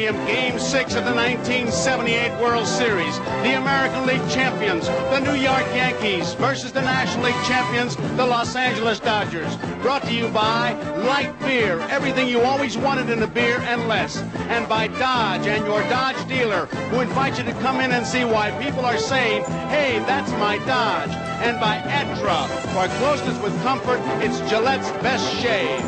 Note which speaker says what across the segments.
Speaker 1: Stadium, Game 6 of the 1978 World Series. The American League champions, the New York Yankees, versus the National League champions, the Los Angeles Dodgers. Brought to you by Light Beer, everything you always wanted in a beer and less. And by Dodge and your Dodge dealer, who invites you to come in and see why people are saying, hey, that's my Dodge. And by Etra, for closeness with comfort, it's Gillette's best shave.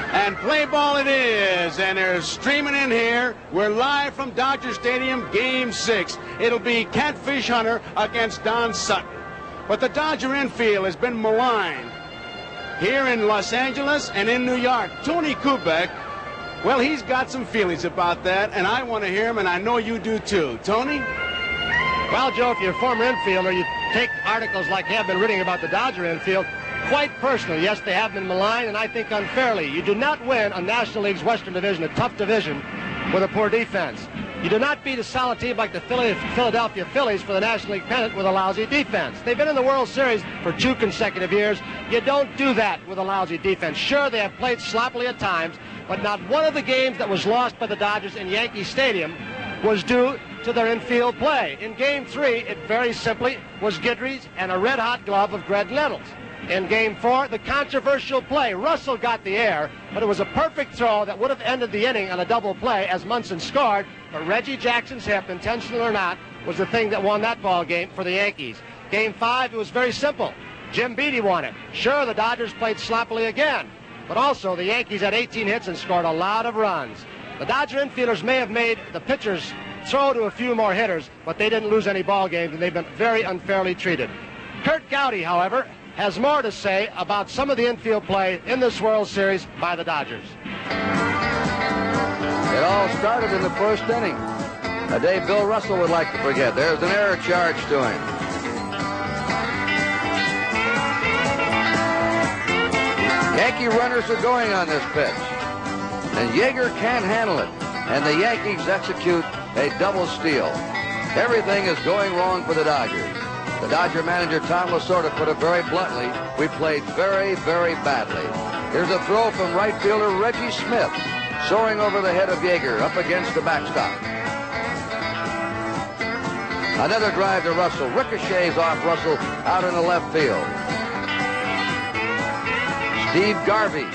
Speaker 1: And play ball it is, and they're streaming in here. We're live from Dodger Stadium, Game 6. It'll be Catfish Hunter against Don Sutton. But the Dodger infield has been maligned here in Los Angeles and in New York. Tony Kubek, well, he's got some feelings about that, and I want to hear him, and I know you do too. Tony?
Speaker 2: Well, Joe, if you're a former infielder, you take articles like have been reading about the Dodger infield quite personally. Yes, they have been maligned, and I think unfairly. You do not win a National League's Western Division, a tough division, with a poor defense. You do not beat a solid team like the Philadelphia Phillies for the National League pennant with a lousy defense. They've been in the World Series for 2 consecutive years. You don't do that with a lousy defense. Sure, they have played sloppily at times, but not one of the games that was lost by the Dodgers in Yankee Stadium was due to their infield play. In Game 3, it very simply was Guidry's and a red-hot glove of Greg Nettles. In Game 4, the controversial play. Russell got the air, but it was a perfect throw that would have ended the inning on a double play as Munson scored. But Reggie Jackson's hip, intentional or not, was the thing that won that ball game for the Yankees. Game 5, it was very simple. Jim Beattie won it. Sure, the Dodgers played sloppily again, but also the Yankees had 18 hits and scored a lot of runs. The Dodger infielders may have made the pitchers throw to a few more hitters, but they didn't lose any ball games, and they've been very unfairly treated. Curt Gowdy, however, has more to say about some of the infield play in this World Series by the Dodgers.
Speaker 3: It all started in the first inning, a day Bill Russell would like to forget. There's an error charge to him. Yankee runners are going on this pitch, and Yeager can't handle it, and the Yankees execute a double steal. Everything is going wrong for the Dodgers. The Dodger manager, Tom Lasorda, put it very bluntly, we played very, very badly. Here's a throw from right fielder Reggie Smith, soaring over the head of Yeager, up against the backstop. Another drive to Russell, ricochets off Russell out in the left field. Steve Garvey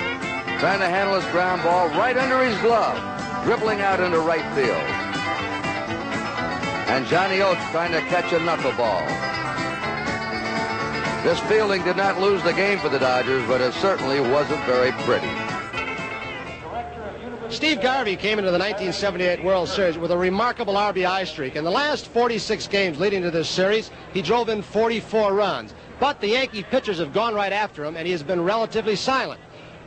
Speaker 3: trying to handle his ground ball right under his glove, dribbling out into right field. And Johnny Oates trying to catch a knuckleball. This fielding did not lose the game for the Dodgers, but it certainly wasn't very pretty.
Speaker 2: Steve Garvey came into the 1978 World Series with a remarkable RBI streak. In the last 46 games leading to this series, he drove in 44 runs. But the Yankee pitchers have gone right after him, and he has been relatively silent.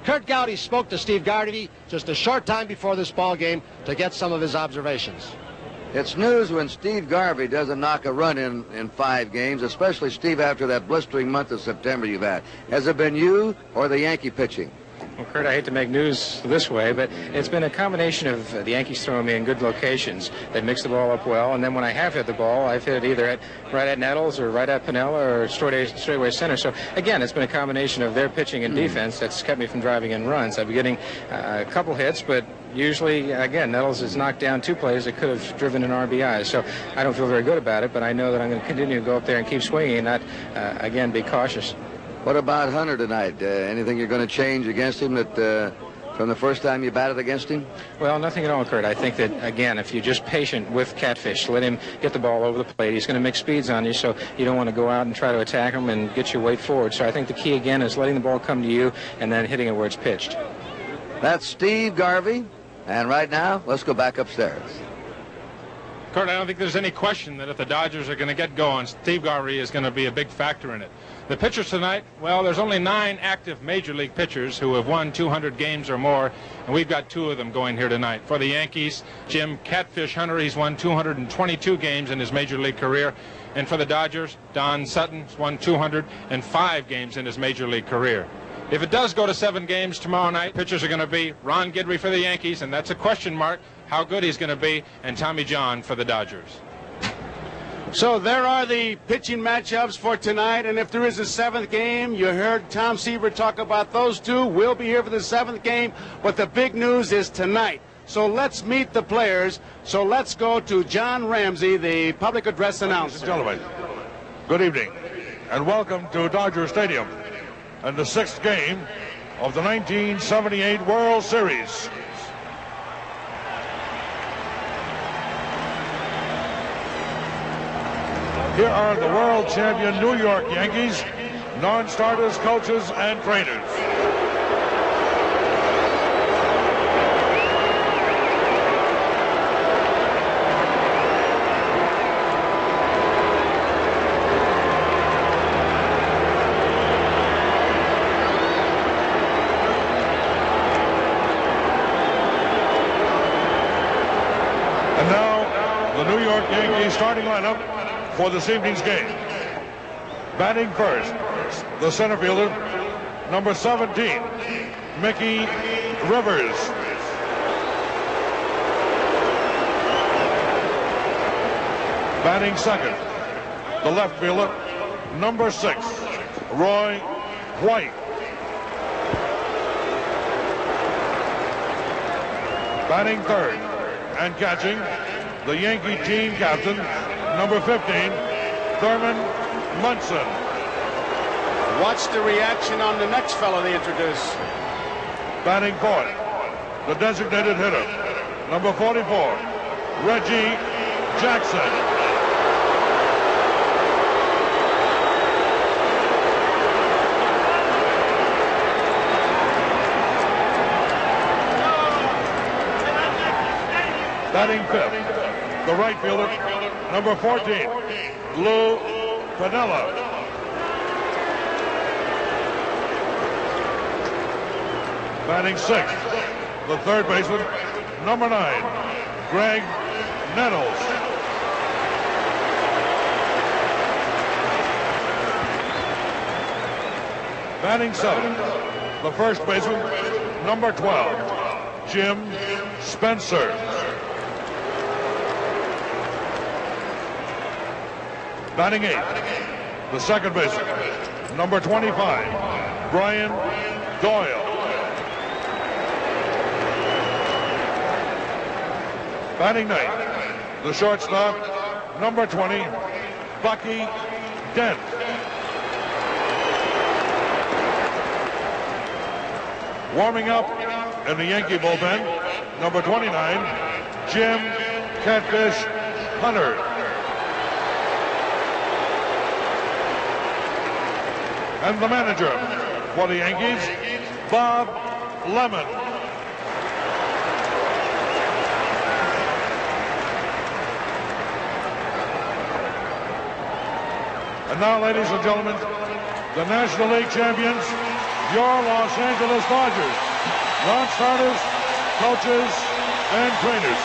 Speaker 2: Curt Gowdy spoke to Steve Garvey just a short time before this ball game to get some of his observations.
Speaker 3: It's news when Steve Garvey doesn't knock a run in 5 games, especially, Steve, after that blistering month of September you've had. Has it been you or the Yankee pitching?
Speaker 4: Well, Kurt, I hate to make news this way, but it's been a combination of the Yankees throwing me in good locations. They mix the ball up well, and then when I have hit the ball, I've hit it either right at Nettles or right at Piniella or straightaway center. So, again, it's been a combination of their pitching and defense that's kept me from driving in runs. I've been getting a couple hits, but usually, again, Nettles has knocked down 2 plays that could have driven an RBI. So I don't feel very good about it, but I know that I'm going to continue to go up there and keep swinging and not, again, be cautious.
Speaker 3: What about Hunter tonight? Anything you're going to change against him that from the first time you batted against him?
Speaker 4: Well, nothing at all, Kurt. I think that, again, if you're just patient with Catfish, let him get the ball over the plate. He's going to make speeds on you, so you don't want to go out and try to attack him and get your weight forward. So I think the key, again, is letting the ball come to you and then hitting it where it's pitched.
Speaker 3: That's Steve Garvey. And right now, let's go back upstairs.
Speaker 5: Kurt, I don't think there's any question that if the Dodgers are going to get going, Steve Garvey is going to be a big factor in it. The pitchers tonight, well, there's only 9 active Major League pitchers who have won 200 games or more, and we've got 2 of them going here tonight. For the Yankees, Jim Catfish Hunter, he's won 222 games in his Major League career. And for the Dodgers, Don Sutton's won 205 games in his Major League career. If it does go to 7 games tomorrow night, pitchers are going to be Ron Guidry for the Yankees, and that's a question mark, how good he's going to be, and Tommy John for the Dodgers.
Speaker 1: So there are the pitching matchups for tonight, and if there is a seventh game, you heard Tom Seaver talk about those two. We'll be here for the seventh game, but the big news is tonight. So let's meet the players. So let's go to John Ramsey, the public address announcer.
Speaker 6: Ladies and gentlemen, good evening, and welcome to Dodger Stadium and the sixth game of the 1978 World Series. Here are the world champion New York Yankees, non-starters, coaches, and trainers. And now, the New York Yankees starting lineup for this evening's game. Batting first, the center fielder, number 17, Mickey Rivers. Batting second, the left fielder, number 6, Roy White. Batting third and catching, the Yankee team captain, number 15, Thurman Munson.
Speaker 1: Watch the reaction on the next fellow they introduce.
Speaker 6: Batting fourth, the designated hitter, number 44, Reggie Jackson. Batting fifth, the right fielder, number 14, Lou Piniella. Batting sixth, the third baseman, number 9, Greg Nettles. Batting seventh, the first baseman, number 12, Jim Spencer. Batting eighth, the second baseman, number 25, Brian Doyle. Batting ninth, the shortstop, number 20, Bucky Dent. Warming up in the Yankee bullpen, number 29, Jim Catfish Hunter. And the manager for the Yankees, Bob Lemon. And now, ladies and gentlemen, the National League champions, your Los Angeles Dodgers, non-starters, coaches, and trainers.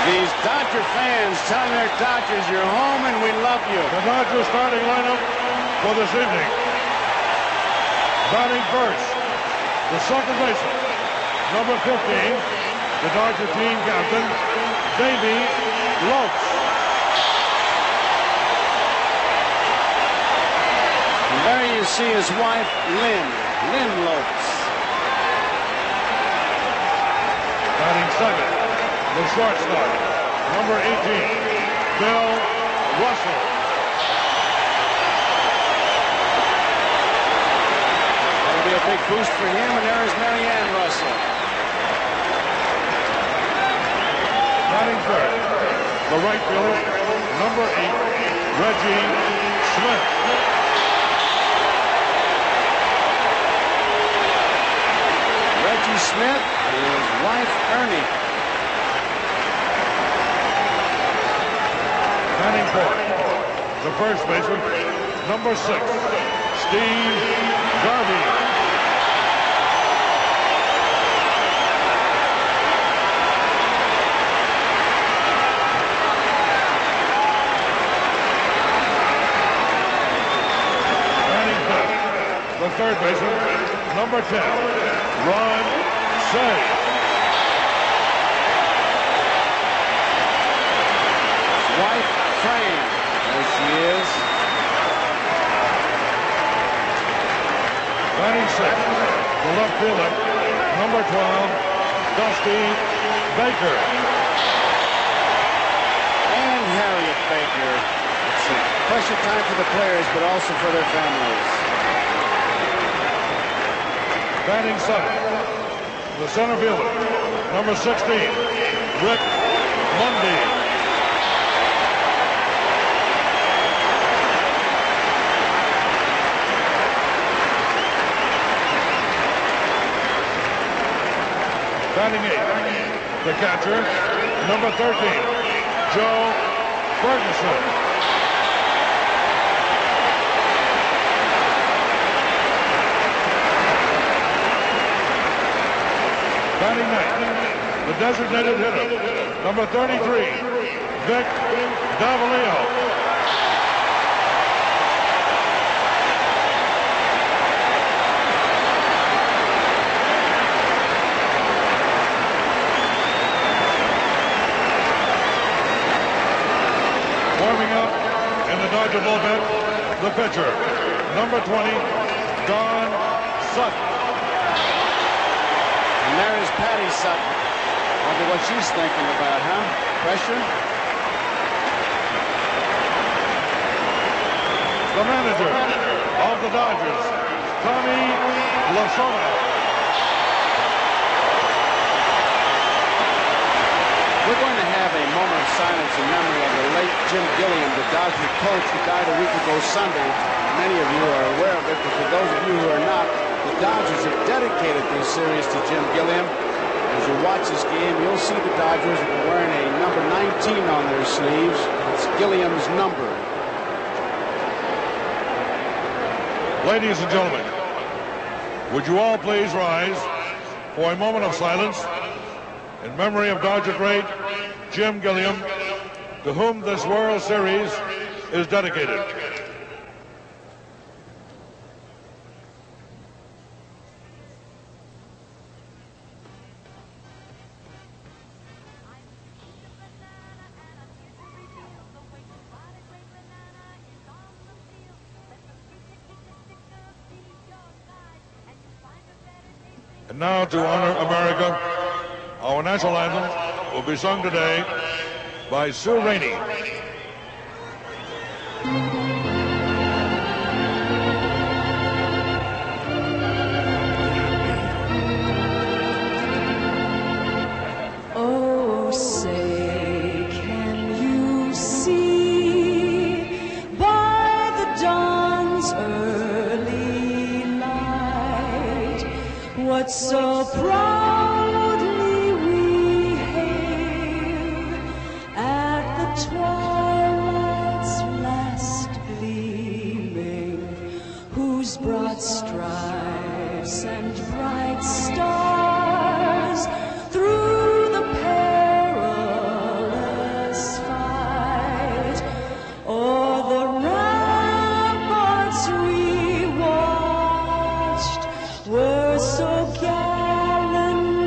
Speaker 1: These Dodger fans telling their Dodgers, you're home and we love you.
Speaker 6: The Dodgers starting lineup for this evening. Batting first, the second baseman, number 15, the Dodger team captain, Davey Lopes.
Speaker 1: And there you see his wife, Lynn Lopes.
Speaker 6: Batting second, the shortstop, number 18, Bill Russell.
Speaker 1: That'll be a big boost for him, and there is Marianne Russell.
Speaker 6: Batting third, the right fielder, number 8, Reggie Smith.
Speaker 1: Reggie Smith and his wife, Ernie.
Speaker 6: the first baseman, number 6, Steve Garvey. Batting fifth, the third baseman, number 10, Ron Say.
Speaker 7: Wife Fran, as she is.
Speaker 6: Batting sixth, the left fielder, number 12, Dusty Baker.
Speaker 7: And Harriet Baker. It's a pressure time for the players, but also for their families.
Speaker 6: Batting seventh, the center fielder, number 16, Rick Mundy. Batting eighth, the catcher, number 13, Joe Ferguson. Batting ninth, the designated hitter, number 33, Vic Davalio. Warming up in the Dodger bullpen, the pitcher, number 20, Don Sutton.
Speaker 7: And there is Patty Sutton. Wonder what she's thinking about, huh? Pressure?
Speaker 6: The manager of the Dodgers, Tommy Lasorda.
Speaker 7: We're going to have a moment of silence in memory of the late Jim Gilliam, the Dodger coach who died a week ago Sunday. Many of you are aware of it, but for those of you who are not, the Dodgers have dedicated this series to Jim Gilliam. As you watch this game, you'll see the Dodgers wearing a number 19 on their sleeves. It's Gilliam's number.
Speaker 6: Ladies and gentlemen, would you all please rise for a moment of silence in memory of Dodger great Jim Gilliam, to whom this World Series is dedicated. And now, to honor America, our national anthem will be sung today by Sue Rainey.
Speaker 8: Oh, say, can you see by the dawn's early light what so proudly we hail at the twilight's last gleaming, whose broad stripes and bright stars through the perilous fight o'er the ramparts we watched were so gallant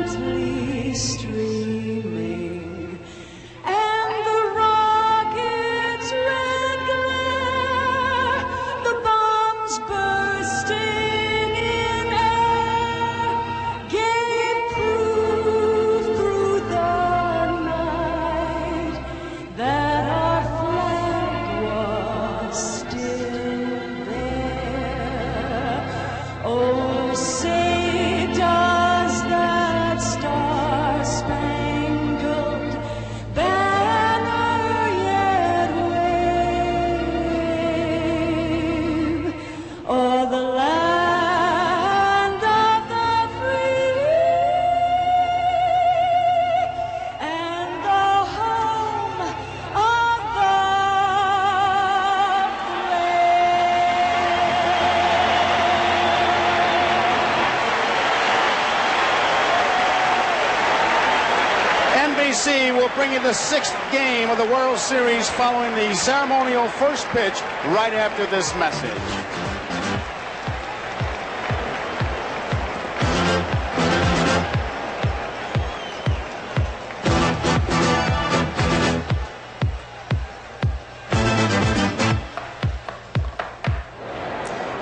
Speaker 1: bring you the 6th game of the World Series following the ceremonial first pitch right after this message.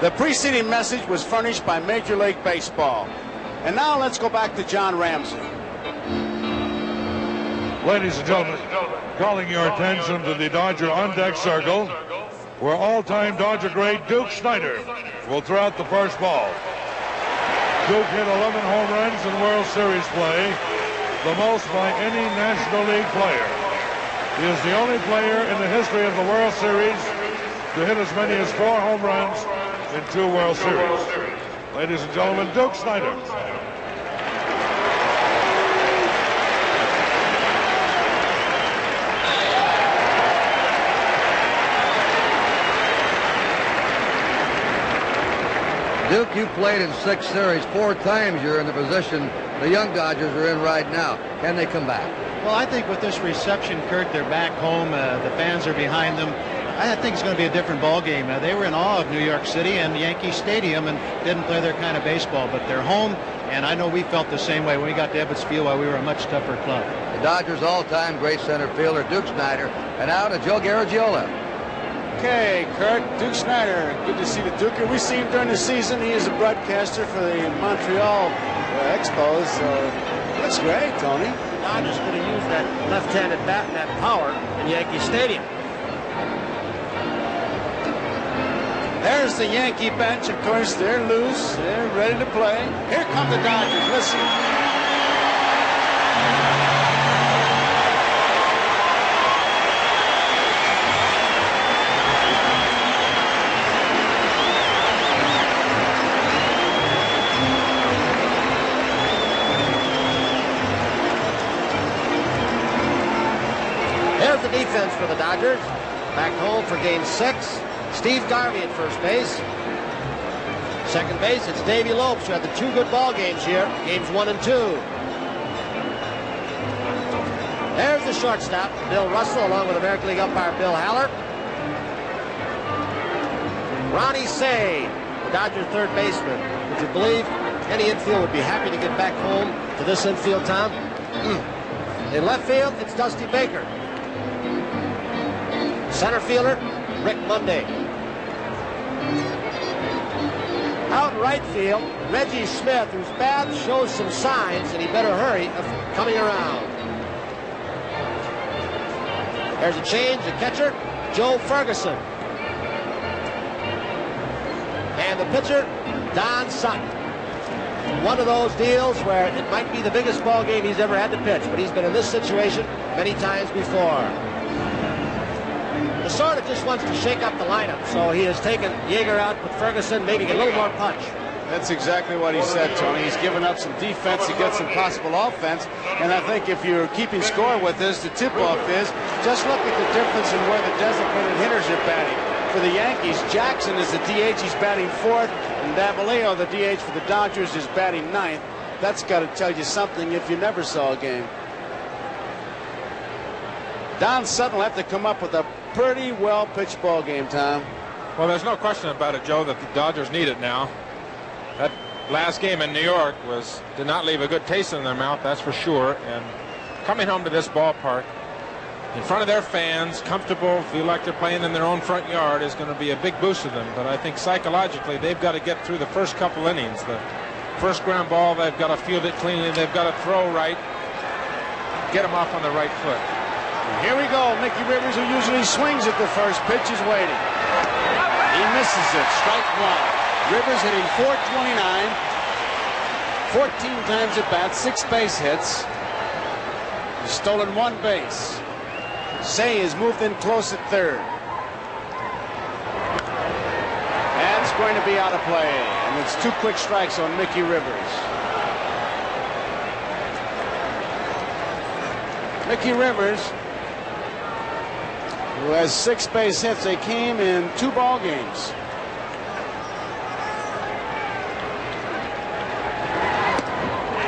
Speaker 1: The preceding message was furnished by Major League Baseball. And now let's go back to John Ramsey.
Speaker 6: Ladies and gentlemen, calling your attention to the Dodger on-deck circle, where all-time Dodger great Duke Snider will throw out the first ball. Duke hit 11 home runs in World Series play, the most by any National League player. He is the only player in the history of the World Series to hit as many as 4 home runs in 2 World Series. Ladies and gentlemen, Duke Snider.
Speaker 3: Duke, you played in 6 series. 4 times you're in the position the young Dodgers are in right now. Can they come back?
Speaker 2: Well, I think with this reception, Kurt, they're back home. The fans are behind them. I think it's going to be a different ball game. They were in awe of New York City and Yankee Stadium and didn't play their kind of baseball, but they're home, and I know we felt the same way when we got to Ebbets Field while we were a much tougher club.
Speaker 3: The Dodgers' all-time great center fielder, Duke Snider, and now to Joe Garagiola.
Speaker 1: Okay, Kurt, Duke Snider, good to see the Duker. We see him during the season. He is a broadcaster for the Montreal Expos. Looks great, Tony.
Speaker 2: Dodgers could have used that left-handed bat and that power in Yankee Stadium.
Speaker 1: There's the Yankee bench. Of course, they're loose. They're ready to play. Here come the Dodgers. Listen.
Speaker 2: Here's the defense for the Dodgers. Back home for game 6. Steve Garvey at first base. Second base, it's Davey Lopes, who had the 2 good ball games here, games 1 and 2. There's the shortstop, Bill Russell, along with American League umpire Bill Haller. Ronnie Say, the Dodgers third baseman. Would you believe any infield would be happy to get back home to this infield, Tom? In left field, it's Dusty Baker. Center fielder, Rick Monday. Out in right field, Reggie Smith, whose bat shows some signs, and he better hurry, of coming around. There's a change, the catcher, Joe Ferguson. And the pitcher, Don Sutton. One of those deals where it might be the biggest ball game he's ever had to pitch, but he's been in this situation many times before. Sort of just wants to shake up the lineup, so he has taken Yeager out with Ferguson, maybe get a little more punch.
Speaker 1: That's exactly what he said, Tony. He's given up some defense to get some possible offense, and I think if you're keeping score with this, the tip-off is just look at the difference in where the designated hitters are batting. For the Yankees, Jackson is the DH, he's batting 4th, and Davalillo, the DH for the Dodgers, is batting 9th. That's got to tell you something if you never saw a game. Don Sutton will have to come up with a pretty well-pitched ball game, Tom.
Speaker 5: Well, there's no question about it, Joe, that the Dodgers need it now. That last game in New York did not leave a good taste in their mouth, that's for sure. And coming home to this ballpark, in front of their fans, comfortable, feel like they're playing in their own front yard, is going to be a big boost to them. But I think psychologically, they've got to get through the first couple innings. The first ground ball, they've got to field it cleanly. They've got to throw right, get them off on the right foot.
Speaker 1: Here we go. Mickey Rivers, who usually swings at the first pitch, is waiting. He misses it. Strike 1. Rivers hitting .429, 14 times at bat, 6 base hits. He's stolen 1 base. Say has moved in close at third. That's going to be out of play, and it's 2 quick strikes on Mickey Rivers. Mickey Rivers, who has 6 base hits. They came in 2 ball games.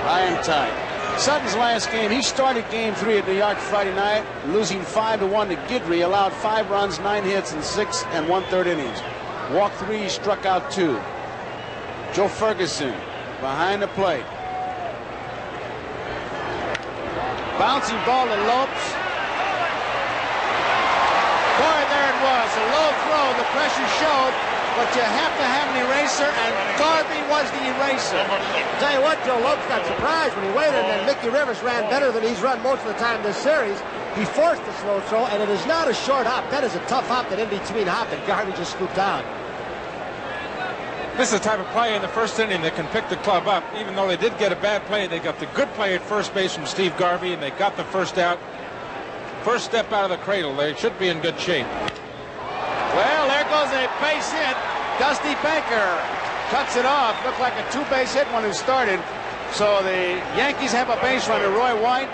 Speaker 1: High and tight.
Speaker 7: Sutton's last game, he started game 3 at New York Friday night, losing 5-1 to Guidry, allowed 5 runs, 9 hits, in 6 1/3 innings. Walked 3, struck out 2. Joe Ferguson behind the plate. Bouncing ball to Lopes. Boy, there it was. A low throw. The pressure showed, but you have to have an eraser, and Garvey was the eraser.
Speaker 2: Tell you what, Joe Lopes got surprised when he waited, and then Mickey Rivers ran better than he's run most of the time this series. He forced the slow throw, and it is not a short hop. That is a tough hop that in between hop that Garvey just scooped out.
Speaker 5: This is the type of play in the first inning that can pick the club up. Even though they did get a bad play, they got the good play at first base from Steve Garvey, and they got the first out. First step out of the cradle. They should be in good shape.
Speaker 7: Well, there goes a base hit. Dusty Baker cuts it off. Looked like a 2-base hit when it started. So the Yankees have a base runner, Roy White.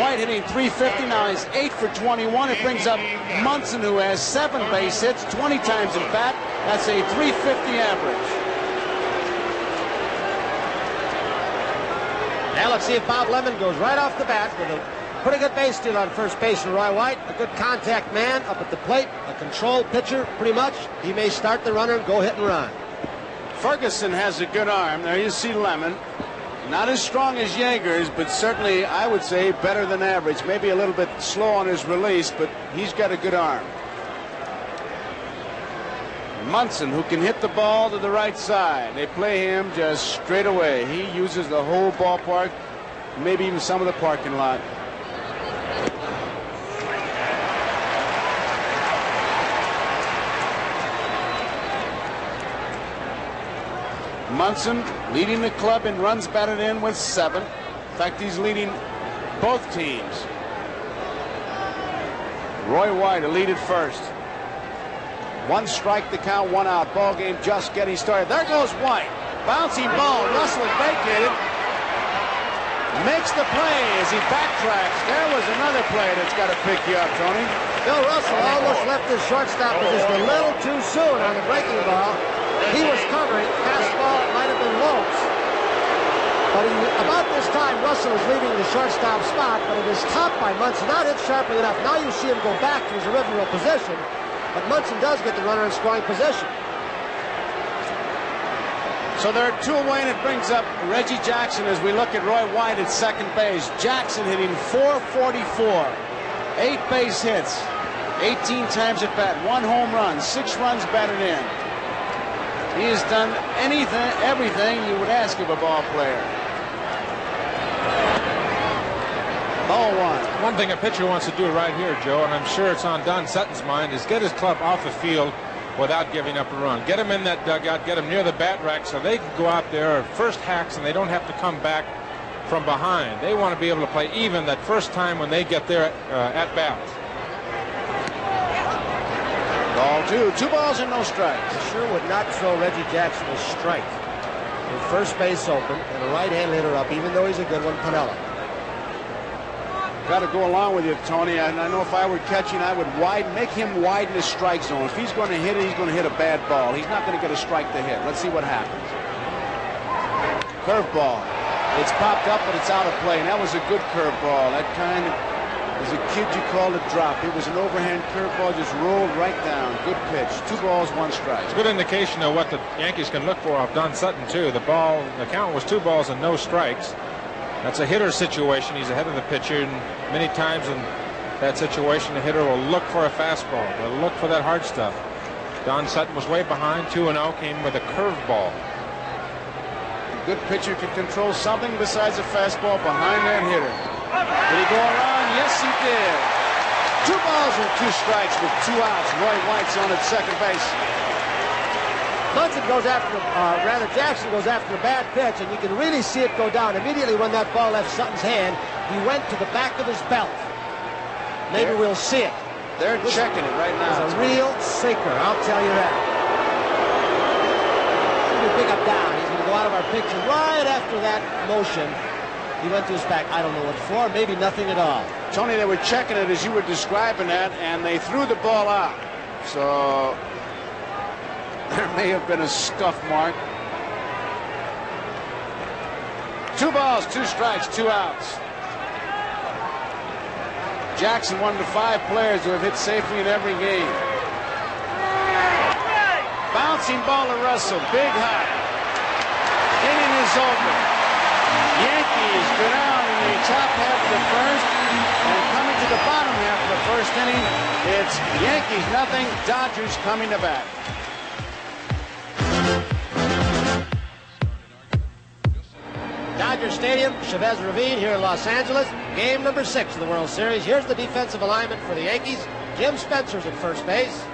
Speaker 7: White hitting .350. Now he's 8 for 21. It brings up Munson, who has 7 base hits, 20 times at bat. That's a .350 average.
Speaker 2: Now let's see if Bob Lemon goes right off the bat with a pretty good base steal on first base for Roy White. A good contact man up at the plate. A control pitcher, pretty much. He may start the runner and go hit and run.
Speaker 7: Ferguson has a good arm. There you see Lemon. Not as strong as Yeager's, but certainly, I would say, better than average. Maybe a little bit slow on his release, but he's got a good arm. Munson, who can hit the ball to the right side. They play him just straight away. He uses the whole ballpark, maybe even some of the parking lot. Munson leading the club in runs batted in with 7. In fact, he's leading both teams. Roy White, a lead at first. 1 strike to count, 1 out. Ball game just getting started. There goes White. Bouncing ball. Russell vacated. Makes the play as he backtracks. There was another play that's got to pick you up, Tony.
Speaker 2: Bill Russell almost left his shortstop just a little too soon on the breaking ball. He was covering. Fastball might have been Lopes. But about this time, Russell is leaving the shortstop spot, but it is topped by Munson. Not hit sharply enough. Now you see him go back to his original position. But Munson does get the runner in scoring position.
Speaker 7: So they're 2 away, and it brings up Reggie Jackson as we look at Roy White at second base. Jackson hitting .444. 8 base hits. 18 times at bat. 1 home run. 6 runs batted in. He has done anything, everything you would ask of a ball player. Ball 1.
Speaker 5: One thing a pitcher wants to do right here, Joe, and I'm sure it's on Don Sutton's mind, is get his club off the field without giving up a run. Get him in that dugout, get him near the bat rack so they can go out there first hacks and they don't have to come back from behind. They want to be able to play even that first time when they get there at bat.
Speaker 7: Ball 2. 2 balls and no strikes.
Speaker 2: I sure would not throw Reggie Jackson a strike. With first base open and a right-hand hitter up, even though he's a good one, Piniella.
Speaker 7: Got to go along with you, Tony. And I know if I were catching, I would make him widen his strike zone. If he's going to hit it, he's going to hit a bad ball. He's not going to get a strike to hit. Let's see what happens. Curveball. It's popped up, but it's out of play. And that was a good curveball. That kind of, as a kid, you called it drop. It was an overhand curveball, just rolled right down. Good pitch. 2 balls, 1 strike.
Speaker 5: It's a good indication of what the Yankees can look for off Don Sutton, too. The count was 2 balls and no strikes. That's a hitter situation. He's ahead of the pitcher, and many times in that situation, the hitter will look for a fastball. They'll look for that hard stuff. Don Sutton was way behind. 2-0, came with a curveball.
Speaker 7: A good pitcher can control something besides a fastball behind that hitter. Did he go around? Yes, he did. 2 balls and 2 strikes with 2 outs. Roy White's on at second base.
Speaker 2: Munson goes after, Jackson goes after a bad pitch, and you can really see it go down. Immediately when that ball left Sutton's hand, he went to the back of his belt. Maybe we'll see it.
Speaker 7: They're checking it right now.
Speaker 2: It's a real sinker, I'll tell you that. He's going to pick up down. He's going to go out of our picture right after that motion. He went to his back. I don't know what for. Maybe nothing at all.
Speaker 7: Tony, they were checking it as you were describing that, and they threw the ball out. So there may have been a scuff mark. 2 2 balls, 2 strikes, 2 outs. Jackson, one of the 5 players who have hit safely in every game. Bouncing ball to Russell, big high. Inning is over. Yankees go down in the top half of the first, and coming to the bottom half of the first inning, it's Yankees nothing, Dodgers coming to bat.
Speaker 2: Dodger Stadium, Chavez Ravine here in Los Angeles. Game number 6 of the World Series. Here's the defensive alignment for the Yankees. Jim Spencer's at first base.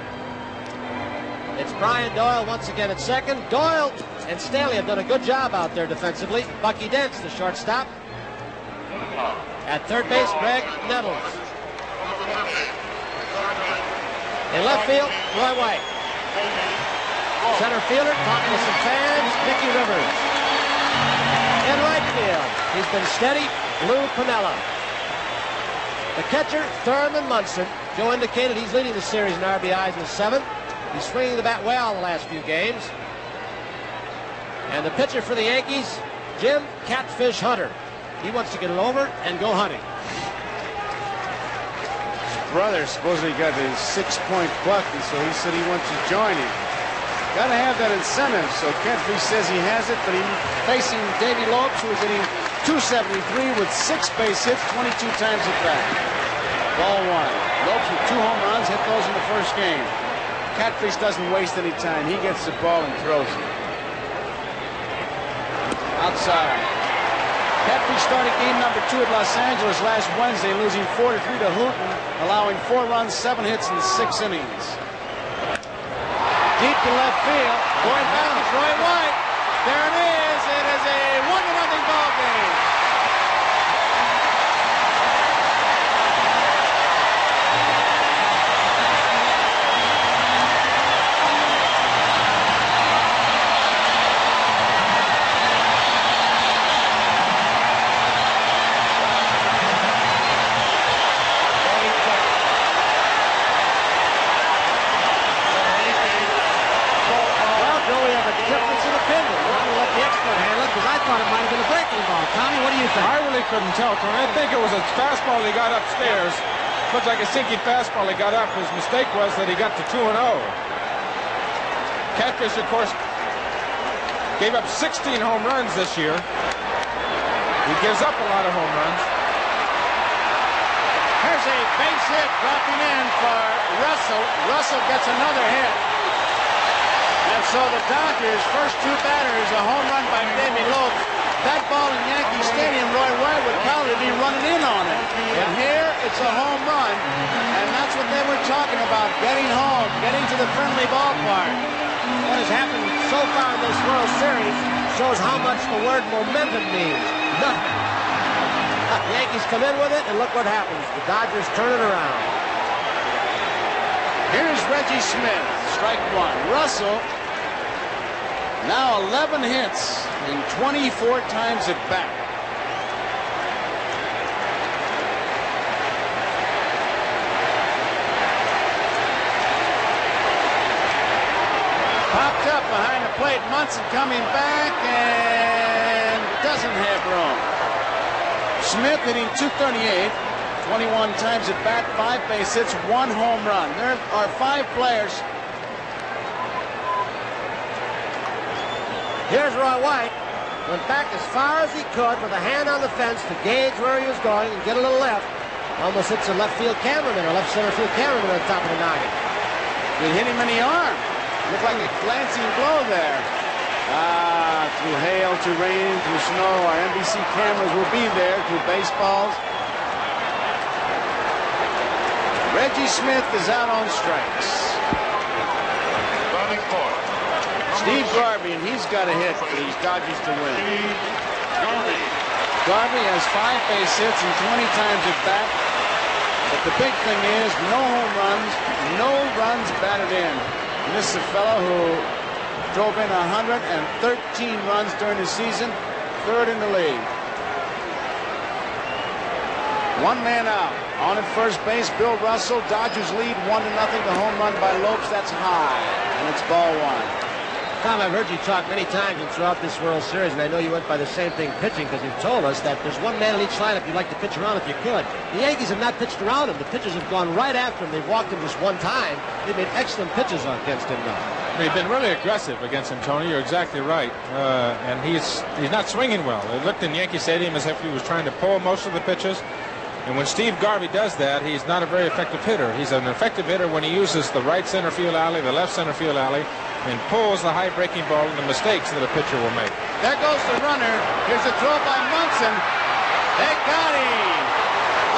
Speaker 2: It's Brian Doyle once again at second. Doyle and Staley have done a good job out there defensively. Bucky Dent's the shortstop. At third base, Greg Nettles. In left field, Roy White. Center fielder, talking to some fans, Mickey Rivers. In right field, he's been steady, Lou Piniella. The catcher, Thurman Munson. Joe indicated he's leading the series in RBIs with 7. He's swinging the bat well the last few games. And the pitcher for the Yankees, Jim Catfish Hunter. He wants to get it over and go hunting.
Speaker 7: His brother supposedly got his 6-point buck, and so he said he wants to join him. Got to have that incentive, so Catfish says he has it, but he's facing Davey Lopes, who is hitting .273 with 6 base hits, 22 times at bat. Ball 1. Lopes with 2 home runs, hit those in the first game. Catfish doesn't waste any time. He gets the ball and throws it. Outside. Catfish started game number 2 at Los Angeles last Wednesday, losing 4-3 to Hooten, allowing 4 runs, 7 hits in 6 innings. Deep to left field. Going back is Roy White. There it is. It is a 1-0 ball game.
Speaker 5: I really couldn't tell, Tony. I think it was a fastball he got upstairs. Looks like a sinky fastball he got up. His mistake was that he got to 2-0. Catfish, of course, gave up 16 home runs this year. He gives up a lot of home runs.
Speaker 7: Here's a base hit dropping in for Russell. Russell gets another hit. And so the Dodgers' first 2 batters, a home run by Davey Lopes. That ball in Yankee Stadium, Roy White would probably be running in on it. And here, it's a home run. And that's what they were talking about, getting home, getting to the friendly ballpark.
Speaker 2: What has happened so far in this World Series shows how much the word momentum means. Nothing. The Yankees come in with it, and look what happens. The Dodgers turn it around.
Speaker 7: Here's Reggie Smith, strike 1. Russell, now 11 hits in 24 times at bat. Popped up behind the plate. Munson coming back and doesn't have room. Smith hitting .238, 21 times at bat, 5 base hits, 1 home run. There are 5 players.
Speaker 2: Here's Roy White. Went back as far as he could with a hand on the fence to gauge where he was going and get a little left. Almost hits a left field cameraman or left center field cameraman on top of the noggin.
Speaker 7: It hit him in the arm. Looked like a glancing blow there. Through hail, through rain, through snow, our NBC cameras will be there, through baseballs. Reggie Smith is out on strikes. Steve Garvey, and he's got a hit for these Dodgers to win. Garvey has 5 base hits and 20 times at bat. But the big thing is no home runs, no runs batted in. And this is a fellow who drove in 113 runs during the season, 3rd in the league. 1 man out. On at first base, Bill Russell. Dodgers lead 1-0. The home run by Lopes. That's high. And it's ball 1.
Speaker 2: Tom, I've heard you talk many times and throughout this World Series, and I know you went by the same thing pitching because you've told us that there's one man in each lineup you'd like to pitch around if you could. The Yankees have not pitched around him. The pitchers have gone right after him. They've walked him just one time. They've made excellent pitches against him now.
Speaker 5: They've been really aggressive against him, Tony. You're exactly right. And he's not swinging well. It looked in Yankee Stadium as if he was trying to pull most of the pitches. And when Steve Garvey does that, he's not a very effective hitter. He's an effective hitter when he uses the right center field alley, the left center field alley, and pulls the high breaking ball and the mistakes that a pitcher will make.
Speaker 1: There goes the runner. Here's a throw by Munson. They got him.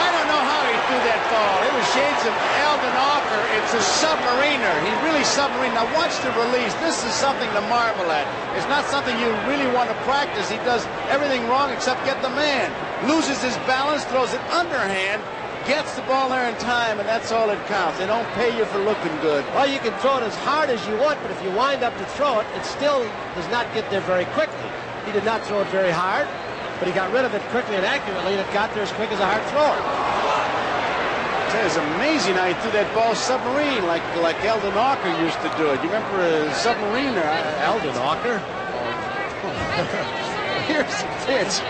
Speaker 1: I don't know how he threw that ball. It was shades of Eldon Ocker. It's a submariner. He really submarine. Now watch the release. This is something to marvel at. It's not something you really want to practice. He does everything wrong except get the man. Loses his balance, throws it underhand, gets the ball there in time, and that's all that counts. They don't pay you for looking good.
Speaker 2: Well, you can throw it as hard as you want, but if you wind up to throw it, it still does not get there very quickly. He did not throw it very hard, but he got rid of it quickly and accurately, and it got there as quick as a hard thrower.
Speaker 1: It's amazing how he threw that ball submarine like Eldon Ocker used to do it. You remember a submariner?
Speaker 2: Eldon Ocker?
Speaker 1: Here's the pitch.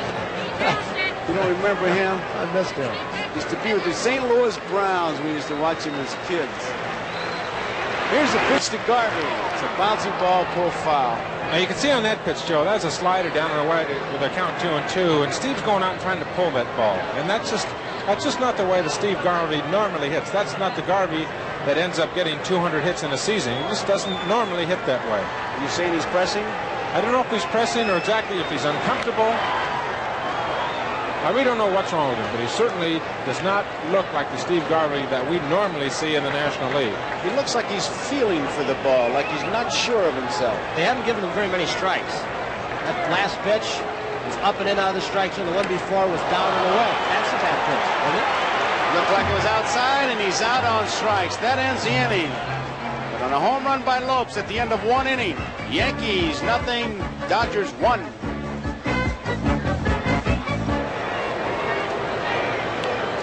Speaker 1: You don't remember him?
Speaker 2: I missed him.
Speaker 1: Used to be with the St. Louis Browns. We used to watch him as kids. Here's the pitch to Garvey. It's a bouncy ball, pull foul.
Speaker 5: Now you can see on that pitch, Joe, that's a slider down and away with a count 2-2, and Steve's going out and trying to pull that ball. And that's just not the way that Steve Garvey normally hits. That's not the Garvey that ends up getting 200 hits in a season. He just doesn't normally hit that way.
Speaker 1: Are you saying he's pressing?
Speaker 5: I don't know if he's pressing or exactly if he's uncomfortable. I really don't know what's wrong with him, but he certainly does not look like the Steve Garvey that we normally see in the National League.
Speaker 1: He looks like he's feeling for the ball, like he's not sure of himself.
Speaker 2: They haven't given him very many strikes. That last pitch was up and in out of the strike zone. The one before was down and away. That's a bad pitch, isn't it?
Speaker 1: Looked like it was outside, and he's out on strikes. That ends the inning. But on a home run by Lopes at the end of one inning, Yankees nothing, Dodgers 1.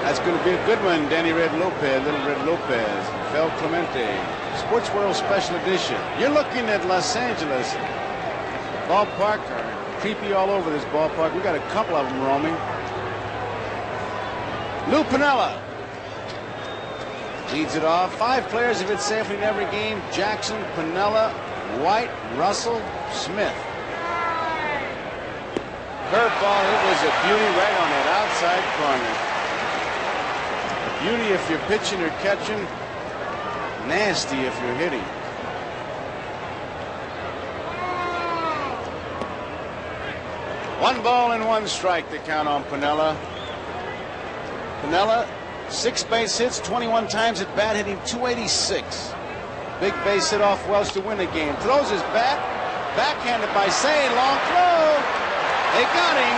Speaker 1: That's going to be a good one, Danny Red Lopez, Little Red Lopez, Fel Clemente, Sports World Special Edition. You're looking at Los Angeles. Ballpark are creepy all over this ballpark. We got a couple of them roaming. Lou Piniella leads it off. 5 players have hit safely in every game. Jackson, Piniella, White, Russell, Smith. Curveball, it was a beauty right on that outside corner. Beauty if you're pitching or catching, nasty if you're hitting. One ball and 1 strike to count on Piniella. Piniella, 6 base hits, 21 times at bat, hitting .286. Big base hit off Welsh to win the game. Throws his bat, backhanded by Say, long throw. They got him.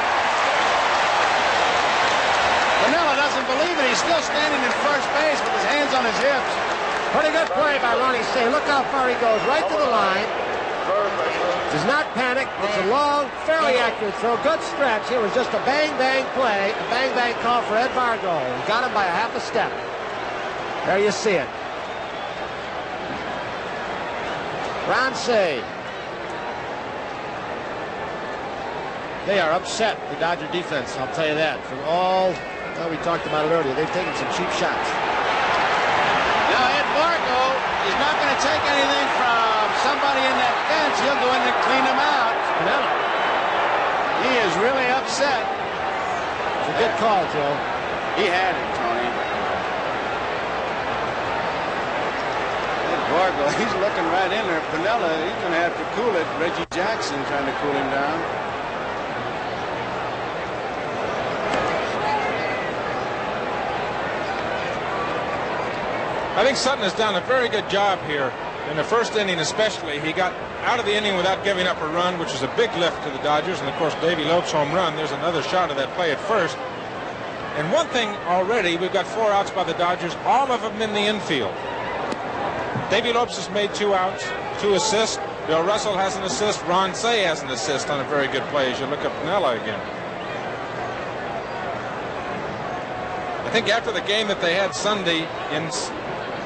Speaker 1: Piniella doesn't believe it. He's still standing in first base with his hands on his hips.
Speaker 2: Pretty good play by Ronnie Say. Look how far he goes. Right to the line. Does not panic. It's a long, fairly accurate throw. Good stretch. It was just a bang-bang play. A bang-bang call for Ed Vargo. He got him by a half a step. There you see it. Ron Say. They are upset, the Dodger defense, I'll tell you that. From all, well, we talked about it earlier, they've taken some cheap shots.
Speaker 1: Now Ed Vargo is not going to take anything from somebody in that bench. He'll go in and clean him out.
Speaker 2: Piniella.
Speaker 1: He is really upset.
Speaker 2: It's a good call, Joe.
Speaker 1: He had it, Tony. Ed Vargo, he's looking right in there. Piniella, he's going to have to cool it. Reggie Jackson trying to cool him down.
Speaker 5: I think Sutton has done a very good job here in the first inning especially. He got out of the inning without giving up a run, which is a big lift to the Dodgers. And, of course, Davey Lopes' home run. There's another shot of that play at first. And one thing already, we've got 4 outs by the Dodgers, all of them in the infield. Davey Lopes has made 2 outs, 2 assists. Bill Russell has an assist. Ron Say has an assist on a very good play as you look at Piniella again. I think after the game that they had Sunday in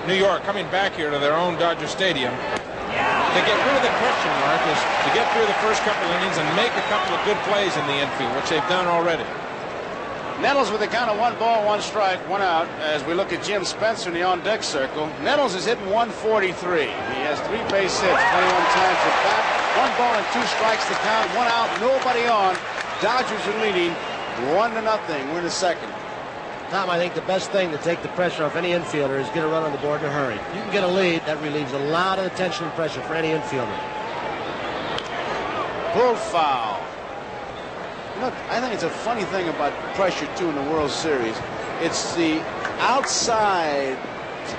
Speaker 5: New York, coming back here to their own Dodger Stadium,
Speaker 9: to get rid of the question mark is to get through the first couple of innings and make a couple of good plays in the infield, which they've done already.
Speaker 7: Nettles with a count of 1 ball, 1 strike, 1 out. As we look at Jim Spencer in the on-deck circle, Nettles is hitting 143. He has 3 base hits, 21 times at bat. 1 ball and 2 strikes to count, 1 out, nobody on. Dodgers are leading 1-0. We're in the second.
Speaker 2: Tom, I think the best thing to take the pressure off any infielder is get a run on the board in a hurry. You can get a lead, that relieves a lot of the tension and pressure for any infielder.
Speaker 7: Pulled foul. Look, I think it's a funny thing about pressure, too, in the World Series. It's the outside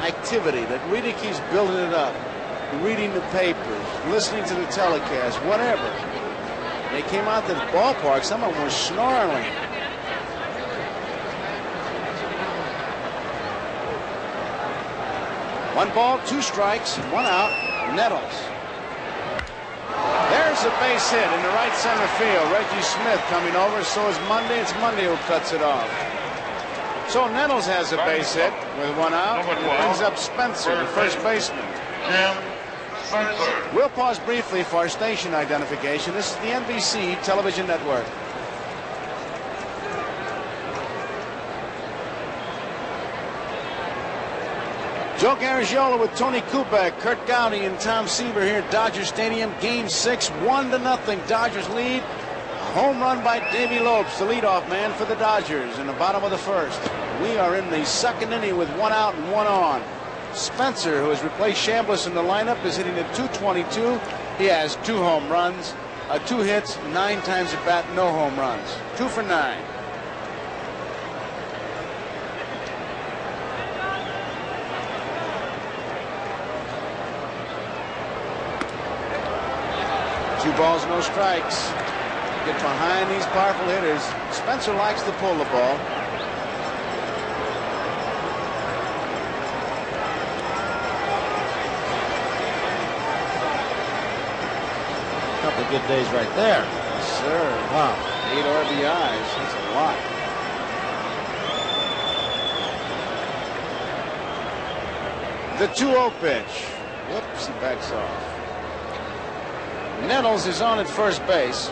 Speaker 7: activity that really keeps building it up. Reading the papers, listening to the telecast, whatever. They came out to the ballpark, some of them were snarling. One ball, 2 strikes, 1 out. Nettles. There's a base hit in the right center field. Reggie Smith coming over. So is Monday. It's Monday who cuts it off. So Nettles has a base hit with 1 out. It brings up Spencer, the first baseman. We'll pause briefly for our station identification. This is the NBC television network. Joe Garagiola with Tony Kubek, Kurt Gowdy, and Tom Seaver here at Dodger Stadium. Game 6, 1-0. Dodgers lead. A home run by Davey Lopes, the leadoff man for the Dodgers, in the bottom of the first. We are in the second inning with 1 out and 1 on. Spencer, who has replaced Chambliss in the lineup, is hitting at .222. He has 2 home runs, 2 hits, 9 times at bat, no home runs. 2 for 9. Two balls, no strikes. Get behind these powerful hitters. Spencer likes to pull the ball.
Speaker 2: Couple of good days right there.
Speaker 7: Yes, sir.
Speaker 2: Wow.
Speaker 7: 8 RBIs. That's a lot. The 2-0 pitch. Whoops, he backs off. Nettles is on at first base.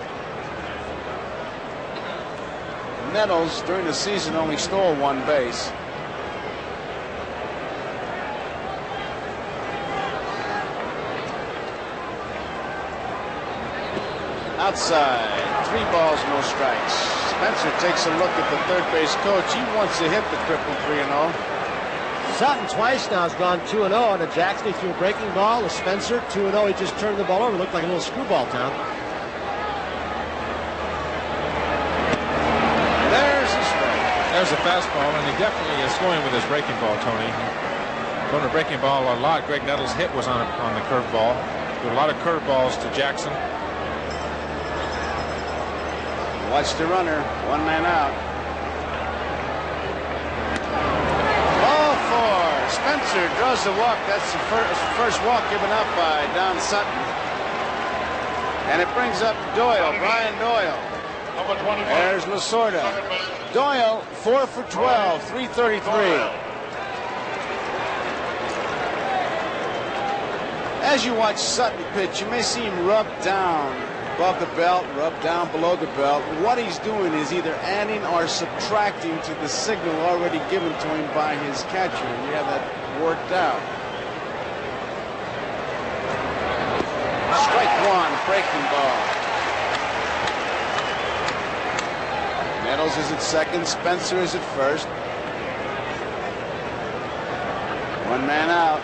Speaker 7: Nettles, during the season, only stole 1 base. Outside, 3 balls, no strikes. Spencer takes a look at the third base coach. He wants to hit the triple 3-0.
Speaker 2: Sutton twice now has gone 2-0 on the Jackson. He threw a breaking ball to Spencer. 2-0. He just turned the ball over. Looked like a little screwball, Tom.
Speaker 7: There's a strike.
Speaker 9: There's a fastball, and he definitely is going with his breaking ball, Tony. Going to breaking ball a lot. Greg Nettles' hit was on the curveball. A lot of curveballs to Jackson.
Speaker 7: Watch the runner. 1 man out. Spencer draws the walk. That's the first walk given up by Don Sutton. And it brings up Doyle, Brian Doyle. There's Lasorda. Doyle, 4 for 12, 333. As you watch Sutton pitch, you may see him rub down above the belt, rub down below the belt. What he's doing is either adding or subtracting to the signal already given to him by his catcher. And you have that worked out. Strike 1, breaking ball. Nettles is at second, Spencer is at first. 1 man out.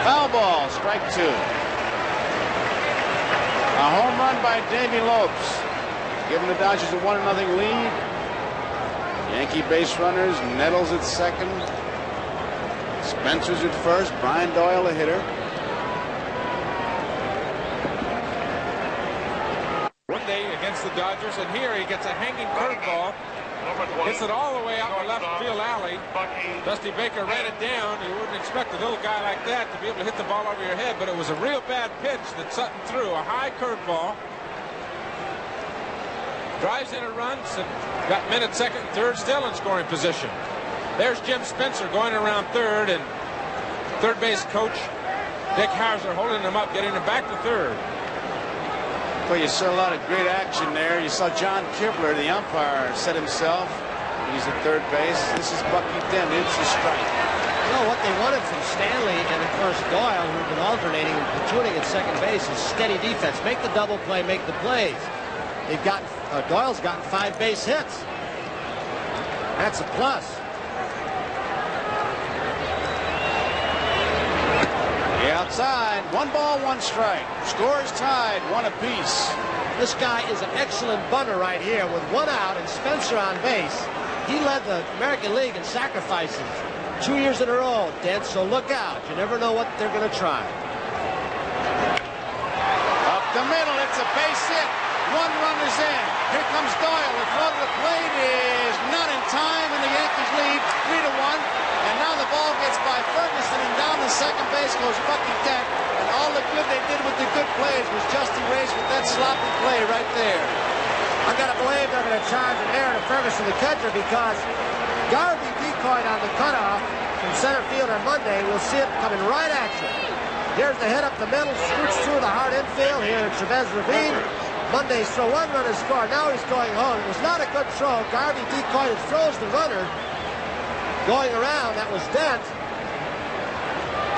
Speaker 7: Foul ball, strike 2. A home run by Davey Lopes, giving the Dodgers a 1-0 lead. Yankee base runners, Nettles at second. Spencer's at first, Brian Doyle a hitter.
Speaker 9: One day against the Dodgers, and here he gets a hanging curveball. Hits it all the way out the left field alley. Dusty Baker ran it down. You wouldn't expect a little guy like that to be able to hit the ball over your head, but it was a real bad pitch that Sutton threw, a high curveball. Drives in a run, got men at second and third, still in scoring position. There's Jim Spencer going around third, and third base coach Dick Hauser holding him up, getting him back to third.
Speaker 7: Well, you saw a lot of great action there. You saw John Kibler, the umpire, set himself. He's at third base. This is Bucky Dent. It's a strike.
Speaker 10: You know what they wanted from Stanley and, of course, Doyle, who've been alternating and platooning at second base, is steady defense. Make the double play, make the plays. They've gotten Doyle's gotten 5 base hits. That's a plus.
Speaker 7: Outside, 1 ball, 1 strike. Scores tied, 1 apiece.
Speaker 10: This guy is an excellent bunter right here with 1 out and Spencer on base. He led the American League in sacrifices 2 years in a row, Dent, so look out. You never know what they're going to try.
Speaker 7: Up the middle, it's a base hit. 1 run is in. Here comes Doyle. The throw to the plate is not in time, and the Yankees lead 3-1. And now the ball gets by Ferguson, and down to second base goes Bucky Dent. And all the good they did with the good plays was just erased with that sloppy play right there.
Speaker 10: I've got to believe they're going to charge an error to Ferguson, the catcher, because Garvey decoyed on the cutoff from center field on Monday. We'll see it coming right at you. Here's the hit up the middle, scoots through the hard infield here in Chavez Ravine. Monday's throw, 1 run is scored. Now he's going home. It was not a good throw. Garvey decoyed it, throws the runner. Going around, that was Dent.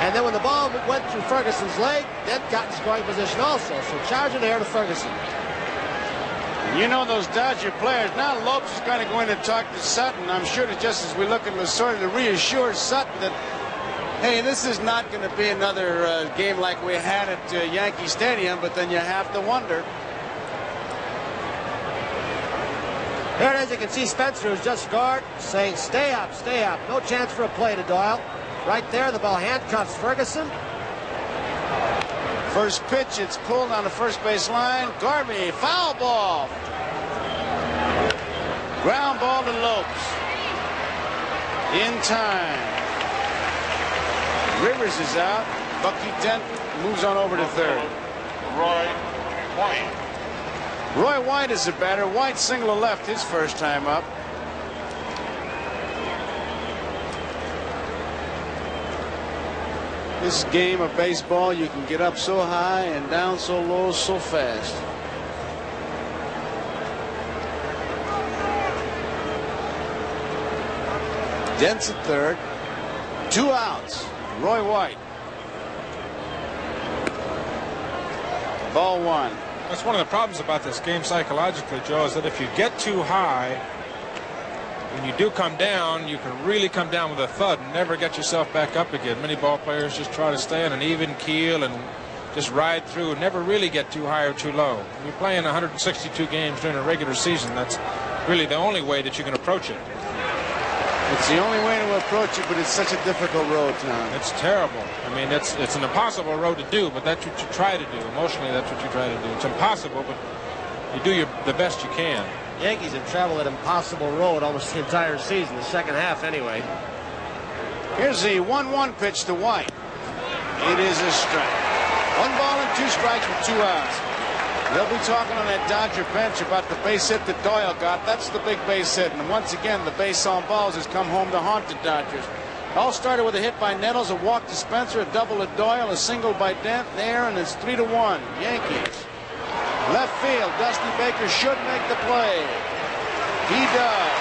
Speaker 10: And then when the ball went through Ferguson's leg, Dent got in scoring position also. So charging there to Ferguson.
Speaker 7: You know those Dodger players. Now Lopes is going to go in and talk to Sutton. I'm sure that just as we look at Lasorda to reassure Sutton that, hey, this is not going to be another game like we had at Yankee Stadium, but then you have to wonder.
Speaker 10: There it is. You can see Spencer, who's just scored, saying, stay up, stay up. No chance for a play to Doyle. Right there, the ball handcuffs Ferguson.
Speaker 7: First pitch, it's pulled on the first base line. Garvey, foul ball. Ground ball to Lopes. In time. Rivers is out. Bucky Dent moves on over to third.
Speaker 6: Roy White.
Speaker 7: Roy White is the batter. White single to left his first time up. This game of baseball, you can get up so high and down so low so fast. Dent's at third. 2 outs. Roy White. Ball 1.
Speaker 9: That's one of the problems about this game psychologically, Joe, is that if you get too high, when you do come down, you can really come down with a thud and never get yourself back up again. Many ball players just try to stay on an even keel and just ride through and never really get too high or too low. You're playing 162 games during a regular season. That's really the only way that you can approach it.
Speaker 7: It's the only way to approach it, but it's such a difficult road, Tom.
Speaker 9: It's terrible. I mean, it's an impossible road to do, but that's what you try to do. Emotionally, that's what you try to do. It's impossible, but you do the best you can.
Speaker 10: Yankees have traveled that impossible road almost the entire season, the second half anyway.
Speaker 7: Here's the 1-1 pitch to White. It is a strike. 1 ball and 2 strikes with 2 outs. They'll be talking on that Dodger bench about the base hit that Doyle got. That's the big base hit. And once again, the base on balls has come home to haunt the Dodgers. All started with a hit by Nettles, a walk to Spencer, a double to Doyle, a single by Dent there, and it's 3-1. Yankees. Left field, Dusty Baker should make the play. He does.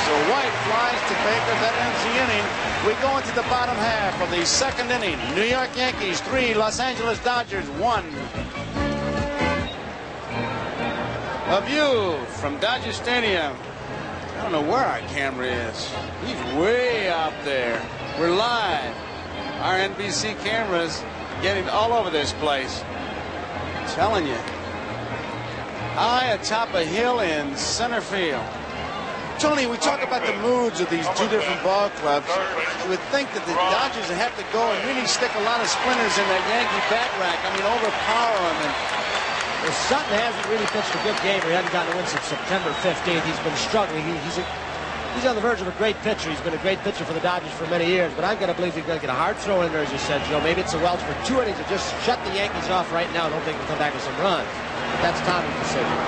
Speaker 7: So White flies to Baker. That ends the inning. We go into the bottom half of the second inning. New York Yankees 3, Los Angeles Dodgers 1. A view from Dodger Stadium. I don't know where our camera is. He's way out there. We're live. Our NBC cameras getting all over this place. I'm telling you. High atop a hill in center field. Tony, we talk about the moods of these 2 different ball clubs. You would think that the Dodgers would have to go and really stick a lot of splinters in that Yankee bat rack. I mean, overpower them. And
Speaker 10: well, Sutton hasn't really pitched a good game. He hasn't gotten a win since September 15th. He's been struggling. He's on the verge of a great pitcher. He's been a great pitcher for the Dodgers for many years. But I've got to believe he's going to get a hard throw in there, as you said, Joe. Maybe it's a Welch for 2 innings to just shut the Yankees off right now. I don't think he'll come back with some runs. But that's Tommy's decision.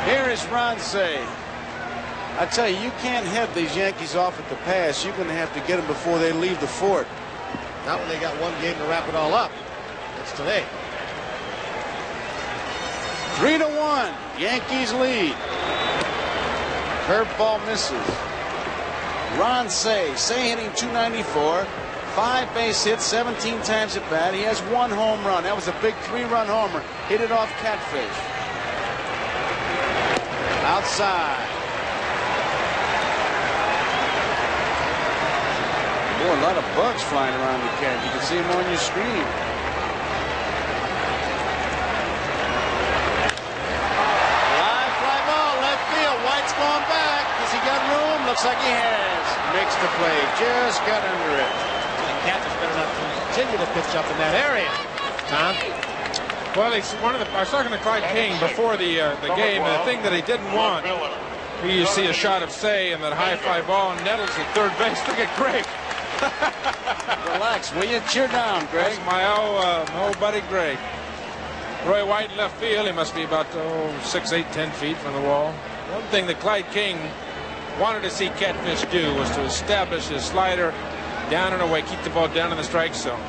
Speaker 7: Here is Ron Say. I tell you, you can't head these Yankees off at the pass. You're going to have to get them before they leave the fort.
Speaker 10: Not when they got one game to wrap it all up. It's today.
Speaker 7: 3-1. Yankees lead. Curveball misses. Ron Say hitting .294. 5 base hits, 17 times at bat. He has 1 home run. That was a big 3-run homer. Hit it off Catfish. Outside. Boy, a lot of bugs flying around the cat. You can see them on your screen. Live fly ball, left field. White's going back. Has he got room? Looks like he has. Makes the play. Just got under it.
Speaker 10: Catfish better not continue to pitch up in that area. Tom?
Speaker 9: Well, he's one of the. I was talking to Clyde King before the game. The thing that he didn't want, you see a shot of Say and that high fly ball, and Nettles at third base. Look at Greg.
Speaker 7: Relax, will you? Cheer down, Greg.
Speaker 9: That's my old buddy Greg. Roy White in left field. He must be about 6, 8, 10 feet from the wall. One thing that Clyde King wanted to see Catfish do was to establish his slider down and away, keep the ball down in the strike zone.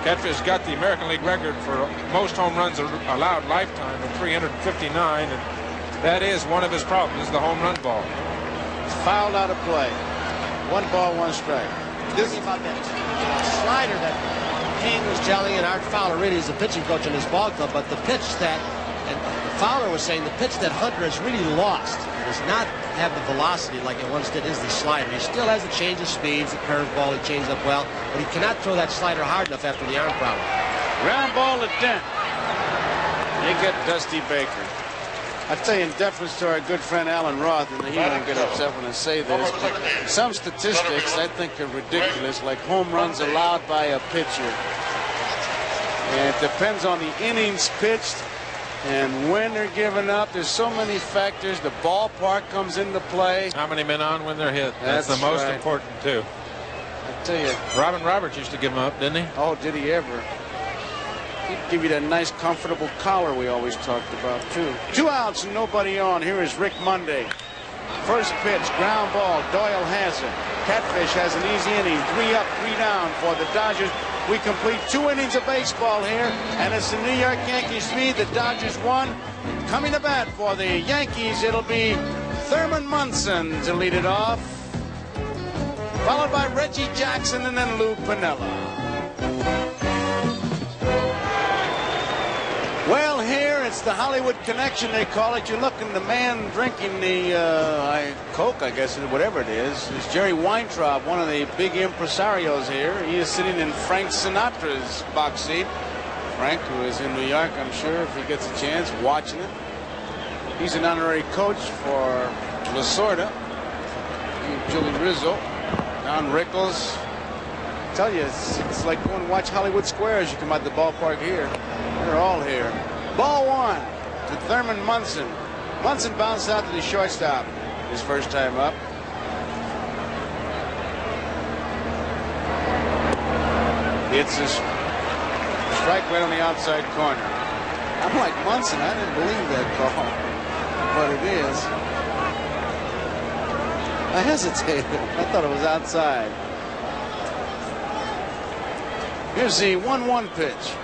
Speaker 9: Catfish got the American League record for most home runs allowed lifetime of 359, and that is one of his problems, the home run ball.
Speaker 7: It's fouled out of play. 1 ball, 1 strike.
Speaker 10: This is about that slider that King was telling, and Art Fowler really is the pitching coach in his ball club, but the pitch that, and Fowler was saying, the pitch that Hunter has really lost does not have the velocity like it once did, is the slider. He still has the change of speeds, the curveball, he changed up well, but he cannot throw that slider hard enough after the arm problem.
Speaker 7: Ground ball to Dent. They get Dusty Baker. I tell you, in deference to our good friend Alan Roth, and he won't get upset when I say this, but some statistics I think are ridiculous, like home runs allowed by a pitcher. And it depends on the innings pitched and when they're given up. There's so many factors. The ballpark comes into play.
Speaker 9: How many men on when they're hit? That's the most important, too.
Speaker 7: I tell you.
Speaker 9: Robin Roberts used to give them up, didn't he?
Speaker 7: Oh, did he ever? He'd give you that nice, comfortable collar we always talked about, too. 2 outs and nobody on. Here is Rick Monday. First pitch, ground ball. Doyle has it. Catfish has an easy inning. 3 up, 3 down for the Dodgers. We complete 2 innings of baseball here, and it's the New York Yankees lead. The Dodgers won. Coming to bat for the Yankees, it'll be Thurman Munson to lead it off, followed by Reggie Jackson and then Lou Piniella. Well, here it's the Hollywood connection, they call it. You're looking, the man drinking the Coke, I guess, whatever it is Jerry Weintraub, one of the big impresarios here. He is sitting in Frank Sinatra's box seat. Frank, who is in New York, I'm sure, if he gets a chance, watching it. He's an honorary coach for Lasorda. Julie Rizzo, Don Rickles. I tell you, it's like going to watch Hollywood Squares. You come out the ballpark here. They're all here. Ball 1 to Thurman Munson. Munson bounced out to the shortstop his first time up. It's a strike right on the outside corner. I'm like Munson. I didn't believe that call, but it is. I hesitated. I thought it was outside. Here's the 1-1 pitch.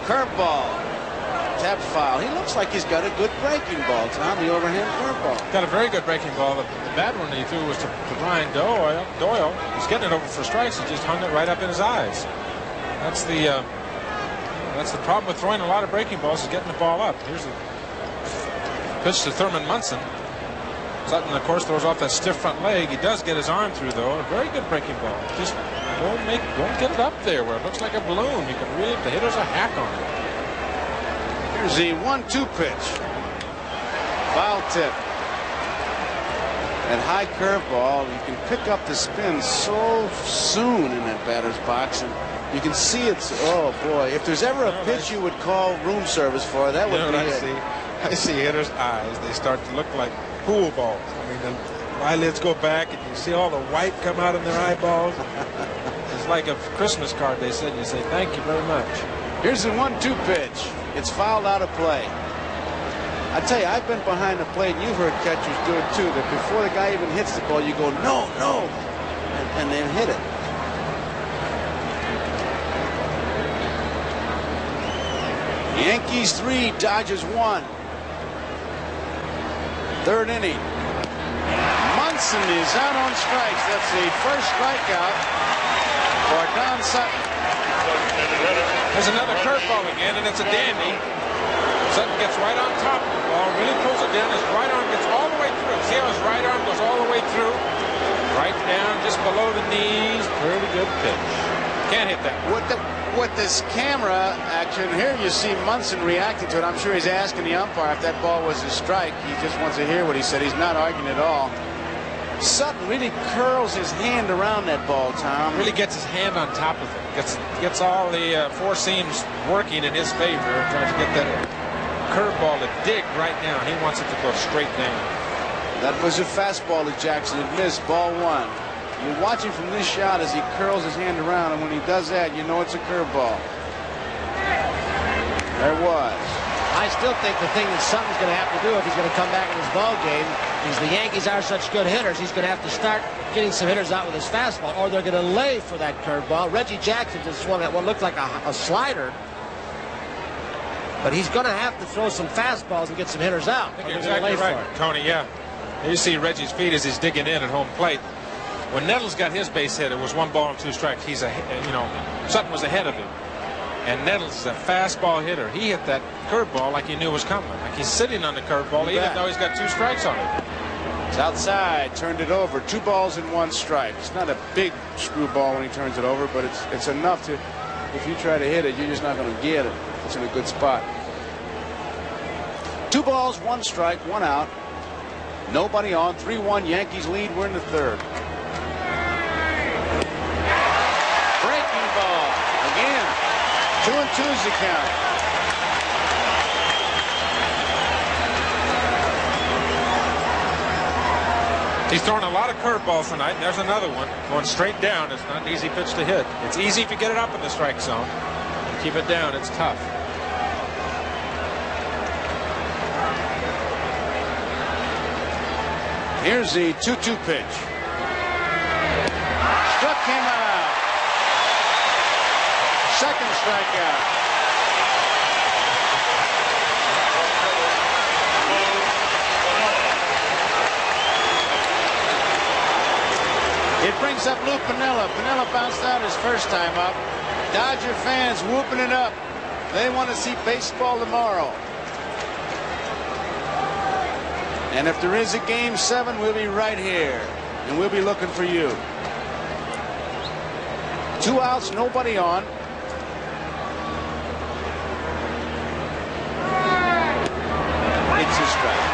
Speaker 7: Curveball. Tap foul. He looks like he's got a good breaking ball, Tom, the overhand curveball.
Speaker 9: Got a very good breaking ball. The bad one he threw was to Brian Doyle. He's getting it over for strikes. He just hung it right up in his eyes. That's the problem with throwing a lot of breaking balls, is getting the ball up. Here's the pitch to Thurman Munson. Sutton, of course, throws off that stiff front leg. He does get his arm through, though. A very good breaking ball. Just don't get it up there where it looks like a balloon. You can really, the hitter's a hack on it.
Speaker 7: Here's the 1-2 pitch. Foul tip. And high curveball, you can pick up the spin so soon in that batter's box, and you can see it's, oh boy, if there's ever a pitch you would call room service for, that would be it.
Speaker 9: I see hitters' eyes. They start to look like pool balls. I mean, the eyelids go back, and you see all the white come out in their eyeballs. It's like a Christmas card, they said. You say, thank you very much.
Speaker 7: Here's the 1-2 pitch. It's fouled out of play. I tell you, I've been behind the plate, and you've heard catchers do it too, that before the guy even hits the ball, you go, no, no, and then hit it. Yankees 3, Dodgers 1. Third inning. Munson is out on strikes. That's the first strikeout for Don Sutton.
Speaker 9: There's another curveball again, and it's a dandy. Sutton gets right on top of the ball, really pulls it down. His right arm gets all the way through. See how his right arm goes all the way through? Right down, just below the knees. Pretty good pitch. Can't hit that.
Speaker 7: With this camera action, here you see Munson reacting to it. I'm sure he's asking the umpire if that ball was a strike. He just wants to hear what he said. He's not arguing at all. Sutton really curls his hand around that ball, Tom.
Speaker 9: Really gets his hand on top of it. Gets all the four seams working in his favor. Tries to get that curveball to dig right down. He wants it to go straight down.
Speaker 7: That was a fastball to Jackson. It missed. Ball 1. You're watching from this shot as he curls his hand around, and when he does that, you know it's a curveball. There it was.
Speaker 10: I still think the thing that Sutton's going to have to do if he's going to come back in this ball game is the Yankees are such good hitters. He's going to have to start getting some hitters out with his fastball, or they're going to lay for that curveball. Reggie Jackson just swung at what looked like a slider. But he's going to have to throw some fastballs and get some hitters out.
Speaker 9: I think you're exactly right, Tony. Yeah. You see Reggie's feet as he's digging in at home plate. When Nettles got his base hit, it was 1 ball and 2 strikes. He's Sutton was ahead of him. And Nettles is a fastball hitter. He hit that curveball like he knew was coming. Like he's sitting on the curveball, even though he's got 2 strikes on it.
Speaker 7: It's outside, turned it over. 2 balls and 1 strike. It's not a big screwball when he turns it over, but it's enough to, if you try to hit it, you're just not going to get it. It's in a good spot. 2 balls, 1 strike, 1 out. Nobody on. 3-1 Yankees lead. We're in the 3rd. Breaking ball. Again. 2-2's the count.
Speaker 9: He's throwing a lot of curveballs tonight. There's another one going straight down. It's not an easy pitch to hit. It's easy if you get it up in the strike zone. Keep it down. It's tough.
Speaker 7: Here's the 2-2 pitch. Struck him out. Second strikeout. It brings up Lou Piniella. Piniella bounced out his first time up. Dodger fans whooping it up. They want to see baseball tomorrow. And if there is a Game 7, we'll be right here. And we'll be looking for you. 2 outs, nobody on. It's a strike.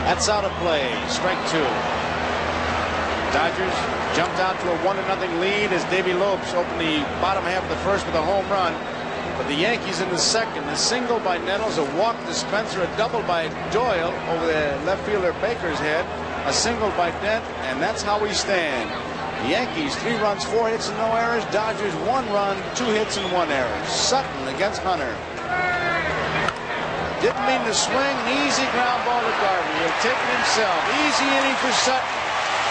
Speaker 7: That's out of play. Strike 2. Dodgers jumped out to a 1-0 lead as Davey Lopes opened the bottom half of the first with a home run. But the Yankees in the second, a single by Nettles, a walk to Spencer, a double by Doyle over the left fielder Baker's head, a single by Dent, and that's how we stand. The Yankees 3 runs, 4 hits and no errors. Dodgers 1 run, 2 hits and 1 error. Sutton against Hunter. Didn't mean to swing, an easy ground ball to Garvey. He'll take it himself. Easy inning for Sutton.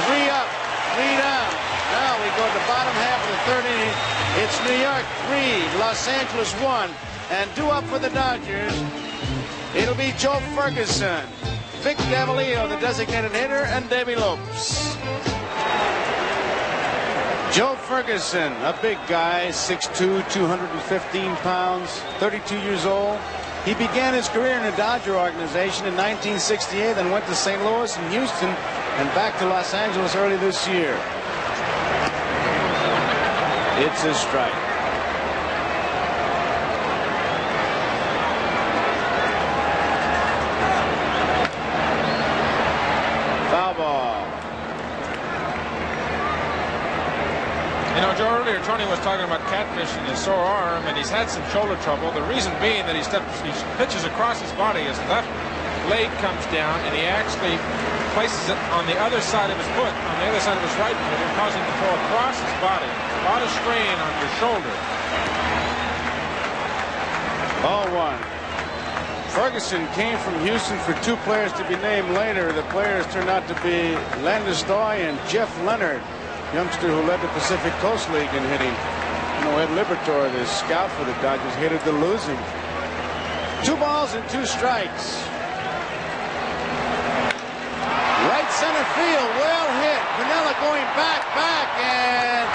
Speaker 7: 3 up, 3 down. Now we go to the bottom half of the 3rd inning. It's New York 3, Los Angeles 1. And due up for the Dodgers, it'll be Joe Ferguson, Vic Davalillo, the designated hitter, and Davey Lopes. Joe Ferguson, a big guy, 6'2", 215 pounds, 32 years old. He began his career in the Dodger organization in 1968, then went to St. Louis and Houston, and back to Los Angeles early this year. It's a strike. Foul ball.
Speaker 9: You know, Joe, earlier Tony was talking about catfishing his sore arm, and he's had some shoulder trouble. The reason being that he pitches across his body his left blade comes down, and he actually places it on the other side of his foot, on the other side of his right foot, and causes him to throw across his body. A lot of strain on your shoulder.
Speaker 7: Ball one. Ferguson came from Houston for two players to be named later. The players turned out to be Landis-Doy and Jeff Leonard, youngster who led the Pacific Coast League in hitting. You know, Ed Libertor, the scout for the Dodgers, hated the losing. 2 balls and 2 strikes. Right center field, well hit. Piniella going back, and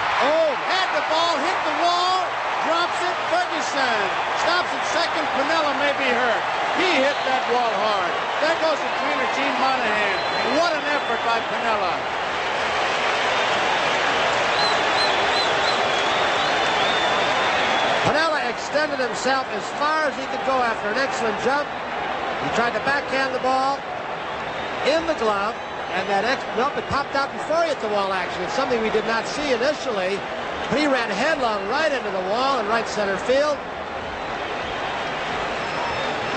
Speaker 7: had the ball, hit the wall, drops it. Ferguson stops at second. Piniella may be hurt. He hit that wall hard. There goes the trainer, Gene Monahan. What an effort by Piniella.
Speaker 10: Piniella extended himself as far as he could go after an excellent jump. He tried to backhand the ball in the glove, and that it popped out before he hit the wall, actually. It's something we did not see initially, but he ran headlong right into the wall in right center field.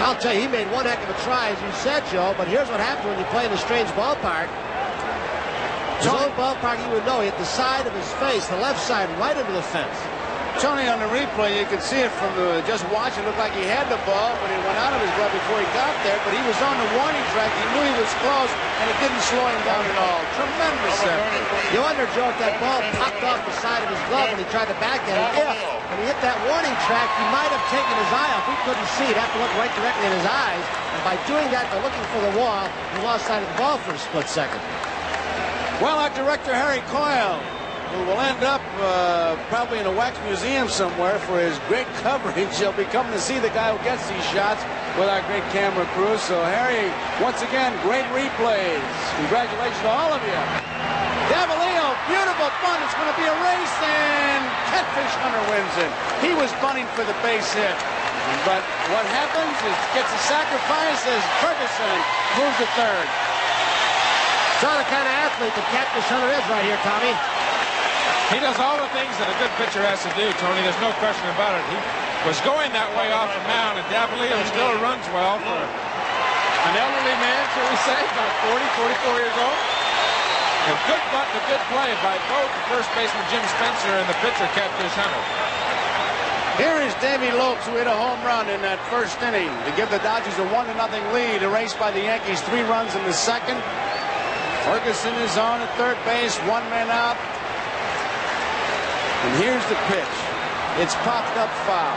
Speaker 10: I'll tell you, he made one heck of a try, as you said, Joe, but here's what happens when you play in a strange ballpark. His own ballpark, you would know, he hit the side of his face, the left side, right into the fence.
Speaker 7: Tony, on the replay, you could see it from just watching. It looked like he had the ball, but it went out of his glove before he got there. But he was on the warning track. He knew he was close, and it didn't slow him down at all. Tremendous effort.
Speaker 10: You wonder, Joe, if that ball popped off the side of his glove when he tried to backhand it. When he hit that warning track, he might have taken his eye off. We couldn't see it. He'd have to look right directly in his eyes. And by doing that, by looking for the wall, he lost sight of the ball for a split second.
Speaker 7: Well, our director, Harry Coyle, who will end up probably in a wax museum somewhere for his great coverage. He'll be coming to see the guy who gets these shots with our great camera crew. So, Harry, once again, great replays. Congratulations to all of you. Davalillo, beautiful bunt. It's going to be a race, and Catfish Hunter wins it. He was bunting for the base hit. But what happens is gets a sacrifice as Ferguson moves to third.
Speaker 10: So the kind of athlete that Catfish Hunter is right here, Tommy.
Speaker 9: He does all the things that a good pitcher has to do, Tony. There's no question about it. He was going that way off the mound, and Davalillo still runs well for an elderly man, shall we say, about 40, 44 years old. A good bunt, a good play by both the first baseman Jim Spencer and the pitcher Catfish Hunter.
Speaker 7: Here is Davey Lopes, who hit a home run in that first inning to give the Dodgers a 1-0 lead, erased by the Yankees 3 runs in the second. Ferguson is on at third base, 1 man out. And here's the pitch. It's popped up foul.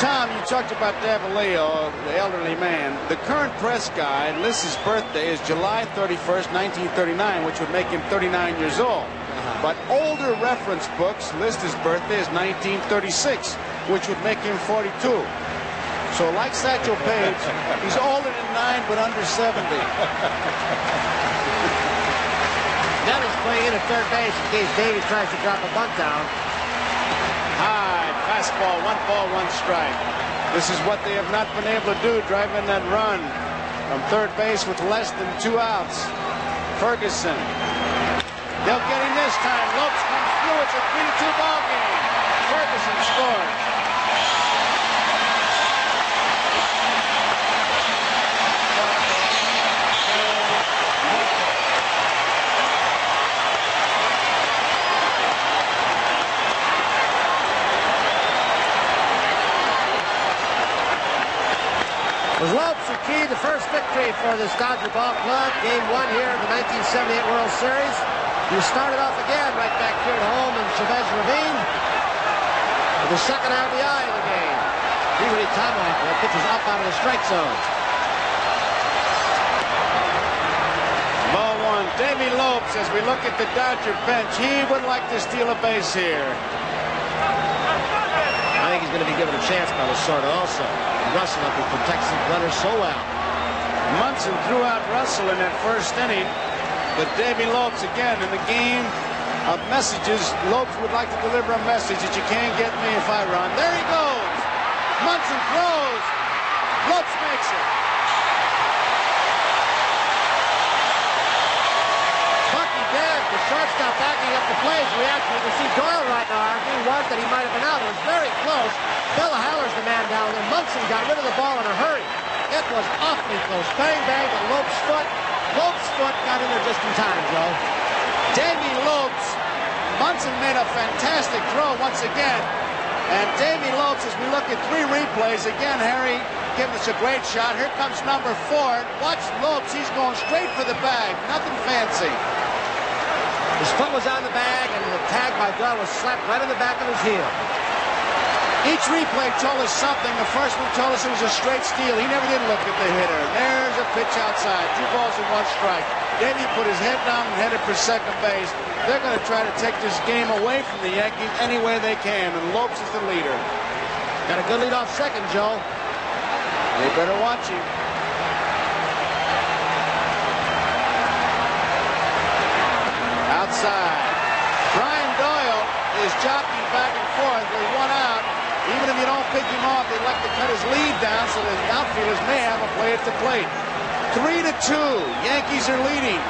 Speaker 7: Tom, you talked about Davalillo, the elderly man. The current press guide lists his birthday as July 31st, 1939, which would make him 39 years old. But older reference books list his birthday as 1936, which would make him 42. So like Satchel Paige, he's older than 9 but under 70.
Speaker 10: Dennis playing in at third base in case Davey tries to drop a bunt down.
Speaker 7: High fastball, 1 ball, 1 strike. This is what they have not been able to do, drive in that run from third base with less than 2 outs. Ferguson. They'll get him this time. Lopes comes through. It's a 3-2 ball game. Ferguson scores.
Speaker 10: Was Lopes who keyed the first victory for this Dodger ball club? Game 1 here in the 1978 World Series. You started off again right back here at home in Chavez Ravine with the second RBI of the game. Peabody tomahawk, that pitch was up out of the strike zone.
Speaker 7: Ball 1. Davey Lopes, as we look at the Dodger bench, he would like to steal a base here.
Speaker 10: I think he's going to be given a chance by Lasorda also. Russell up, who protects the runner so well.
Speaker 7: Munson threw out Russell in that first inning, but Davey Lopes again in the game of messages. Lopes would like to deliver a message that you can't get me if I run. There he goes. Munson throws. Lopes makes it.
Speaker 10: Bucky Dent, the shortstop backing up the plays, reaction. You can see Doyle right now arguing that he might have been out. It was very close. Bill Haller's the man down there. Munson got rid of the ball in a hurry. It was awfully close. Bang, bang, but Lopes' foot. Lopes' foot got in there just in time, Joe.
Speaker 7: Davey Lopes. Munson made a fantastic throw once again. And Davey Lopes, as we look at 3 replays, again, Harry giving us a great shot. Here comes number 4. Watch Lopes. He's going straight for the bag. Nothing fancy.
Speaker 10: His foot was on the bag, and the tag by Doyle was slapped right on the back of his heel.
Speaker 7: Each replay told us something. The first one told us it was a straight steal. He never did look at the hitter. There's a pitch outside. 2 balls and 1 strike. Davey put his head down and headed for second base. They're going to try to take this game away from the Yankees any way they can, and Lopes is the leader.
Speaker 10: Got a good lead off second, Joe.
Speaker 7: They better watch him. Outside. Brian Doyle is jockeying back and forth. There's 1 out. Even if you don't pick him off, they'd like to cut his lead down so the outfielders may have a play at the plate. 3-2. Yankees are leading.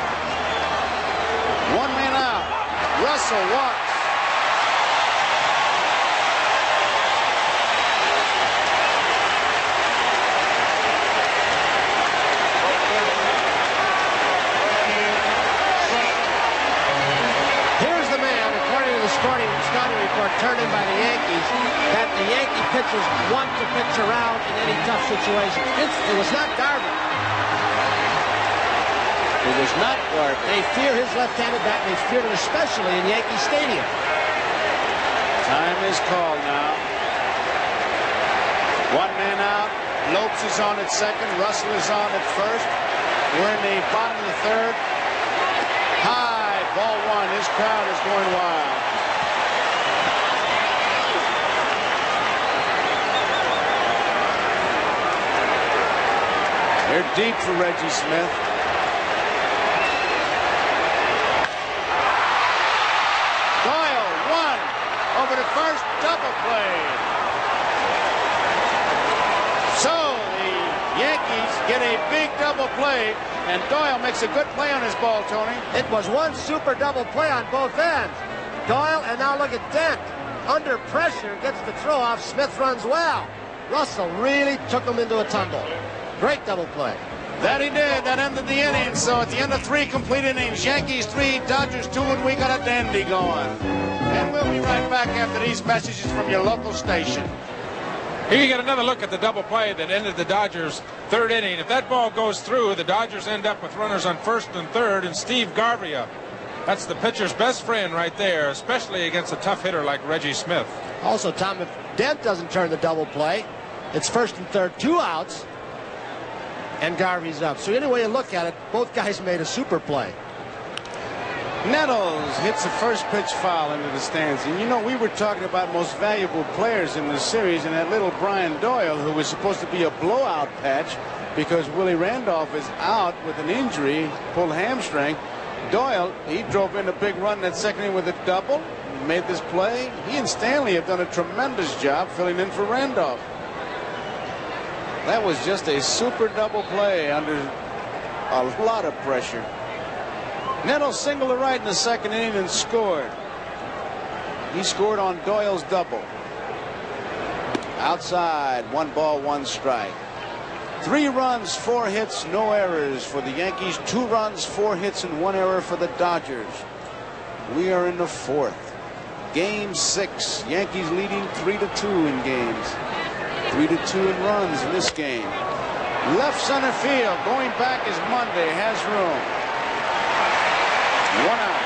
Speaker 7: 1 man out. Russell walks.
Speaker 10: Here's the man, according to the scouting report turned in by the Yankees, that the Yankee pitchers want to pitch around in any tough situation. It was not Garvey.
Speaker 7: It was not Garvey.
Speaker 10: They fear his left-handed bat, and they feared him especially in Yankee Stadium.
Speaker 7: Time is called now. 1 man out. Lopes is on at second. Russell is on at first. We're in the bottom of the 3rd. High, ball 1. This crowd is going wild. They're deep for Reggie Smith. Doyle, 1 over the first, double play. So the Yankees get a big double play, and Doyle makes a good play on his ball, Tony.
Speaker 10: It was 1 super double play on both ends. Doyle, and now look at Dent. Under pressure, gets the throw off. Smith runs well. Russell really took him into a tumble. Great double play.
Speaker 7: That he did. That ended the inning. So at the end of 3 complete innings, Yankees 3, Dodgers 2, and we got a dandy going. And we'll be right back after these messages from your local station.
Speaker 9: Here you get another look at the double play that ended the Dodgers' 3rd inning. If that ball goes through, the Dodgers end up with runners on 1st and 3rd, and Steve Garvey, that's the pitcher's best friend right there, especially against a tough hitter like Reggie Smith.
Speaker 10: Also, Tom, if Dent doesn't turn the double play, it's 1st and 3rd, 2 outs, and Garvey's up. So any way you look at it, both guys made a super play.
Speaker 7: Nettles hits the first pitch foul into the stands. And you know, we were talking about most valuable players in this series, and that little Brian Doyle, who was supposed to be a blowout patch because Willie Randolph is out with an injury, pulled hamstring. Doyle, he drove in a big run that second inning with a double, made this play. He and Stanley have done a tremendous job filling in for Randolph. That was just a super double play under a lot of pressure. Nettles singled to right in the second inning and scored. He scored on Doyle's double. Outside, 1 ball, 1 strike. 3 runs, 4 hits, no errors for the Yankees. 2 runs, 4 hits, and 1 error for the Dodgers. We are in the 4th. Game 6. Yankees leading 3-2 in games. 3-2 in runs in this game. Left center field, going back is Monday, has room. 1 out.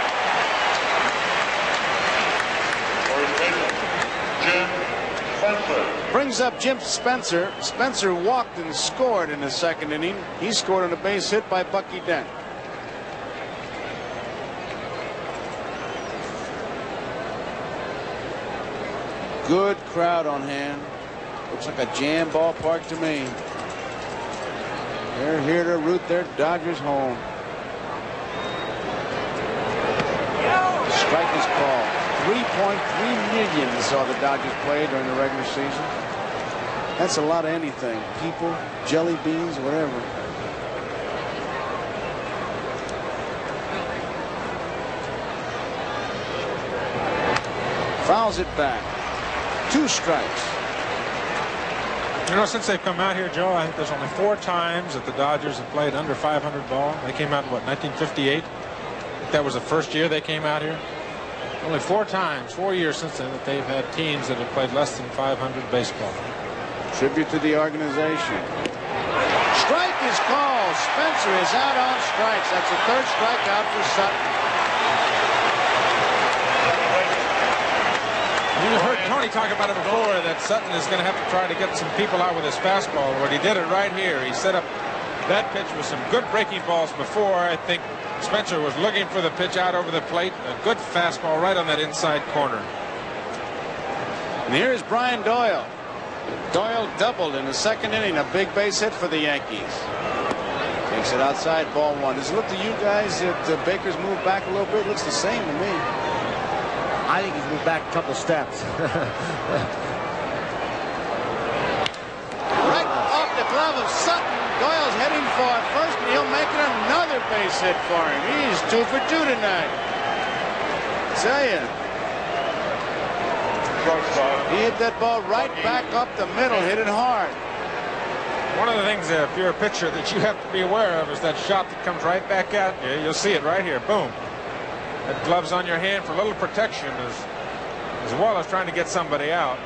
Speaker 7: Brings up Jim Spencer. Spencer walked and scored in the second inning. He scored on a base hit by Bucky Dent. Good crowd on hand. Looks like a jam ballpark to me. They're here to root their Dodgers home. Strike is called. 3.3 million saw the Dodgers play during the regular season. That's a lot of anything. People, jelly beans, whatever. Fouls it back. 2 strikes.
Speaker 9: You know, since they've come out here, Joe, I think there's only 4 times that the Dodgers have played under 500 ball. They came out in, what, 1958? I think that was the first year they came out here. Only 4 times, 4 years since then, that they've had teams that have played less than 500 baseball.
Speaker 7: Tribute to the organization. Strike is called. Spencer is out on strikes. That's a 3rd strikeout for Sutton.
Speaker 9: You heard Tony talk about it before, that Sutton is going to have to try to get some people out with his fastball. But he did it right here. He set up that pitch with some good breaking balls before. I think Spencer was looking for the pitch out over the plate. A good fastball right on that inside corner.
Speaker 7: And here's Brian Doyle. Doyle doubled in the 2nd inning. A big base hit for the Yankees. Takes it outside, ball 1. Does it look to you guys that Baker's moved back a little bit? It looks the same to me.
Speaker 10: I think he's moved back a couple steps.
Speaker 7: Right off the glove of Sutton. Doyle's heading for first, and he'll make it another base hit for him. He's 2 for 2 tonight. I tell you. He hit that ball right back up the middle, hit it hard.
Speaker 9: One of the things, if you're a pitcher, that you have to be aware of is that shot that comes right back at you. You'll see it right here. Boom. That glove's on your hand for a little protection as well as trying to get somebody out.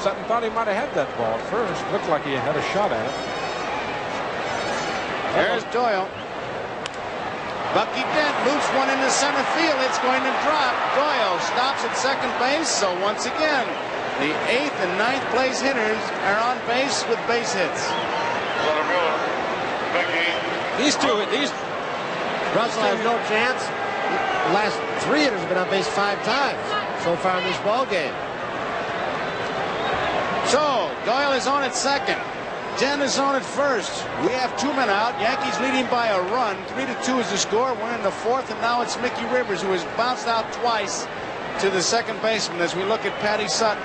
Speaker 9: Sutton thought he might have had that ball at first. Looked like he had a shot at it.
Speaker 7: There's Doyle. Bucky Dent loops one into center field. It's going to drop. Doyle stops at 2nd base. So once again, the 8th and 9th place hitters are on base with base hits.
Speaker 10: Russell has no chance. The last 3 hitters have been on base 5 times so far in this ball game.
Speaker 7: So Doyle is on at 2nd. Dent is on at 1st. We have 2 men out. Yankees leading by a run. 3-2 is the score. We're in the 4th, and now it's Mickey Rivers, who has bounced out twice to the 2nd baseman as we look at Patty Sutton.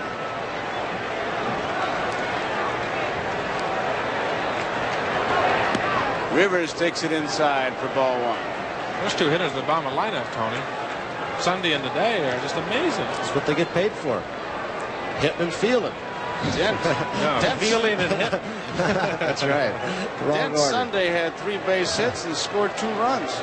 Speaker 7: Rivers takes it inside for ball 1.
Speaker 9: Those 2 hitters at the bottom of the lineup, Tony, Sunday and today, are just amazing.
Speaker 10: That's what they get paid for. Hitting and fielding.
Speaker 7: Dent.
Speaker 9: Fielding and hitting.
Speaker 10: That's right.
Speaker 7: Dent Sunday had 3 base hits and scored 2 runs.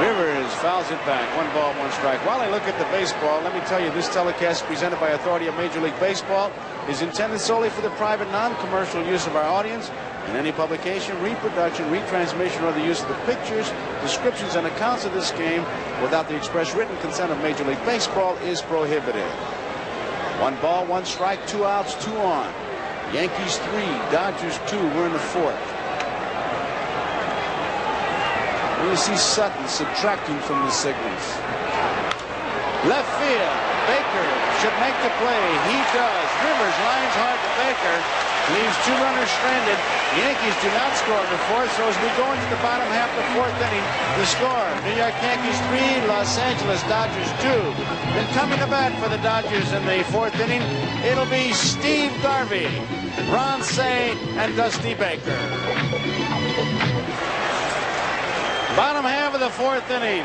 Speaker 7: Rivers fouls it back. 1 ball, 1 strike. While I look at the baseball, let me tell you, this telecast presented by authority of Major League Baseball is intended solely for the private, non-commercial use of our audience. And any publication, reproduction, retransmission, or the use of the pictures, descriptions, and accounts of this game without the express written consent of Major League Baseball is prohibited. 1 ball, 1 strike, 2 outs, 2 on. Yankees 3, Dodgers 2. We're in the 4th. You see Sutton subtracting from the signals. Left field. Baker should make the play. He does. Rivers lines hard to Baker. Leaves 2 runners stranded. The Yankees do not score in the 4th, so as we go into the bottom half of the 4th inning, the score, New York Yankees 3, Los Angeles Dodgers 2. Then coming to bat for the Dodgers in the 4th inning, it'll be Steve Garvey, Ron Cey, and Dusty Baker. Bottom half of the 4th inning.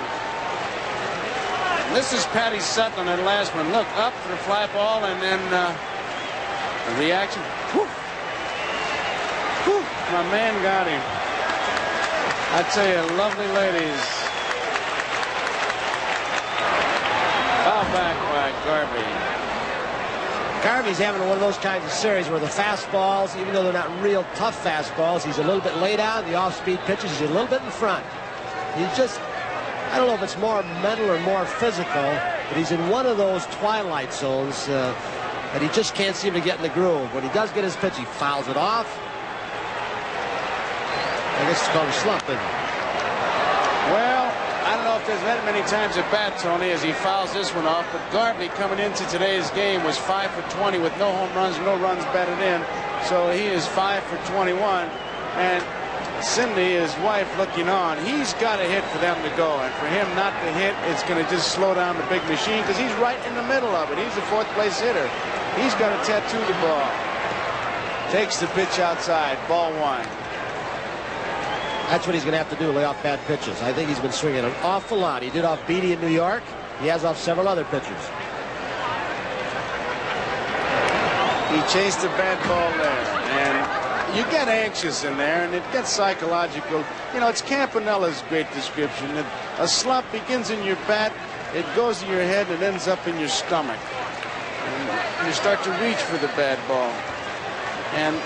Speaker 7: This is Patty Sutton on that last one. Look up for the fly ball, and then a reaction. Whew. Whew. My man got him. I tell you, lovely ladies. Foul back by Garvey.
Speaker 10: Garvey's having one of those kinds of series where the fastballs, even though they're not real tough fastballs, he's a little bit laid out. The off-speed pitches, he's a little bit in front. He's just, I don't know if it's more mental or more physical, but he's in one of those twilight zones that he just can't seem to get in the groove. When he does get his pitch, he fouls it off. I guess it's called a slump, isn't it?
Speaker 7: Well, I don't know if there's that many times at bat, Tony, as he fouls this one off, but Garvey coming into today's game was 5 for 20 with no home runs, no runs batted in, so he is 5 for 21, and Cindy, his wife, looking on. He's got to hit for them to go, and for him not to hit, it's going to just slow down the big machine because he's right in the middle of it. He's the 4th place hitter. He's got to tattoo the ball. Takes the pitch outside, ball 1.
Speaker 10: That's what he's going to have to do, lay off bad pitches. I think he's been swinging an awful lot. He did off Beatty in New York. He has off several other pitchers.
Speaker 7: He chased the bad ball there, and you get anxious in there, and it gets psychological. You know, it's Campanella's great description. That a slump begins in your bat, it goes to your head, and ends up in your stomach. And you start to reach for the bad ball. And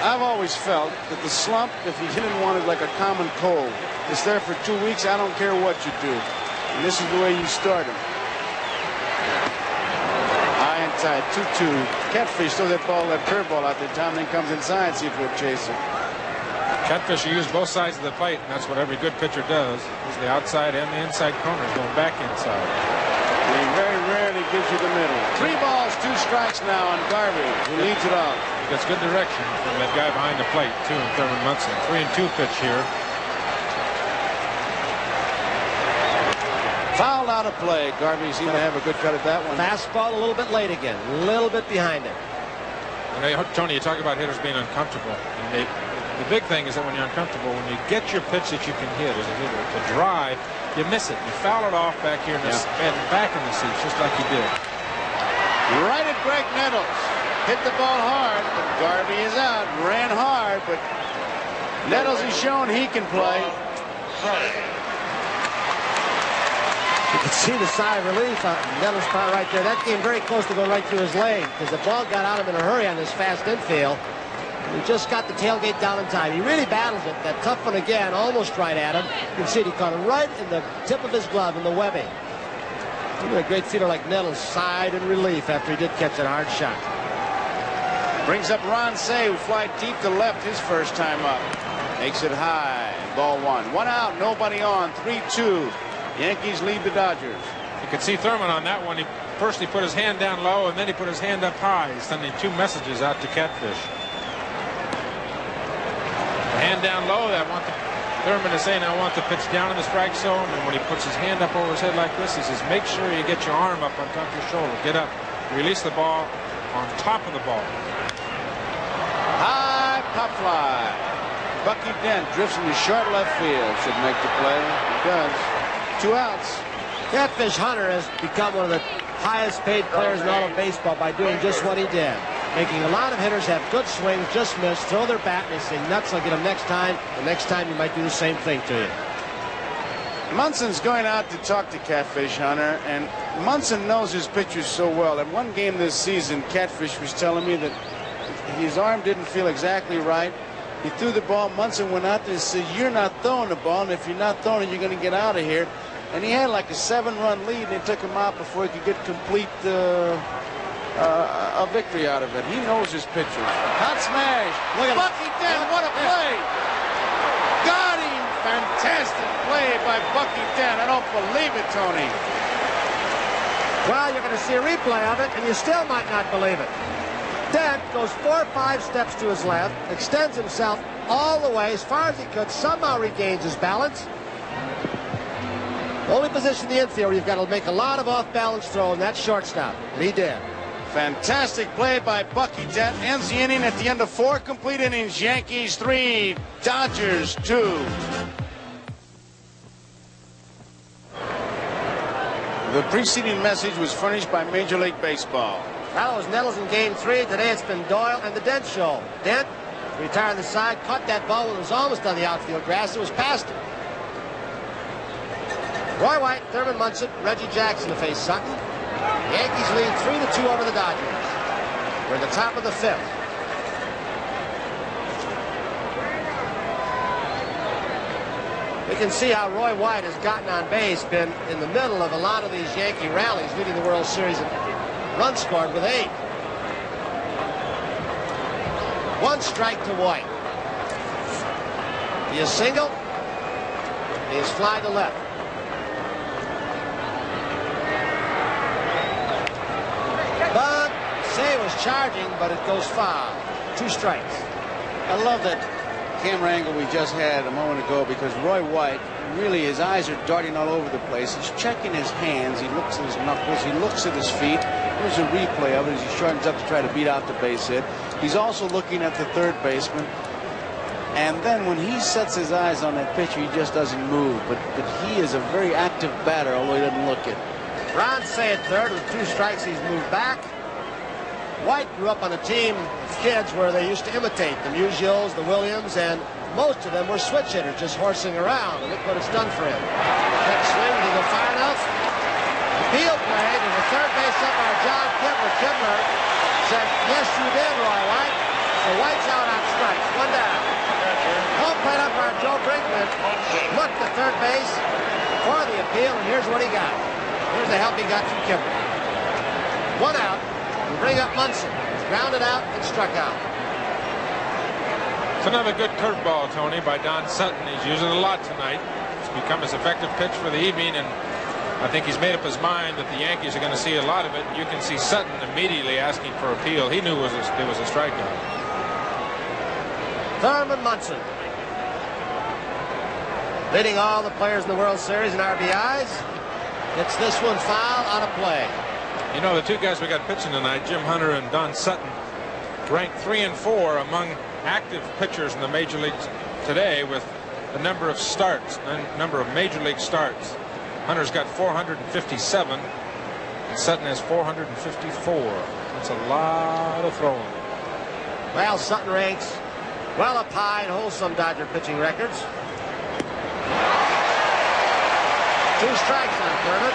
Speaker 7: I've always felt that the slump, if you didn't want it like a common cold, it's there for 2 weeks. I don't care what you do. And this is the way you start it. High and tight, 2-2. Catfish throws that ball, that curveball out there. Tom then comes inside, see if he'll chase it.
Speaker 5: Catfish will use both sides of the plate, and that's what every good pitcher does. Is the outside and the inside corners going back inside.
Speaker 7: He very rarely gives you the middle. 3 balls, 2 strikes now on Garvey, who leads it off.
Speaker 5: He gets good direction from that guy behind the plate, too, in Thurman Munson. 3-2 pitch here.
Speaker 7: Fouled out of play. Garvey seemed to have a good cut at that one.
Speaker 10: Fastball a little bit late again. A little bit behind it.
Speaker 5: You know, Tony, you talk about hitters being uncomfortable. And the big thing is that when you're uncomfortable, when you get your pitch that you can hit as a hitter, to drive, you miss it. You foul it off back here and back in the seats, just like you did.
Speaker 7: Right at Greg Nettles. Hit the ball hard, but Garvey is out. Ran hard, but Nettles has shown he can play.
Speaker 10: You can see the sigh of relief on Nettles' part right there. That came very close to going right through his leg because the ball got out of him in a hurry on this fast infield. He just got the tailgate down in time. He really battles it. That tough one again, almost right at him. You can see he caught it right in the tip of his glove in the webbing. Even a great fielder like Nettles sighed in relief after he did catch that hard shot.
Speaker 7: Brings up Ron Say, who flied deep to left his first time up. Makes it high. Ball 1. 1 out, nobody on. 3-2. Yankees lead the Dodgers.
Speaker 5: You could see Thurman on that one. First he put his hand down low, and then he put his hand up high. He's sending 2 messages out to Catfish. The hand down low, Thurman is saying, I want the pitch down in the strike zone. And when he puts his hand up over his head like this, he says, make sure you get your arm up on top of your shoulder. Get up. Release the ball on top of the ball.
Speaker 7: High pop fly. Bucky Dent drifts into short left field. Should make the play. He does. 2 outs.
Speaker 10: Catfish Hunter has become one of the highest paid players in all of baseball by doing just what he did. Making a lot of hitters have good swings, just miss, throw their bat, and they say, nuts, I'll get him next time. The next time he might do the same thing to you.
Speaker 7: Munson's going out to talk to Catfish Hunter, and Munson knows his pitchers so well. At one game this season, Catfish was telling me that his arm didn't feel exactly right. He threw the ball. Munson went out there and said, you're not throwing the ball, and if you're not throwing it, you're going to get out of here. And he had like a 7-run lead, and they took him out before he could get complete a victory out of it. He knows his pitchers. Hot smash. Look at Bucky Dent. What a play. Got him. Fantastic play by Bucky Dent. I don't believe it, Tony.
Speaker 10: Well, you're going to see a replay of it, and you still might not believe it. Dent goes 4 or 5 steps to his left, extends himself all the way as far as he could, somehow regains his balance. Only position in the infield, you've got to make a lot of off-balance throw, and that's shortstop. And he did.
Speaker 7: Fantastic play by Bucky Dent. Ends the inning at the end of 4 complete innings. Yankees 3, Dodgers 2. The preceding message was furnished by Major League Baseball.
Speaker 10: That was Nettles in Game 3. Today it's been Doyle and the Dent Show. Dent retired the side, caught that ball when it was almost on the outfield grass. It was past him. Roy White, Thurman Munson, Reggie Jackson to face Sutton. Yankees lead 3-2 over the Dodgers. We're at the top of the 5th. We can see how Roy White has gotten on base, been in the middle of a lot of these Yankee rallies, leading the World Series in runs scored with 8. 1 strike to White. He is single. He is fly to left. But Say was charging, but it goes foul. 2 strikes.
Speaker 7: I love that camera angle we just had a moment ago because Roy White, really his eyes are darting all over the place. He's checking his hands. He looks at his knuckles. He looks at his feet. Here's a replay of it as he shortens up to try to beat out the base hit. He's also looking at the third baseman. And then when he sets his eyes on that pitcher, he just doesn't move. But he is a very active batter, although he doesn't look it.
Speaker 10: Ron Say at third with 2 strikes. He's moved back. White grew up on a team of kids where they used to imitate the Musials, the Williams, and most of them were switch hitters, just horsing around. And look what it's done for him. Check swing, did he go far enough? Appeal play to the third base umpire, John Kibler. Kibler said, yes, you did, Roy White. So White's out on strikes, 1 down. Home plate umpire Joe Brinkman looked at third base for the appeal, and here's what he got. Here's the help he got from Kibler. 1 out. We bring up Munson. Grounded out and struck out.
Speaker 9: It's another good curveball, Tony, by Don Sutton. He's using it a lot tonight. It's become his effective pitch for the evening, and I think he's made up his mind that the Yankees are going to see a lot of it. You can see Sutton immediately asking for appeal. He knew it was a strikeout.
Speaker 10: Thurman Munson, leading all the players in the World Series in RBIs. Gets this one foul on a play.
Speaker 9: You know, the two guys we got pitching tonight, Jim Hunter and Don Sutton, ranked 3 and 4 among active pitchers in the major leagues today with the number of starts, number of major league starts. Hunter's got 457, and Sutton has 454. That's a lot of throwing.
Speaker 10: Well, Sutton ranks well up high in wholesome Dodger pitching records. 2 strikes on Thurman.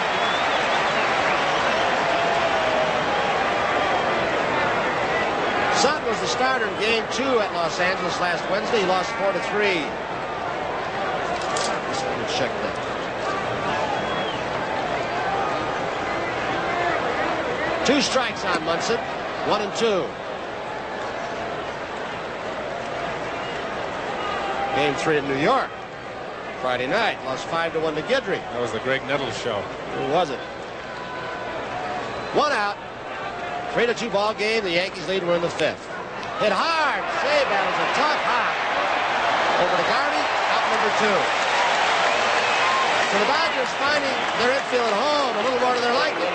Speaker 10: Sutton was the starter in Game 2 at Los Angeles last Wednesday. He lost 4-3. Let me check that. Two strikes on Munson. 1 and 2. Game 3 in New York. Friday night. Lost 5-1 to Guidry.
Speaker 9: That was the Greg Nettles show.
Speaker 10: Who was it? 1 out. 3-2 ball game. The Yankees lead. We're in the 5th. Hit hard. Save. That was a tough hop. Over to Garvey. Out number 2. So the Dodgers finding their infield at home a little more to their liking.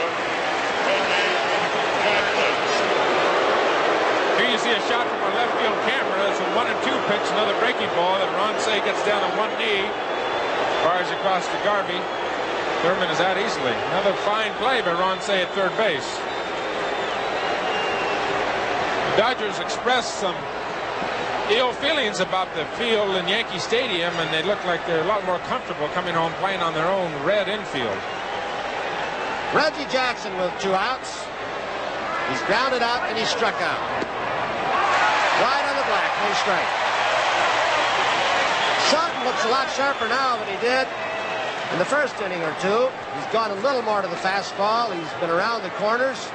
Speaker 9: Here you see a shot from our left field camera. It's a 1-2 pitch. Another breaking ball that Ronsay gets down on 1 knee. Fires across to Garvey. Thurman is out easily. Another fine play by Ronsay at third base. The Dodgers expressed some ill feelings about the field in Yankee Stadium, and they look like they're a lot more comfortable coming home playing on their own red infield.
Speaker 10: Reggie Jackson with 2 outs. He's grounded out and he's struck out. Wide on the black, no strike. Sutton looks a lot sharper now than he did in the first inning or 2. He's gone a little more to the fastball. He's been around the corners.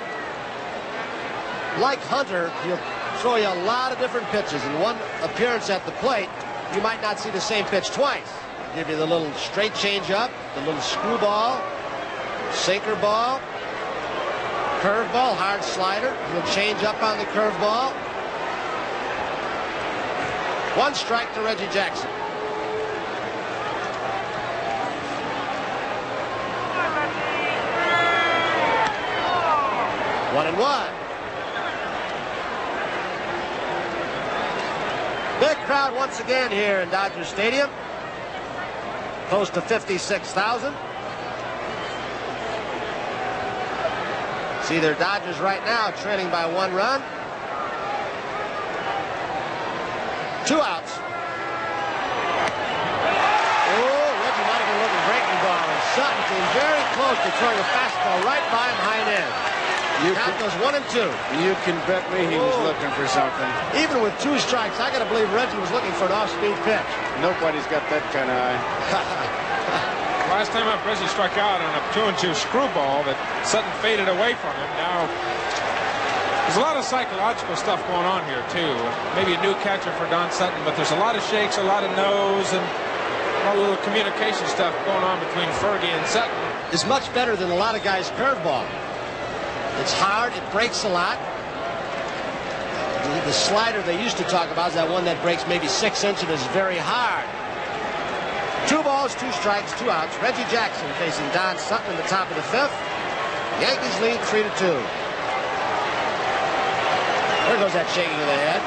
Speaker 10: Like Hunter, he'll throw you a lot of different pitches. In one appearance at the plate, you might not see the same pitch twice. He'll give you the little straight change up, the little screwball, sinker ball, curveball, hard slider. He'll change up on the curveball. 1 strike to Reggie Jackson. One and 1. Big crowd once again here in Dodger Stadium. Close to 56,000. See their Dodgers right now trailing by 1 run. 2 outs. Oh, Reggie might have been looking breaking ball, and Sutton came very close to throwing a fastball right by him high and in. Count goes 1 and 2.
Speaker 7: You can bet me he was looking for something.
Speaker 10: Even with 2 strikes, I got to believe Reggie was looking for an off-speed pitch.
Speaker 7: Nobody's got that kind of eye.
Speaker 9: Last time up, Reggie struck out on a 2-2 screwball that Sutton faded away from him. Now, there's a lot of psychological stuff going on here, too. Maybe a new catcher for Don Sutton, but there's a lot of shakes, a lot of no's, and a little communication stuff going on between Fergie and Sutton.
Speaker 10: It's much better than a lot of guys' curveball. It's hard. It breaks a lot. The slider they used to talk about is that one that breaks maybe 6 inches and is very hard. 2 balls, 2 strikes, 2 outs. Reggie Jackson facing Don Sutton in the top of the 5th. Yankees lead 3-2. There goes that shaking of the head.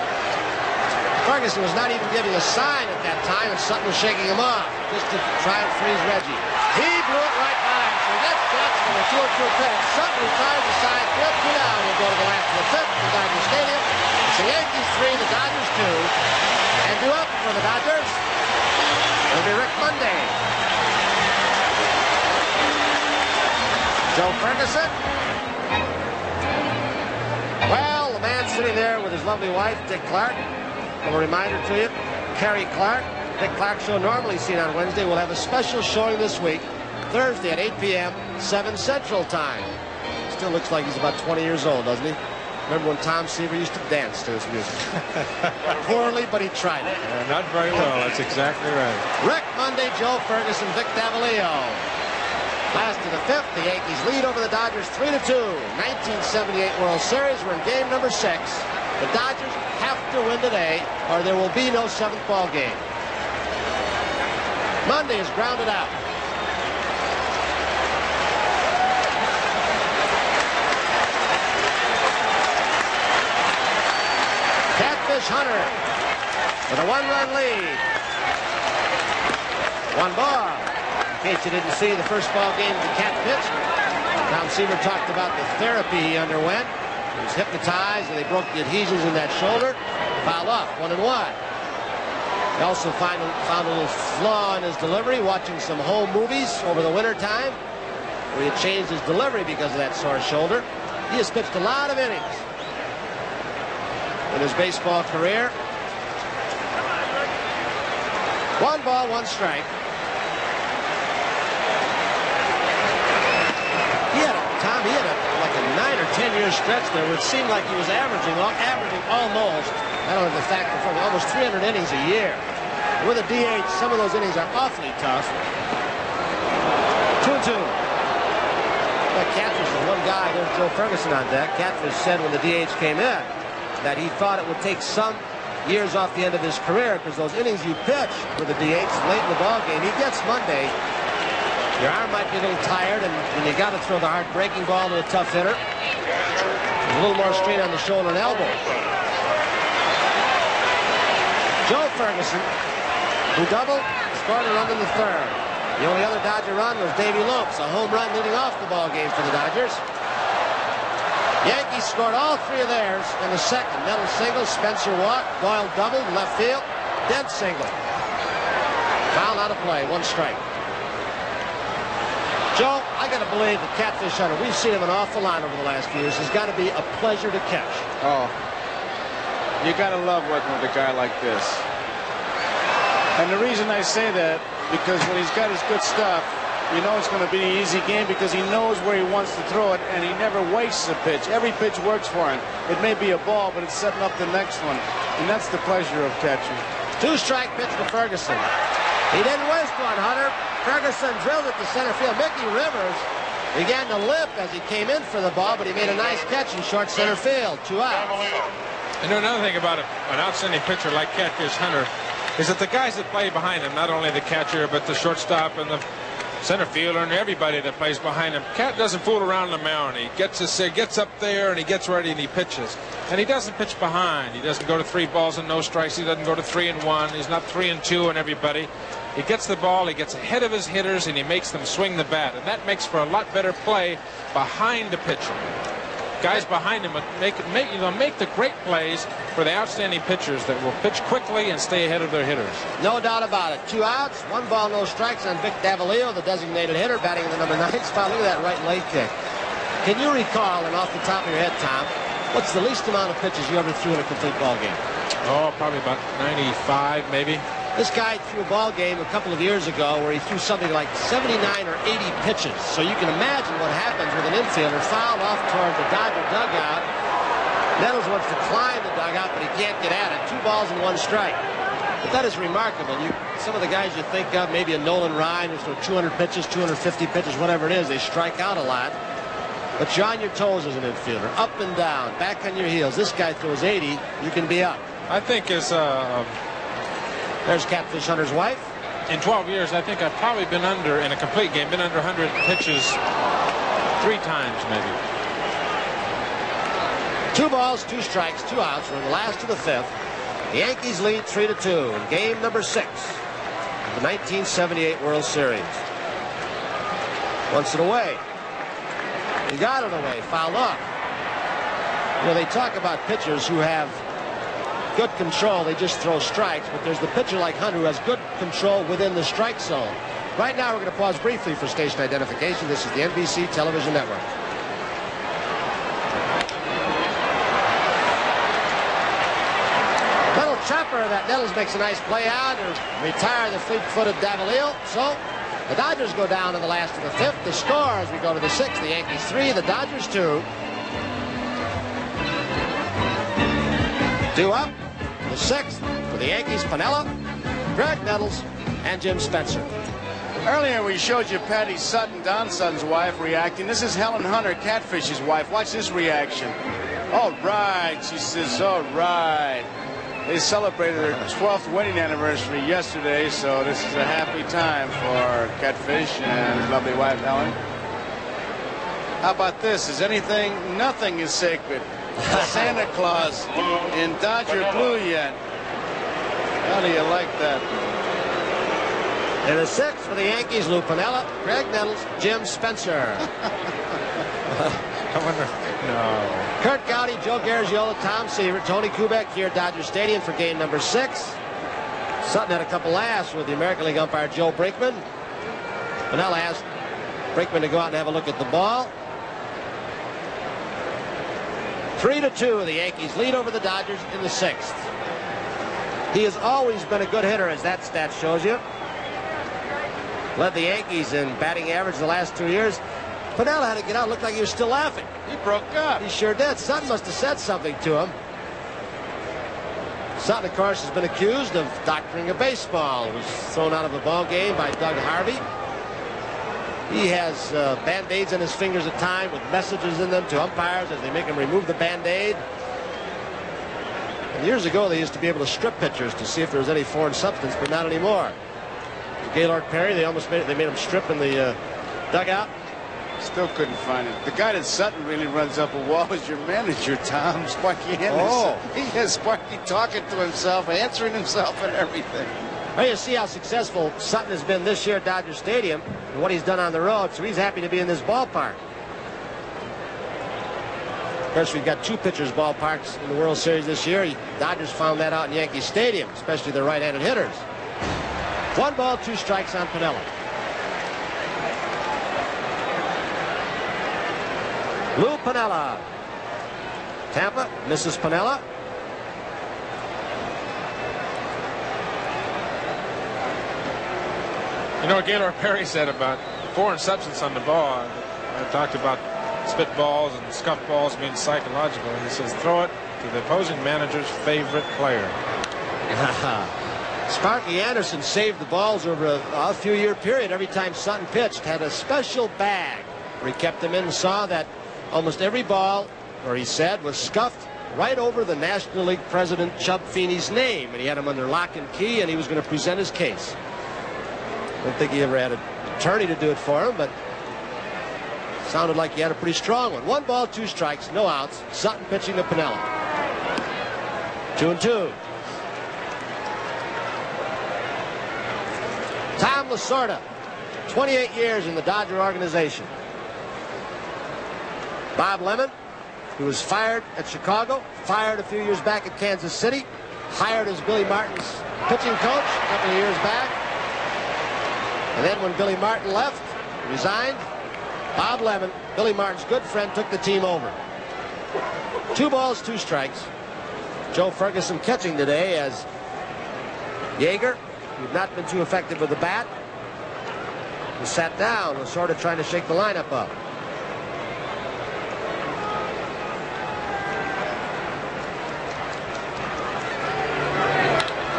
Speaker 10: Ferguson was not even giving a sign at that time, and Sutton was shaking him off just to try and freeze Reggie. He blew it right by him. So That's Jackson with a 2-2 pitch. Sutton retires the side field. 2 down. We'll go to the last of the 5th in Dodger Stadium. It's the Yankees 3, the Dodgers 2. And due up for the Dodgers, it'll be Rick Monday. Joe Ferguson. Well, the man sitting there with his lovely wife, Dick Clark. A reminder to you, Carrie Clark. Dick Clark show normally seen on Wednesday. We'll have a special showing this week, Thursday at 8 p.m., 7 Central Time. Still looks like he's about 20 years old, doesn't he? Remember when Tom Seaver used to dance to his music? Poorly, but he tried it.
Speaker 5: Not very well. That's exactly right.
Speaker 10: Rick Monday, Joe Ferguson, Vic Davalillo. Last of the 5th, the Yankees lead over the Dodgers 3-2. 1978 World Series. We're in game number 6. The Dodgers have to win today, or there will be no 7th ball game. Monday is grounded out. Catfish Hunter with a 1-run lead. 1 ball. In case you didn't see the first ball game of the Catfish, Tom Seaver talked about the therapy he underwent. He was hypnotized and they broke the adhesions in that shoulder. Foul off, 1-1. He also found a little flaw in his delivery, watching some home movies over the winter time, where he had changed his delivery because of that sore shoulder. He has pitched a lot of innings in his baseball career. 1 ball, 1 strike. He had like a 9 or 10 year stretch there where it seemed like he was averaging almost, I don't know the fact before, almost 300 innings a year. With a DH, some of those innings are awfully tough. 2-2. But Catfish is one guy. There's Joe Ferguson on deck. Catfish said when the DH came in that he thought it would take some years off the end of his career because those innings you pitch with the DH late in the ball game, he gets Monday. Your arm might be a little tired, and you got to throw the hard breaking ball to a tough hitter. There's a little more strain on the shoulder and elbow. Joe Ferguson, who doubled, scored a run in the 3rd. The only other Dodger run was Davey Lopes, a home run leading off the ball game for the Dodgers. Yankees scored all 3 of theirs in the 2nd. Nettles single, Spencer walked, Doyle doubled, left field, dead single. Foul out of play, 1 strike. Joe, I got to believe that Catfish Hunter, we've seen him an awful lot over the last few years, has got to be a pleasure to catch.
Speaker 7: Oh, you got to love working with a guy like this. And the reason I say that, because when he's got his good stuff, you know it's going to be an easy game because he knows where he wants to throw it, and he never wastes a pitch. Every pitch works for him. It may be a ball, but it's setting up the next one, and that's the pleasure of catching.
Speaker 10: 2-strike pitch to Ferguson. He didn't waste one, Hunter. Ferguson drilled it to center field. Mickey Rivers began to limp as he came in for the ball, but he made a nice catch in short center field. 2 outs.
Speaker 5: And another thing about an outstanding pitcher like Catfish Hunter is that the guys that play behind him, not only the catcher, but the shortstop and the center fielder and everybody that plays behind him, Cat doesn't fool around the mound. He gets up there and he gets ready and he pitches. And he doesn't pitch behind. He doesn't go to 3 balls and no strikes. He doesn't go to 3-1. He's not 3-2 on everybody. He gets the ball, he gets ahead of his hitters, and he makes them swing the bat. And that makes for a lot better play behind the pitcher. Guys behind him make the great plays for the outstanding pitchers that will pitch quickly and stay ahead of their hitters.
Speaker 10: No doubt about it. 2 outs, 1 ball, no strikes on Vic Davalillo, the designated hitter, batting in the number 9 spot. Look at that right leg kick. Can you recall, and off the top of your head, Tom, what's the least amount of pitches you ever threw in a complete ball game?
Speaker 5: Oh, probably about 95, maybe.
Speaker 10: This guy threw a ball game a couple of years ago where he threw something like 79 or 80 pitches. So you can imagine what happens with an infielder fouled off toward the Dodger dugout. Nettles wants to climb the dugout, but he can't get at it. 2 balls and 1 strike. But that is remarkable. Some of the guys you think of, maybe a Nolan Ryan, who's thrown 200 pitches, 250 pitches, whatever it is, they strike out a lot. But you're on your toes as an infielder, up and down, back on your heels. This guy throws 80, you can be up.
Speaker 5: I think
Speaker 10: there's Catfish Hunter's wife.
Speaker 5: In 12 years, I think I've probably been under, in a complete game, been under 100 pitches 3 times, maybe.
Speaker 10: 2 balls, 2 strikes, 2 outs. We're in the last of the 5th. The Yankees lead 3-2 in game number 6 of the 1978 World Series. Wants it away. He got it away. Fouled off. You know, they talk about pitchers who have good control. They just throw strikes. But there's the pitcher like Hunter who has good control within the strike zone. Right now, we're going to pause briefly for station identification. This is the NBC Television Network. Little chopper that Nettles makes a nice play out and retire the fleet-footed Davila. So the Dodgers go down in the last of the fifth. The score as we go to the sixth, the Yankees 3, the Dodgers 2. 2 up. The sixth for the Yankees, Piniella, Greg Nettles, and Jim Spencer.
Speaker 1: Earlier we showed you Patty Sutton, Don Sutton's wife, reacting. This is Helen Hunter, Catfish's wife. Watch this reaction. All right, she says, all right. They celebrated her 12th wedding anniversary yesterday, so this is a happy time for Catfish and his lovely wife, Helen. How about this? Is anything, nothing is sacred. Santa Claus in Dodger blue yet. How do you like that?
Speaker 10: And the sixth for the Yankees, Lou Piniella, Greg Nettles, Jim Spencer.
Speaker 5: I wonder. No.
Speaker 10: Kurt Gowdy, Joe Garagiola, Tom Seaver, Tony Kubek here at Dodger Stadium for game number 6. Sutton had a couple laughs with the American League umpire Joe Brinkman. Piniella asked Brinkman to go out and have a look at the ball. 3-2, the Yankees lead over the Dodgers in the 6th. He has always been a good hitter, as that stat shows you. Led the Yankees in batting average the last 2 years. Piniella had to get out. Looked like he was still laughing.
Speaker 1: He broke up.
Speaker 10: He sure did. Sutton must have said something to him. Sutton, of course, has been accused of doctoring a baseball. He was thrown out of a ball game by Doug Harvey. He has Band-Aids on his fingers at times with messages in them to umpires as they make him remove the Band-Aid. And years ago, they used to be able to strip pitchers to see if there was any foreign substance, but not anymore. Gaylord Perry, they made him strip in the dugout.
Speaker 1: Still couldn't find it. The guy that Sutton really runs up a wall is your manager, Tom, Sparky Henderson.
Speaker 10: Oh.
Speaker 1: He has Sparky talking to himself, answering himself and everything.
Speaker 10: Well, you see how successful Sutton has been this year at Dodger Stadium and what he's done on the road, so he's happy to be in this ballpark. Of course, we've got 2 pitchers' ballparks in the World Series this year. Dodgers found that out in Yankee Stadium, especially the right-handed hitters. 1 ball, 2 strikes on Piniella. Lou Piniella. Tampa, Mrs. Piniella.
Speaker 9: You know what Gaylord Perry said about foreign substance on the ball? I talked about spitballs and scuff balls being psychological. And he says, throw it to the opposing manager's favorite player.
Speaker 10: Sparky Anderson saved the balls over a few-year period. Every time Sutton pitched, had a special bag where he kept them in and saw that almost every ball, or he said, was scuffed right over the National League president Chub Feeney's name, and he had him under lock and key, and he was going to present his case. I don't think he ever had an attorney to do it for him, but sounded like he had a pretty strong one. 1 ball, 2 strikes, no outs. Sutton pitching to Piniella. 2-2. Tom Lasorda, 28 years in the Dodger organization. Bob Lemon, who was fired at Chicago, fired a few years back at Kansas City, hired as Billy Martin's pitching coach a couple of years back. And then when Billy Martin left, resigned, Bob Lemon, Billy Martin's good friend, took the team over. 2 balls, 2 strikes. Joe Ferguson catching today as Yeager, who'd not been too effective with the bat, was sat down, was sort of trying to shake the lineup up.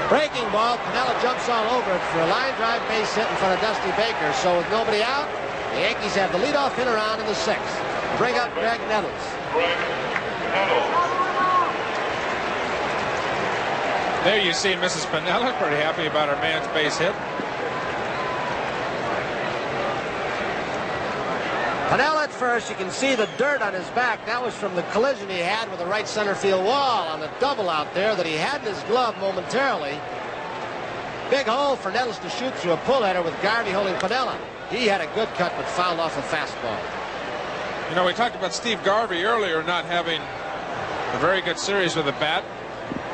Speaker 10: Breaking ball, Piniella jumps all over it for a line drive base hit in front of Dusty Baker. So with nobody out, the Yankees have the leadoff hitter on in the 6th. Bring up Greg Nettles.
Speaker 9: There you see Mrs. Piniella pretty happy about her man's base hit.
Speaker 10: Piniella at first, you can see the dirt on his back. That was from the collision he had with the right center field wall on the double out there that he had in his glove momentarily. Big hole for Nettles to shoot through a pull header with Garvey holding Piniella. He had a good cut, but fouled off a fastball.
Speaker 9: You know, we talked about Steve Garvey earlier not having a very good series with the bat.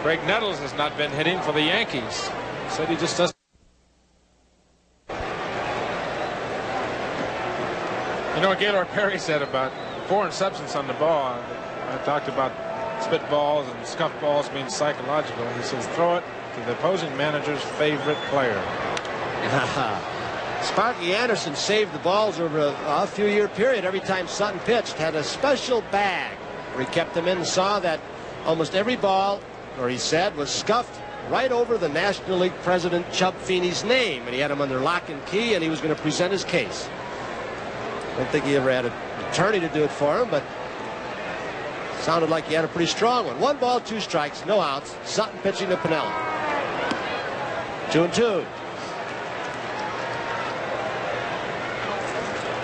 Speaker 9: Greg Nettles has not been hitting for the Yankees. Said he just doesn't. You know what Gaylord Perry said about foreign substance on the ball? I talked about spitballs and scuff balls being psychological. He says throw it to the opposing manager's favorite player.
Speaker 10: Sparky Anderson saved the balls over a few-year period. Every time Sutton pitched, had a special bag where he kept them in and saw that almost every ball, or he said, was scuffed right over the National League president Chub Feeney's name, and he had him under lock and key, and he was going to present his case. I don't think he ever had an attorney to do it for him, but sounded like he had a pretty strong one. 1 ball, 2 strikes, no outs. Sutton pitching to Piniella. 2-2.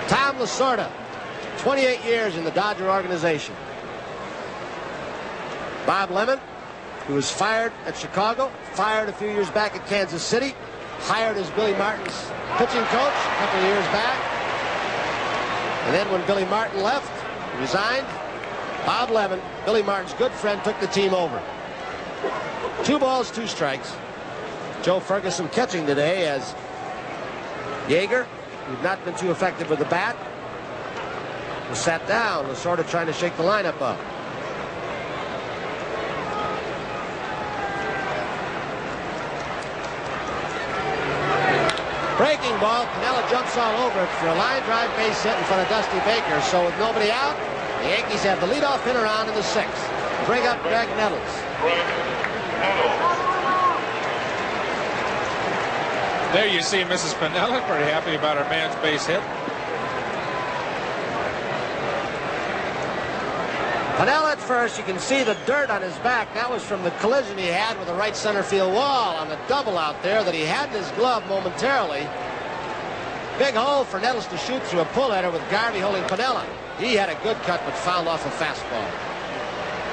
Speaker 10: Tom Lasorda, 28 years in the Dodger organization. Bob Lemon, who was fired at Chicago, fired a few years back at Kansas City, hired as Billy Martin's pitching coach a couple of years back. And then when Billy Martin left, resigned, Bob Lemon, Billy Martin's good friend, took the team over. 2 balls, 2 strikes. Joe Ferguson catching today as Yeager, who'd not been too effective with the bat, was sat down, was sort of trying to shake the lineup up. Breaking ball, Piniella jumps all over it for a line drive base hit in front of Dusty Baker. So with nobody out, the Yankees have the leadoff hitter on in the 6th. Bring up Greg Nettles.
Speaker 9: There you see Mrs. Piniella, pretty happy about her man's base hit.
Speaker 10: Piniella at first, you can see the dirt on his back. That was from the collision he had with the right center field wall on the double out there that he had in his glove momentarily. Big hole for Nettles to shoot through a pull header with Garvey holding Piniella. He had a good cut but fouled off a fastball.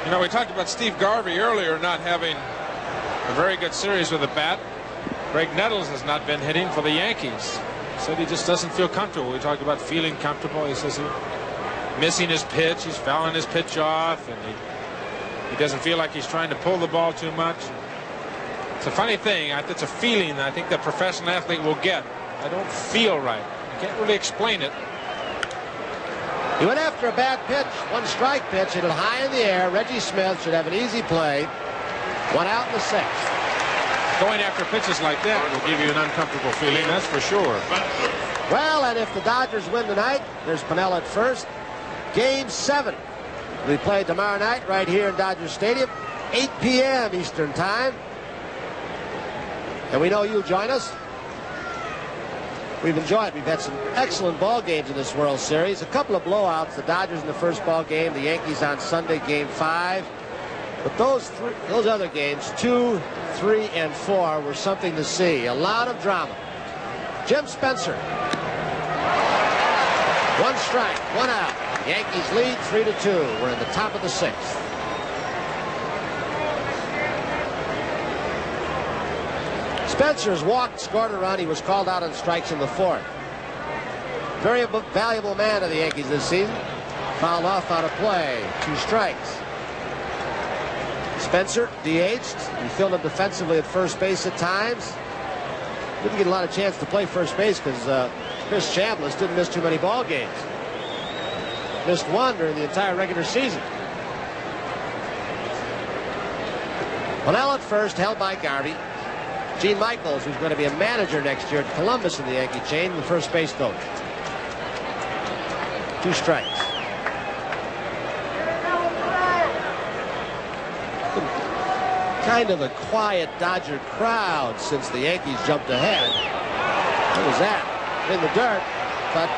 Speaker 9: You know, we talked about Steve Garvey earlier not having a very good series with the bat. Greg Nettles has not been hitting for the Yankees. Said he just doesn't feel comfortable. We talked about feeling comfortable. He says he's missing his pitch. He's fouling his pitch off, and he doesn't feel like he's trying to pull the ball too much. It's a funny thing. It's a feeling I think that professional athlete will get. I don't feel right. I can't really explain it.
Speaker 10: He went after a bad pitch, 1 strike pitch, hit it high in the air. Reggie Smith should have an easy play. 1 out in the 6th.
Speaker 9: Going after pitches like that will give you an uncomfortable feeling, that's for sure.
Speaker 10: Well, and if the Dodgers win tonight, there's Piniella at first. Game 7 will be played tomorrow night right here in Dodger Stadium, 8 p.m. Eastern Time. And we know you'll join us. We've enjoyed it. We've had some excellent ball games in this World Series. A couple of blowouts. The Dodgers in the first ball game, the Yankees on Sunday, Game 5. But those other games, 2, 3, and 4, were something to see. A lot of drama. Jim Spencer. 1 strike, 1 out. Yankees lead 3-2. We're in the top of the 6th. Spencer's walked, scored a run. He was called out on strikes in the 4th. Very valuable man of the Yankees this season. Fouled off out of play. 2 strikes. Spencer, DH'd. He filled up defensively at first base at times. Didn't get a lot of chance to play first base because Chris Chambliss didn't miss too many ball games. Missed 1 during the entire regular season. Piniella at first, held by Garvey. Gene Michaels, who's going to be a manager next year at Columbus in the Yankee chain, the first base coach. 2 strikes. Kind of a quiet Dodger crowd since the Yankees jumped ahead. What was that? In the dirt, but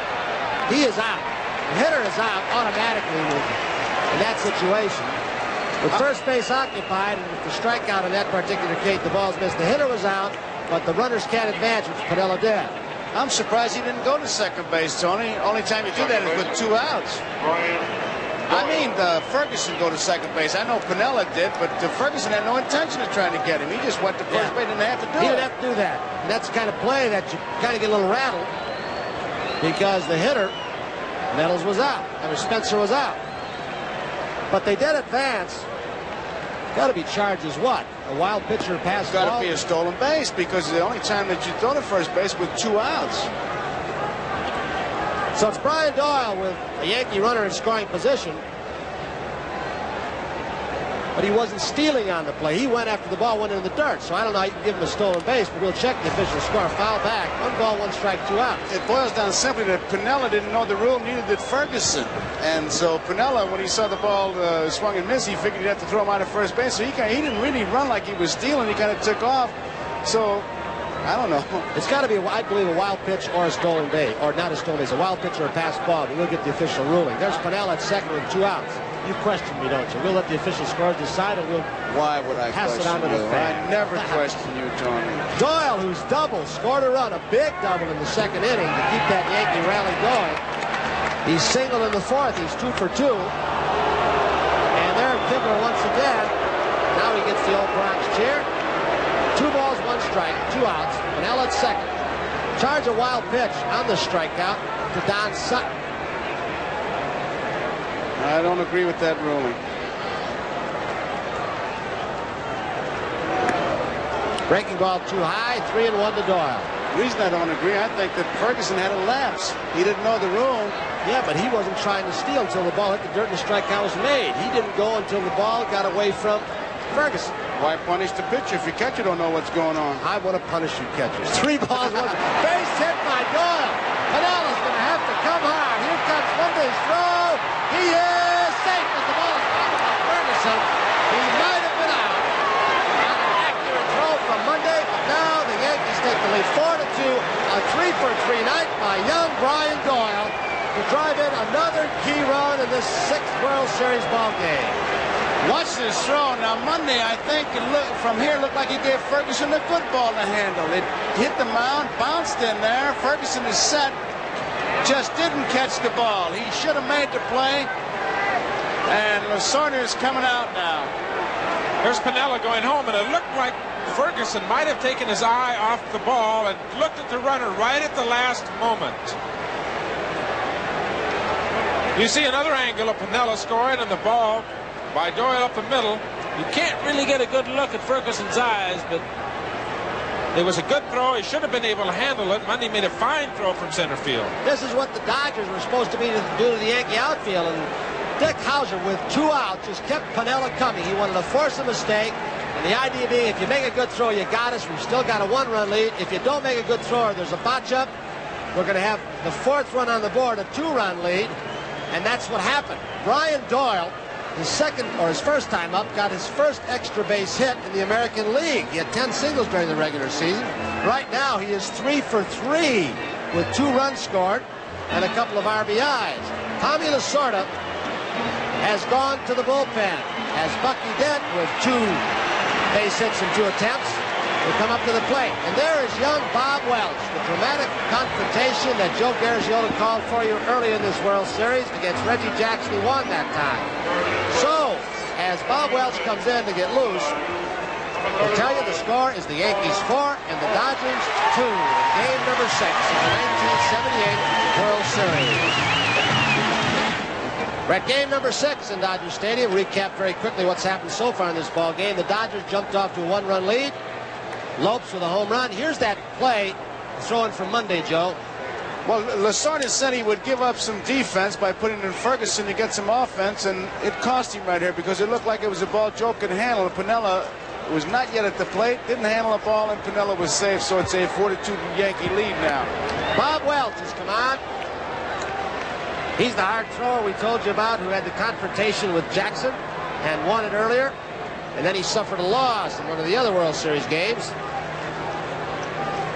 Speaker 10: he is out. The hitter is out automatically in that situation. With first base occupied, and with the strikeout in that particular case, the ball's missed. The hitter was out, but the runners can't advance, which Piniella did.
Speaker 7: I'm surprised he didn't go to second base, Tony. Only time you do that is with 2 outs. I mean, Ferguson go to second base. I know Piniella did, but Ferguson had no intention of trying to get him. He just went to first base and didn't have to do it.
Speaker 10: He didn't have to do that. And that's the kind of play that you kind of get a little rattled. because the hitter, Nettles, was out. I mean, Spencer was out. But they did advance. Got to be charged as what? A wild pitcher pass ball?
Speaker 7: Got to be a stolen base, because the only time that you throw to first base with 2 outs.
Speaker 10: So it's Brian Doyle with a Yankee runner in scoring position. But he wasn't stealing on the play. He went after the ball, went into the dirt. So I don't know how you can give him a stolen base, but we'll check the official score. Foul back. 1 ball, 1 strike, 2 outs.
Speaker 7: It boils down simply that Piniella didn't know the rule, neither did Ferguson. And so Piniella, when he saw the ball swung and missed, he figured he'd have to throw him out of first base. So he didn't really run like he was stealing. He kind of took off. So I don't know.
Speaker 10: It's got to be, I believe, a wild pitch or a stolen base. Or not a stolen base, a wild pitch or a pass ball. But we'll get the official ruling. There's Piniella at second with 2 outs. You question me, don't you? We'll let the official score decide, and we'll
Speaker 7: Why would I
Speaker 10: pass it
Speaker 7: question
Speaker 10: on to the
Speaker 7: you?
Speaker 10: fan.
Speaker 7: I never question you, Tony.
Speaker 10: Doyle, who's doubled, scored a run, a big double in the second inning to keep that Yankee rally going. He's singled in the 4th. He's 2 for 2. And there Tigger once again. Now he gets the old Bronx cheer. 2 balls, 1 strike, 2 outs. Piniella at second. Charge a wild pitch on the strikeout to Don Sutton.
Speaker 7: I don't agree with that ruling.
Speaker 10: Breaking ball too high, 3-1 to Doyle.
Speaker 7: The reason I don't agree, I think that Ferguson had a lapse. He didn't know the rule.
Speaker 10: Yeah, but he wasn't trying to steal until the ball hit the dirt and the strikeout was made. He didn't go until the ball got away from Ferguson.
Speaker 7: Why punish the pitcher if you catcher don't know what's going on?
Speaker 10: I want to punish you catchers. 3 balls, 1 base hit by Doyle. Pinella's going to have to come hard. Here comes Monday's throw. He is safe, but the ball is fouled by Ferguson. He might have been out. Not an accurate throw from Monday, but now the Yankees take the lead 4-2. A 3-for-3 night by young Brian Doyle to drive in another key run in this 6th World Series ball game.
Speaker 7: Watch this throw. Now, Monday, I think, from here, looked like he gave Ferguson a good ball to handle. It hit the mound, bounced in there. Ferguson is set. Just didn't catch the ball. He should have made the play. And Lasorda's coming out now.
Speaker 9: There's Piniella going home, and it looked like Ferguson might have taken his eye off the ball and looked at the runner right at the last moment. You see another angle of Piniella scoring, and the ball by Doyle up the middle. You can't really get a good look at Ferguson's eyes, but it was a good throw. He should have been able to handle it. Monday made a fine throw from center field.
Speaker 10: This is what the Dodgers were supposed to be to do to the Yankee outfield, and Dick Hauser, with 2 outs, just kept Piniella coming. He wanted to force a mistake, and the idea being, if you make a good throw, you got us. We've still got a 1-run lead. If you don't make a good throw, or there's a botch up, we're going to have the 4th run on the board, a 2-run lead, and that's what happened. Brian Doyle, his first time up, got his first extra base hit in the American League. He had 10 singles during the regular season. Right now, he is 3 for 3 with 2 runs scored and a couple of RBIs. Tommy Lasorda has gone to the bullpen, as Bucky Dent with 2 base hits and 2 attempts will come up to the plate. And there is young Bob Welch, the dramatic confrontation that Joe Garagiola called for you earlier in this World Series against Reggie Jackson, who won that time. So, as Bob Welch comes in to get loose, I'll tell you the score is the Yankees 4 and the Dodgers 2 in game number 6 of the 1978 World Series. We're at game number 6 in Dodger Stadium. Recap very quickly what's happened so far in this ball game. The Dodgers jumped off to a 1-run lead. Lopes with a home run. Here's that play thrown from Monday, Joe.
Speaker 7: Well, Lasorda said he would give up some defense by putting in Ferguson to get some offense, and it cost him right here because it looked like it was a ball Joe could handle. Piniella was not yet at the plate, didn't handle the ball, and Piniella was safe, so it's a 4-2 Yankee lead now.
Speaker 10: Bob Welch has come on. He's the hard thrower we told you about, who had the confrontation with Jackson and won it earlier. And then he suffered a loss in one of the other World Series games.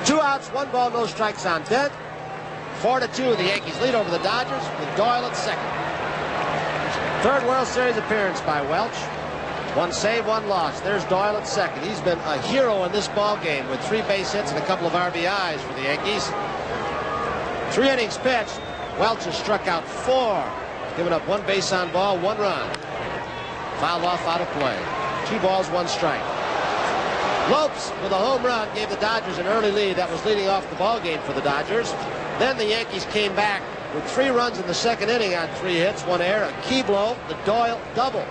Speaker 10: 2 outs, 1 ball, no strikes on Dent. 4-2, the Yankees lead over the Dodgers with Doyle at second. 3rd World Series appearance by Welch. 1 save, 1 loss. There's Doyle at second. He's been a hero in this ball game with 3 base hits and a couple of RBIs for the Yankees. 3 innings pitched. Welch has struck out 4, giving up 1 base on ball, 1 run. Fouled off out of play. 2 balls, 1 strike. Lopes with a home run gave the Dodgers an early lead. That was leading off the ball game for the Dodgers. Then the Yankees came back with 3 runs in the second inning on 3 hits, 1 error, a key blow, the Doyle double.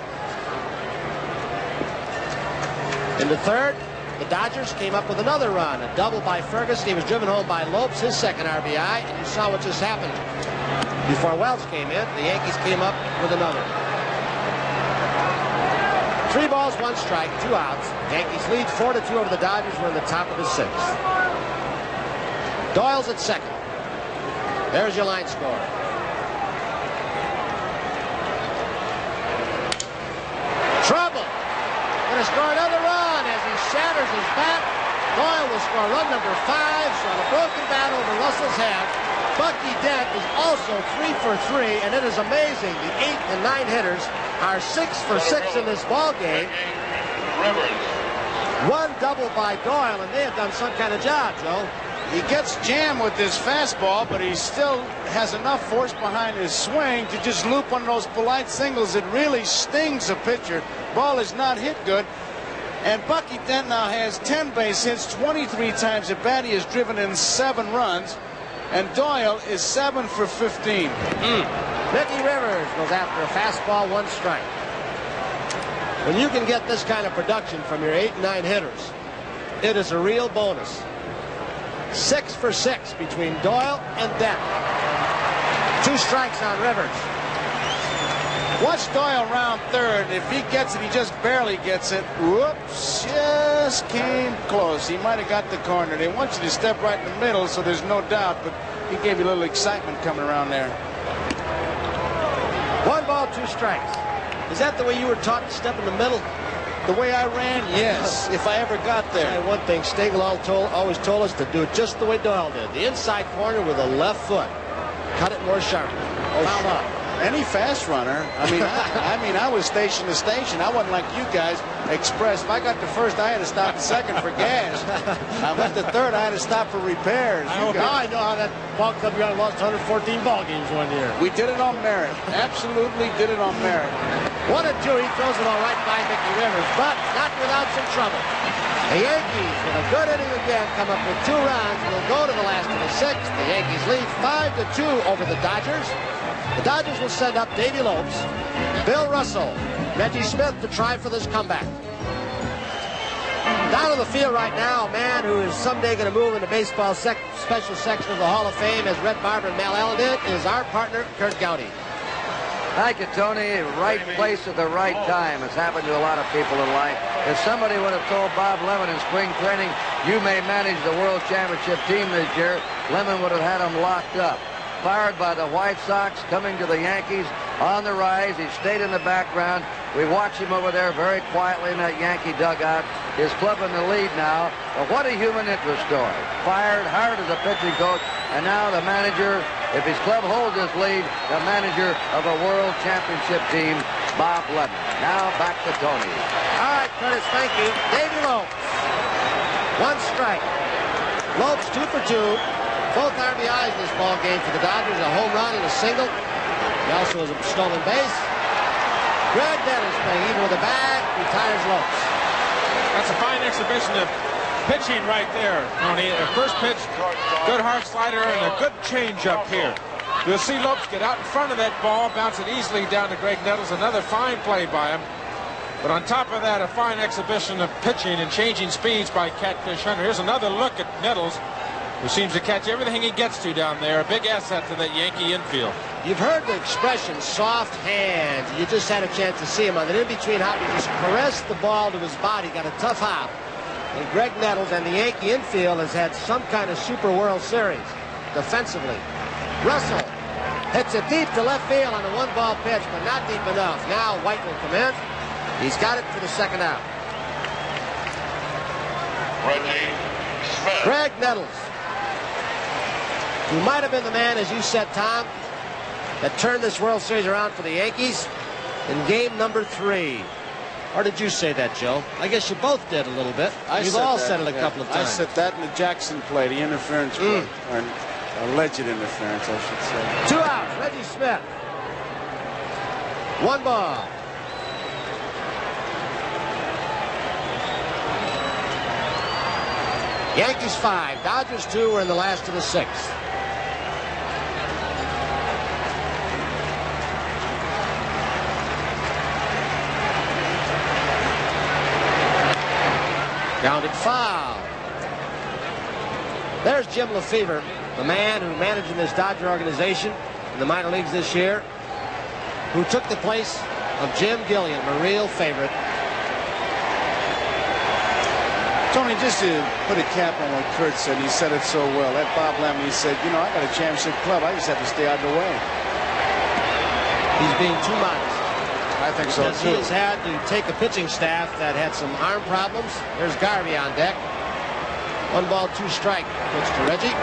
Speaker 10: In the third, the Dodgers came up with another run, a double by Ferguson. He was driven home by Lopes, his second RBI, and you saw what just happened. Before Wells came in, the Yankees came up with another. 3 balls, 1 strike, 2 outs. Yankees lead 4-2 over the Dodgers. We're in the top of the 6th. Doyle's at second. There's your line score. Trouble. Going to score another run as he shatters his bat. Doyle will score run number 5. So on a broken bat over Russell's head. Bucky Dent is also 3 for 3, and it is amazing. The 8 and 9 hitters are 6 for 6 in this ball game. 1 double by Doyle, and they have done some kind of job, Joe.
Speaker 7: He gets jammed with this fastball, but he still has enough force behind his swing to just loop one of those polite singles. It really stings a pitcher. Ball is not hit good. And Bucky Dent now has 10 base hits, 23 times at bat. He has driven in 7 runs. And Doyle is 7 for 15.
Speaker 10: Mickey Rivers goes after a fastball, 1 strike. When you can get this kind of production from your 8 and 9 hitters, it is a real bonus. 6 for 6 between Doyle and Dent. 2 strikes on Rivers.
Speaker 7: Watch Doyle round third. If he gets it, he just barely gets it. Whoops, just came close. He might have got the corner. They want you to step right in the middle, so there's no doubt, but he gave you a little excitement coming around there.
Speaker 10: 1 ball, 2 strikes. Is that the way you were taught to step in the middle?
Speaker 7: The way I ran, yes, if I ever got there.
Speaker 10: And one thing, Stengel always told us to do it just the way Doyle did. The inside corner with the left foot. Cut it more sharply. Foul up.
Speaker 7: Any fast runner, I mean, I was station to station. I wasn't like you guys, express. If I got to first, I had to stop at second for gas. I went to third, I had to stop for repairs.
Speaker 10: I know how that ball club got lost 114 ball games one year.
Speaker 7: We did it on merit. Absolutely did it on merit.
Speaker 10: 1-2, he throws it all right by Mickey Rivers, but not without some trouble. The Yankees, with a good inning again, come up with 2 runs. Will go to the last of the 6th. The Yankees lead 5-2 over the Dodgers. The Dodgers will send up Davey Lopes, Bill Russell, Reggie Smith to try for this comeback. Down on the field right now, a man who is someday going to move into baseball special section of the Hall of Fame, as Red Barber and Mel Allen did, is our partner, Kurt Gowdy.
Speaker 3: Thank you, Tony. Right place at the right time. It's happened to a lot of people in life. If somebody would have told Bob Lemon in spring training, you may manage the World Championship team this year, Lemon would have had him locked up. Fired by the White Sox, coming to the Yankees on the rise. He stayed in the background. We watch him over there very quietly in that Yankee dugout. His club in the lead now. But what a human interest story. Fired hard as a pitching coach, and now the manager, if his club holds this lead, the manager of a World Championship team, Bob Lemon. Now back to Tony.
Speaker 10: All right, Curtis, thank you. Davey Lopes, 1 strike. Lopes 2 for 2. Both RBIs in this ball game for the Dodgers, a home run and a single. He also has a stolen base. Greg Dennis playing even with the bag, retires Lopes.
Speaker 9: That's a fine exhibition of pitching right there, Tony. First pitch, good hard slider, and a good changeup here. You'll see Lopes get out in front of that ball, bounce it easily down to Greg Nettles. Another fine play by him. But on top of that, a fine exhibition of pitching and changing speeds by Catfish Hunter. Here's another look at Nettles, who seems to catch everything he gets to down there. A big asset to that Yankee infield.
Speaker 10: You've heard the expression, soft hands. You just had a chance to see him on an in-between hop. He just caressed the ball to his body, got a tough hop. And Greg Nettles and the Yankee infield has had some kind of Super World Series defensively. Russell hits it deep to left field on a 1-ball pitch, but not deep enough. Now White will come in. He's got it for the 2nd out.
Speaker 6: Reggie Smith.
Speaker 10: Greg Nettles, who might have been the man, as you said, Tom, that turned this World Series around for the Yankees in game number 3. Or did you say that, Joe? I guess you both did a little bit. You've all said it a couple of times.
Speaker 7: I said that in the Jackson play, the interference play, or alleged interference, I should say.
Speaker 10: 2 outs, Reggie Smith. 1 ball. Yankees 5, Dodgers 2. We're in the last of the 6th. Grounded foul. There's Jim Lefevre, the man who managed in this Dodger organization in the minor leagues this year, who took the place of Jim Gilliam, a real favorite.
Speaker 7: Tony, just to put a cap on what Kurt said, he said it so well. That Bob Lemon, he said, you know, I got a championship club. I just have to stay out of the way.
Speaker 10: He's being too modest.
Speaker 7: I think so,
Speaker 10: because
Speaker 7: too.
Speaker 10: He has had to take a pitching staff that had some arm problems. There's Garvey on deck. 1 ball, 2 strike. Pitch to Reggie.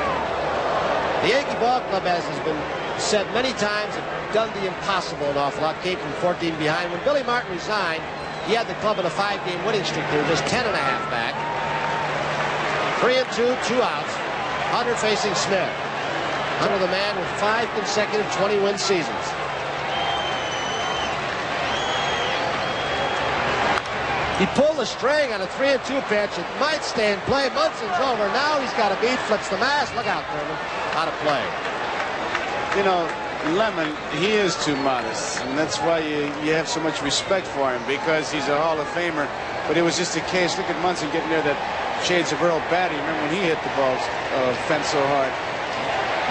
Speaker 10: The Yankee Ball Club, as has been said many times, have done the impossible an awful lot. Came from 14 behind. When Billy Martin resigned, he had the club in a 5-game winning streak. They were just 10 and a half back. 3-2, 2 outs. Hunter facing Smith. Hunter, the man with 5 consecutive 20-win seasons. He pulled the string on a 3-2 pitch. It might stay in play. Munson's over. Now he's got a beat. Flips the mask. Look out, Thurman. Out of play.
Speaker 7: You know, Lemon, he is too modest. And that's why you have so much respect for him, because he's a Hall of Famer. But it was just a case. Look at Munson getting near that shades of Earl Batty. Remember when he hit the ball fence so hard.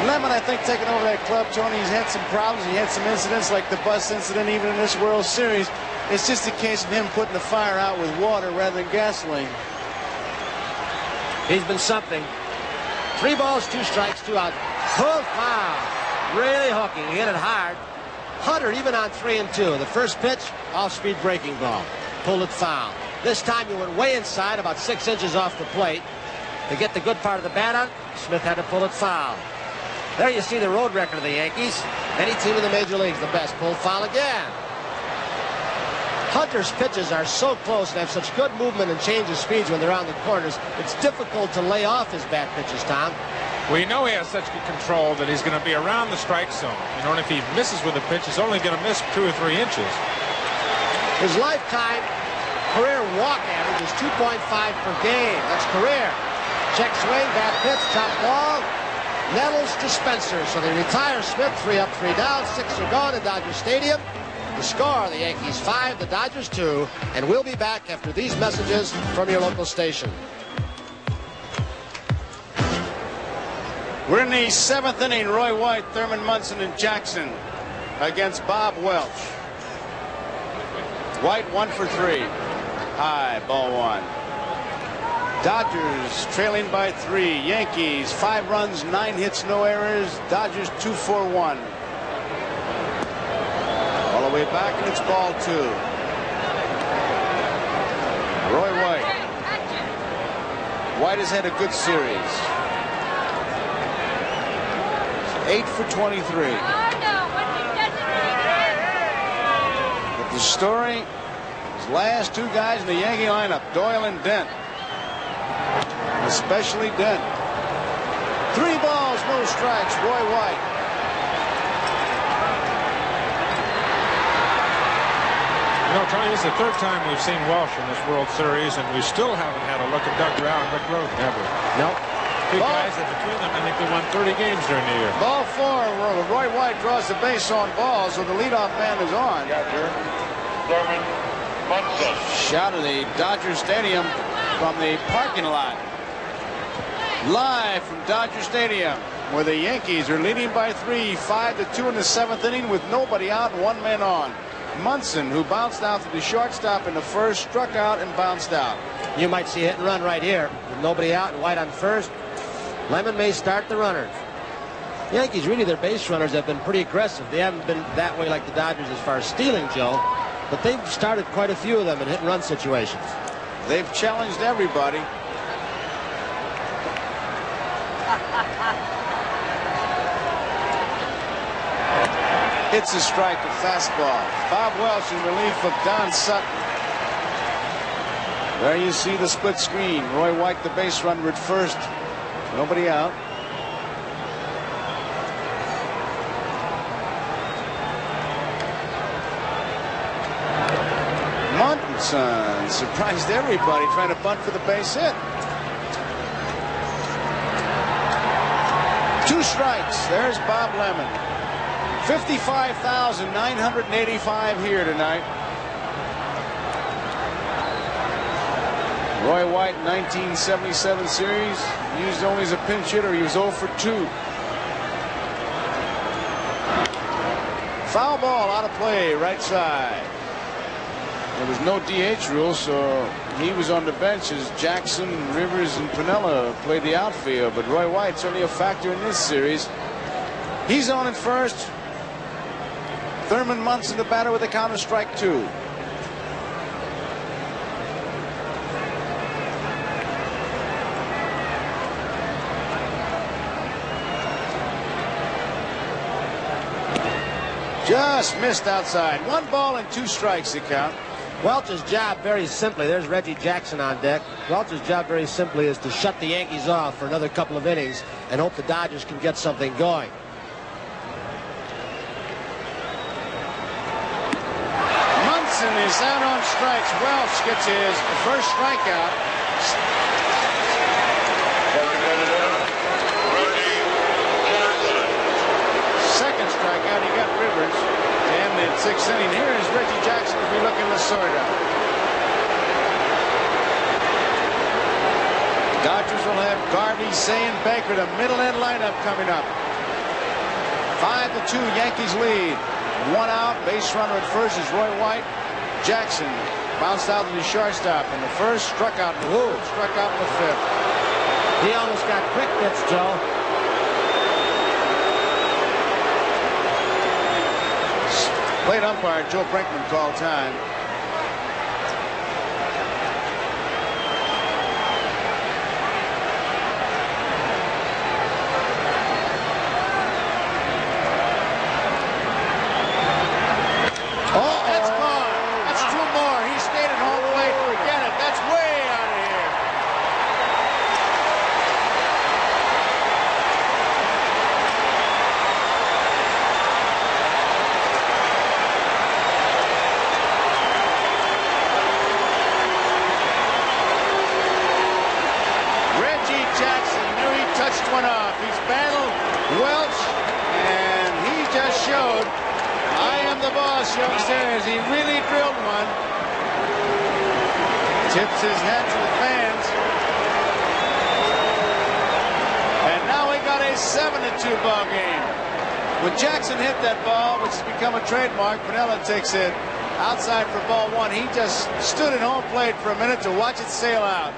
Speaker 7: Lemon, I think, taking over that club, Tony, he's had some problems. He had some incidents like the bus incident even in this World Series. It's just a case of him putting the fire out with water rather than gasoline.
Speaker 10: He's been something. 3 balls, 2 strikes, 2 outs. Pulled foul. Really hooking. He hit it hard. Hunter, even on 3-2. The first pitch, off-speed breaking ball. Pulled it foul. This time he went way inside, about 6 inches off the plate. To get the good part of the bat on, Smith had to pull it foul. There you see the road record of the Yankees. Any team in the major leagues, the best. Pulled foul again. Hunter's pitches are so close and have such good movement and change of speeds when they're on the corners. It's difficult to lay off his bat pitches, Tom.
Speaker 9: We know he has such good control that he's going to be around the strike zone. You know, and if he misses with the pitch, he's only going to miss 2 or 3 inches.
Speaker 10: His lifetime career walk average is 2.5 per game. That's career. Check swing, bat pitch, top ball. Nettles to Spencer. So they retire Smith. 3 up, 3 down. 6 are gone at Dodger Stadium. The score, the Yankees 5, the Dodgers 2. And we'll be back after these messages from your local station.
Speaker 7: We're in the 7th inning. Roy White, Thurman Munson, and Jackson against Bob Welch. White 1 for 3. High, ball 1. Dodgers trailing by 3. Yankees 5 runs, 9 hits, no errors. Dodgers 2-4-1. All the way back, and it's ball 2. Roy White. White has had a good series. 8 for 23. But the story, his last 2 guys in the Yankee lineup, Doyle and Dent. Especially Dent. 3 balls, no strikes, Roy White.
Speaker 9: You know, Tony, this is the 3rd time we've seen Welsh in this World Series, and we still haven't had a look at Doug Rau and Rick Rhoden, have we?
Speaker 10: Nope.
Speaker 9: 2 guys that between them, I think they won 30 games during the year.
Speaker 7: Ball 4. Roy White draws the base on ball, so the leadoff man is on. Shot of the Dodger Stadium from the parking lot. Live from Dodger Stadium, where the Yankees are leading by 3, 5-2 in the 7th inning with nobody out and 1 man on. Munson, who bounced out to the shortstop in the first, struck out and bounced out.
Speaker 10: You might see a hit and run right here with nobody out and White on first. Lemon may start the runners. The Yankees, really, their base runners have been pretty aggressive. They haven't been that way like the Dodgers as far as stealing, Joe, but they've started quite a few of them in hit and run situations.
Speaker 7: They've challenged everybody. It's a strike, a fastball. Bob Welch in relief of Don Sutton. There you see the split screen. Roy White, the base runner at first. Nobody out. Munson surprised everybody trying to bunt for the base hit. 2 strikes. There's Bob Lemon. 55,985 here tonight. Roy White, 1977 series, used only as a pinch hitter. He was 0 for 2. Foul ball out of play, right side. There was no DH rule, so he was on the bench as Jackson, Rivers, and Piniella played the outfield. But Roy White certainly a factor in this series. He's on at first. Thurman Munson, the batter, with a counter, strike 2. Just missed outside. 1 ball and 2 strikes to count.
Speaker 10: Welch's job very simply, there's Reggie Jackson on deck. Welch's job very simply is to shut the Yankees off for another couple of innings and hope the Dodgers can get something going.
Speaker 7: Munson is out on strikes. Welch gets his first strikeout. Second strikeout, he got Rivers. And in 6th inning, here is Reggie Jackson as we look in Lasorda. Dodgers will have Garvey, Say, and Baker, the middle-end lineup coming up. 5-2, Yankees lead. 1 out, base runner at first is Roy White. Jackson bounced out to the shortstop in the first, struck out in the 5th.
Speaker 10: He almost got quick hits, Joe.
Speaker 7: Plate umpire Joe Brinkman called time. Oh, that's gone. That's 2 more. He stayed at home plate. Forget it. That's way out of here. Touched one off. He's battled Welch, and he just showed, I am the boss, youngsters. He really drilled one. Tips his hat to the fans. And now we got a 7-2 ball game. When Jackson hit that ball, which has become a trademark, Piniella takes it outside for ball 1. He just stood at home plate for a minute to watch it sail out.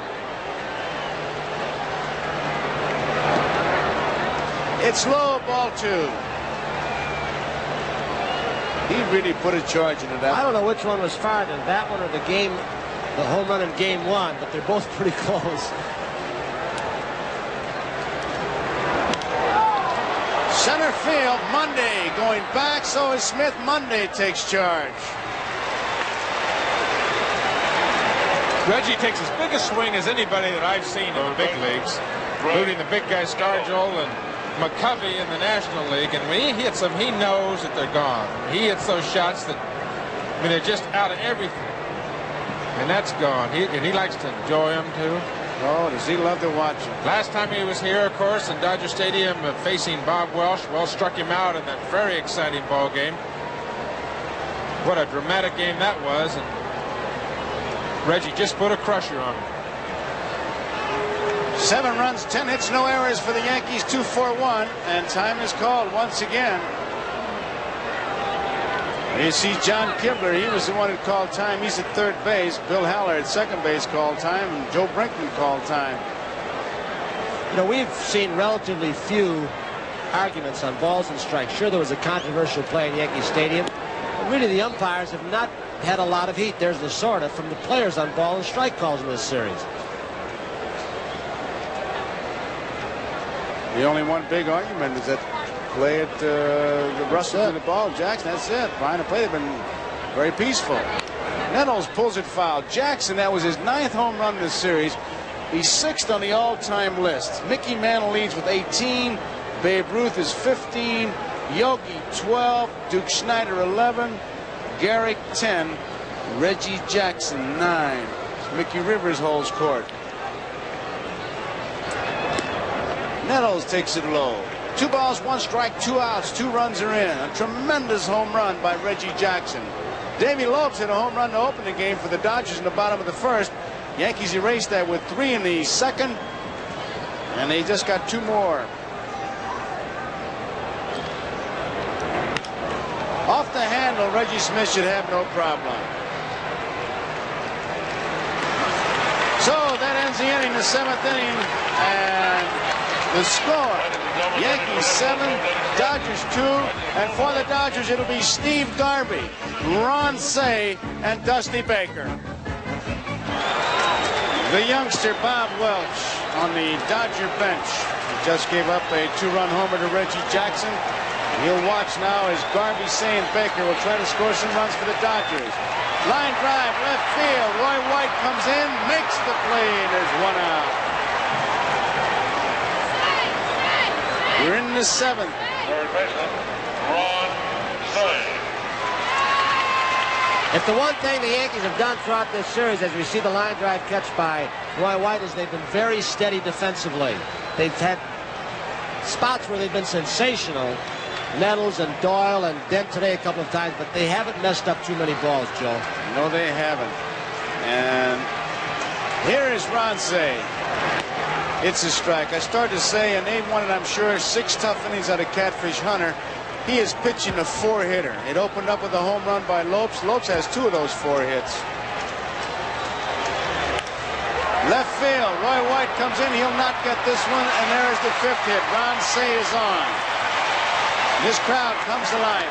Speaker 7: It's low, ball 2. He really put a charge into that.
Speaker 10: I don't know which one was farther, that one or the home run in game 1, but they're both pretty close.
Speaker 7: Center field, Monday going back, so is Smith. Monday takes charge.
Speaker 9: Reggie takes as big a swing as anybody that I've seen in the big leagues, including the big guy Scargill and McCovey in the National League, and when he hits them, he knows that they're gone. He hits those shots that, I mean, they're just out of everything, and that's gone. And he likes to enjoy them too.
Speaker 7: Oh, does he love to watch them?
Speaker 9: Last time he was here, of course, in Dodger Stadium, facing Bob Welch. Welch struck him out in that very exciting ball game. What a dramatic game that was, and Reggie just put a crusher on him.
Speaker 7: 7 runs, 10 hits, no errors for the Yankees, 2-4-1, and time is called once again. You see John Kibler, he was the one who called time. He's at 3rd base. Bill Haller at 2nd base called time, and Joe Brinkman called time.
Speaker 10: You know, we've seen relatively few arguments on balls and strikes. Sure, there was a controversial play in Yankee Stadium, but really the umpires have not had a lot of heat. There's Lasorda from the players on ball and strike calls in this series.
Speaker 7: The only one big argument is that play at the Russell and the ball. Jackson, that's it. Behind the plate, they've been very peaceful. Nettles pulls it foul. Jackson, that was his 9th home run in this series. He's 6th on the all-time list. Mickey Mantle leads with 18. Babe Ruth is 15. Yogi 12. Duke Snider 11. Gehrig 10. Reggie Jackson 9. Mickey Rivers holds court. Nettles takes it low.
Speaker 1: 2 balls, 1 strike, 2 outs, 2 runs are in. A tremendous home run by Reggie Jackson. Davey Lopes hit a home run to open the game for the Dodgers in the bottom of the first. Yankees erased that with 3 in the second, and they just got 2 more. Off the handle, Reggie Smith should have no problem. So that ends the inning, the 7th inning, and the score: Yankees 7, Dodgers 2, and for the Dodgers it'll be Steve Garvey, Ron Cey, and Dusty Baker. The youngster Bob Welch on the Dodger bench. He just gave up a 2-run homer to Reggie Jackson. He'll watch now as Garvey, Cey, and Baker will try to score some runs for the Dodgers. Line drive, left field. Roy White comes in, makes the play, and there's 1 out. We're in the 7th.
Speaker 6: Third baseman, Ron Cey.
Speaker 10: If the one thing the Yankees have done throughout this series, as we see the line drive catch by Roy White, is they've been very steady defensively. They've had spots where they've been sensational. Nettles and Doyle and Dent today a couple of times, but they haven't messed up too many balls, Joe.
Speaker 1: No, they haven't. And here is Ron Cey. It's a strike. I started to say, and they've won it, I'm sure, 6 tough innings out of Catfish Hunter. He is pitching a 4-hitter. It opened up with a home run by Lopes. Lopes has 2 of those 4 hits. Left field. Roy White comes in. He'll not get this one, and there is the 5th hit. Ron Cey is on. This crowd comes to life.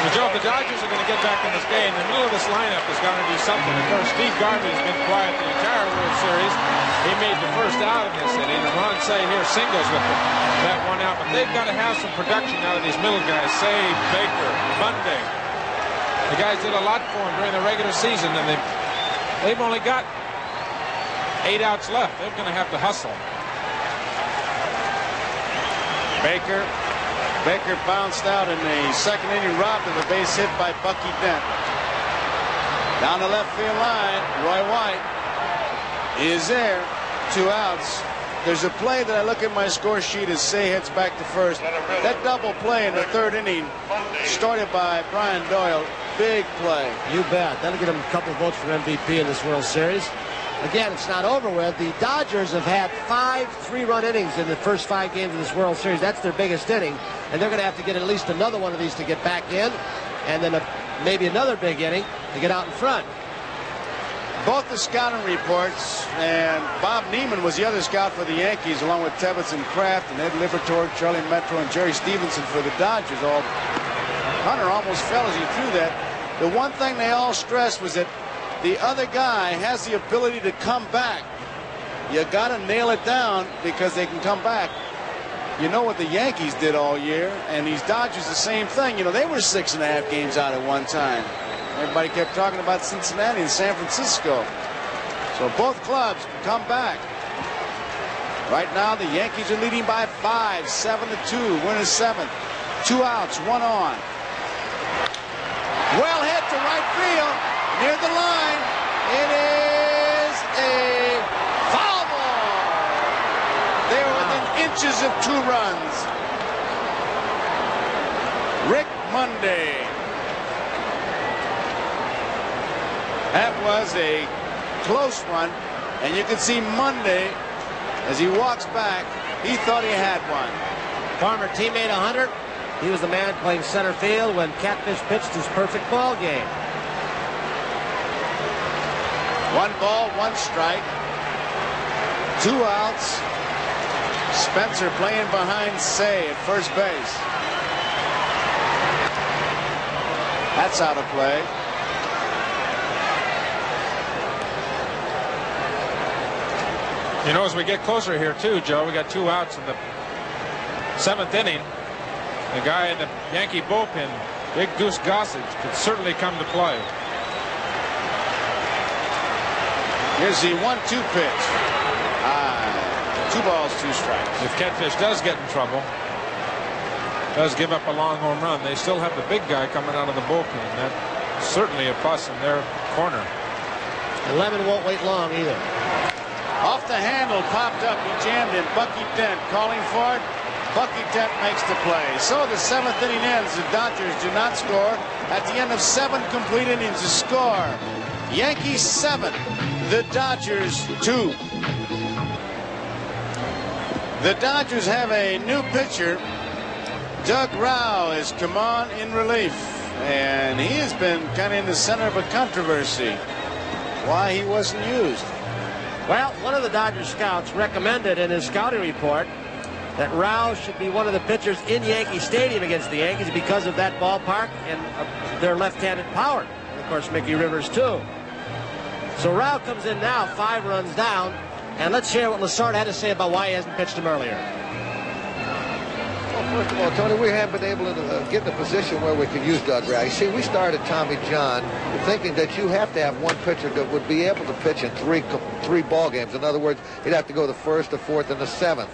Speaker 9: Well, Joe, if the Dodgers are going to get back in this game, the middle of this lineup is going to do something. Of course, Steve Garvey has been quiet the entire World Series. He made the first out in this inning, and Ron Cey here singles with that 1 out. But they've got to have some production out of these middle guys. Cey, Baker, Monday. The guys did a lot for him during the regular season, and they've only got 8 outs left. They're going to have to hustle.
Speaker 1: Baker bounced out in the 2nd inning, robbed of a base hit by Bucky Dent. Down the left field line, Roy White is there. 2 outs. There's a play that I look at my score sheet as Cey heads back to first. That double play in the 3rd inning, started by Brian Doyle. Big play.
Speaker 10: You bet. That'll get him a couple of votes for MVP in this World Series. Again, it's not over with. The Dodgers have had 5 3-run innings in the first 5 games of this World Series. That's their biggest inning, and they're going to have to get at least another one of these to get back in, and then maybe another big inning to get out in front.
Speaker 1: Both the scouting reports, and Bob Neiman was the other scout for the Yankees, along with Tebbets and Kraft and Ed Liberatore, Charlie Metro, and Jerry Stevenson for the Dodgers. Hunter almost fell as he threw that. The one thing they all stressed was that the other guy has the ability to come back. You got to nail it down because they can come back. You know what the Yankees did all year, and these Dodgers the same thing. You know, they were 6.5 games out at one time. Everybody kept talking about Cincinnati and San Francisco. So both clubs can come back. Right now, the Yankees are leading by 5, 7-2. Winner 7th. 2 outs, 1 on. Well hit to right field. Near the line, it is a foul ball. They are within inches of 2 runs. Rick Monday. That was a close one, and you can see Monday, as he walks back, he thought he had one.
Speaker 10: Former teammate 100. He was the man playing center field when Catfish pitched his perfect ball game.
Speaker 1: 1 ball, 1 strike. 2 outs. Spencer playing behind Cey at first base. That's out of play.
Speaker 9: You know, as we get closer here, too, Joe, we got 2 outs in the 7th inning. The guy in the Yankee bullpen, Big Goose Gossage, could certainly come to play.
Speaker 1: Here's the 1-2 pitch. 2 balls, 2 strikes.
Speaker 9: If Catfish does get in trouble, does give up a long home run, they still have the big guy coming out of the bullpen. That's certainly a plus in their corner.
Speaker 10: And Lemon won't wait long either.
Speaker 1: Off the handle, popped up, he jammed it. Bucky Dent calling for it. Bucky Dent makes the play. So the 7th inning ends. The Dodgers do not score. At the end of 7 complete innings to score. Yankees 7, the Dodgers 2. The Dodgers have a new pitcher. Doug Rau has come on in relief. And he has been kind of in the center of a controversy. Why he wasn't used.
Speaker 10: Well, one of the Dodgers scouts recommended in his scouting report that Rau should be one of the pitchers in Yankee Stadium against the Yankees because of that ballpark and their left-handed power. And of course, Mickey Rivers, too. So Rau comes in now, 5 runs down. And let's hear what Lasorda had to say about why he hasn't pitched him earlier.
Speaker 11: Well, first of all, Tony, we haven't been able to get in a position where we could use Doug Rau. You see, we started Tommy John thinking that you have to have one pitcher that would be able to pitch in three ball games. In other words, he'd have to go the 1st, the 4th, and the 7th.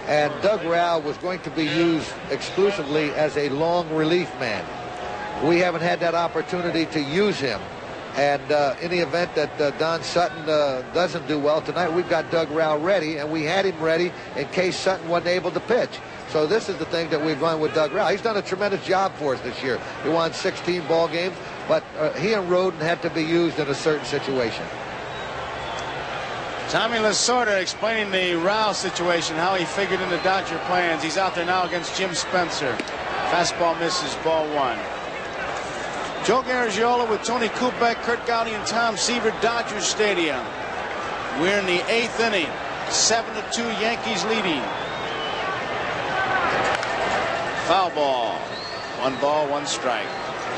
Speaker 11: And Doug Rau was going to be used exclusively as a long relief man. We haven't had that opportunity to use him. And in the event that Don Sutton doesn't do well tonight, we've got Doug Rau ready, and we had him ready in case Sutton wasn't able to pitch. So this is the thing that we've run with Doug Rau. He's done a tremendous job for us this year. He won 16 ball games, but he and Roden had to be used in a certain situation.
Speaker 1: Tommy Lasorda explaining the Rau situation, how he figured in the Dodger plans. He's out there now against Jim Spencer. Fastball misses, ball 1. Joe Garagiola with Tony Kubek, Kurt Gowdy, and Tom Seaver, Dodgers Stadium. We're in the 8th inning. 7-2, Yankees leading. Foul ball. 1 ball, 1 strike.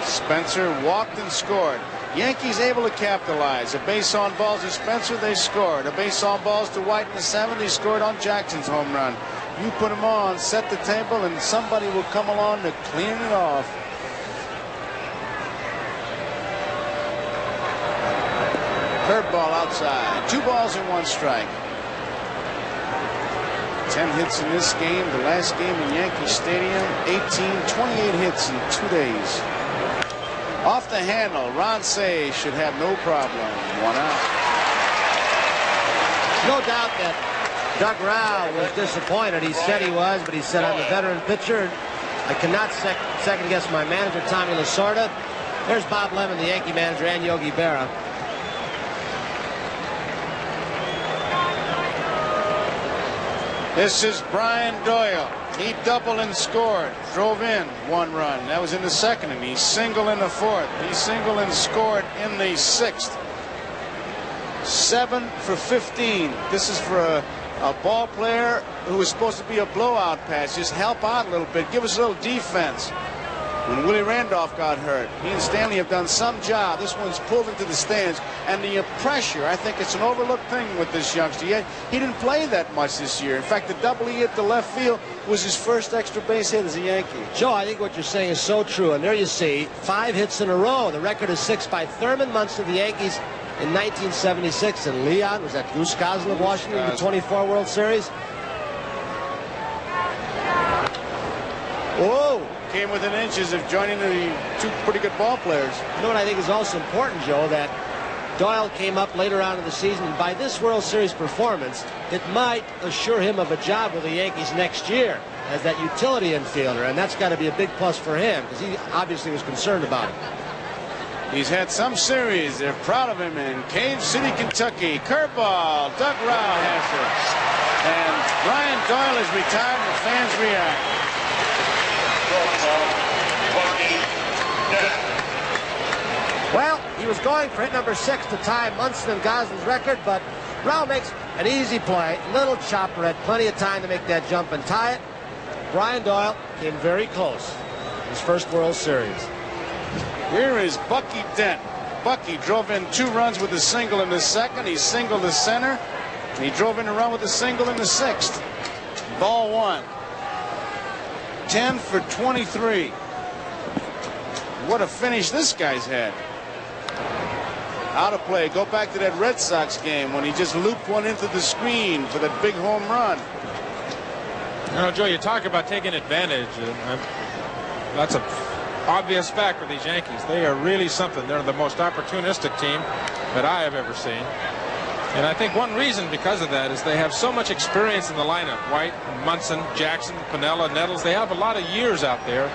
Speaker 1: Spencer walked and scored. Yankees able to capitalize. A base on balls to Spencer, they scored. A base on balls to White in the 7th, he scored on Jackson's home run. You put them on, set the table, and somebody will come along to clean it off. Curveball outside. 2 balls and 1 strike. 10 hits in this game. The last game in Yankee Stadium. 28 hits in 2 days. Off the handle, Ron Say should have no problem. 1 out.
Speaker 10: No doubt that Doug Rau was disappointed. He said he was, but he said, I'm a veteran pitcher. I cannot second guess my manager, Tommy Lasorda. There's Bob Lemon, the Yankee manager, and Yogi Berra.
Speaker 1: This is Brian Doyle. He doubled and scored. Drove in 1 run. That was in the 2nd, and he singled in the 4th. He singled and scored in the 6th. 7 for 15. This is for a ball player who was supposed to be a blowout pass. Just help out a little bit. Give us a little defense. When Willie Randolph got hurt, he and Stanley have done some job. This one's pulled into the stands. And the pressure, I think it's an overlooked thing with this youngster. He didn't play that much this year. In fact, the double he hit to left field was his first extra base hit as a Yankee.
Speaker 10: Joe, I think what you're saying is so true. And there you see 5 hits in a row. The record is 6 by Thurman Munson of the Yankees in 1976. And Leon, was that Goose Goslin of Washington in the 24 World Series?
Speaker 1: Whoa! Came within inches of joining the 2 pretty good ball players.
Speaker 10: You know what I think is also important, Joe, that Doyle came up later on in the season, and by this World Series performance, it might assure him of a job with the Yankees next year as that utility infielder, and that's got to be a big plus for him because he obviously was concerned about it.
Speaker 1: He's had some series. They're proud of him in Cave City, Kentucky. Curveball. Doug Rau has it. And Brian Doyle is retired, and the fans react.
Speaker 10: Well, he was going for hit number 6 to tie Munson and Goslin's record, but Rau makes an easy play. Little chopper, had plenty of time to make that jump and tie it. Brian Doyle came very close. His first World Series.
Speaker 1: Here is Bucky Dent. Bucky drove in 2 runs with a single in the 2nd. He singled the center. And he drove in a run with a single in the 6th. Ball 1. 10 for 23. What a finish this guy's had. Out of play. Go back to that Red Sox game when he just looped one into the screen for that big home run.
Speaker 9: You know, Joe, you talk about taking advantage. That's an obvious fact for these Yankees. They are really something. They're the most opportunistic team that I have ever seen. And I think one reason because of that is they have so much experience in the lineup. White, Munson, Jackson, Piniella, Nettles, they have a lot of years out there.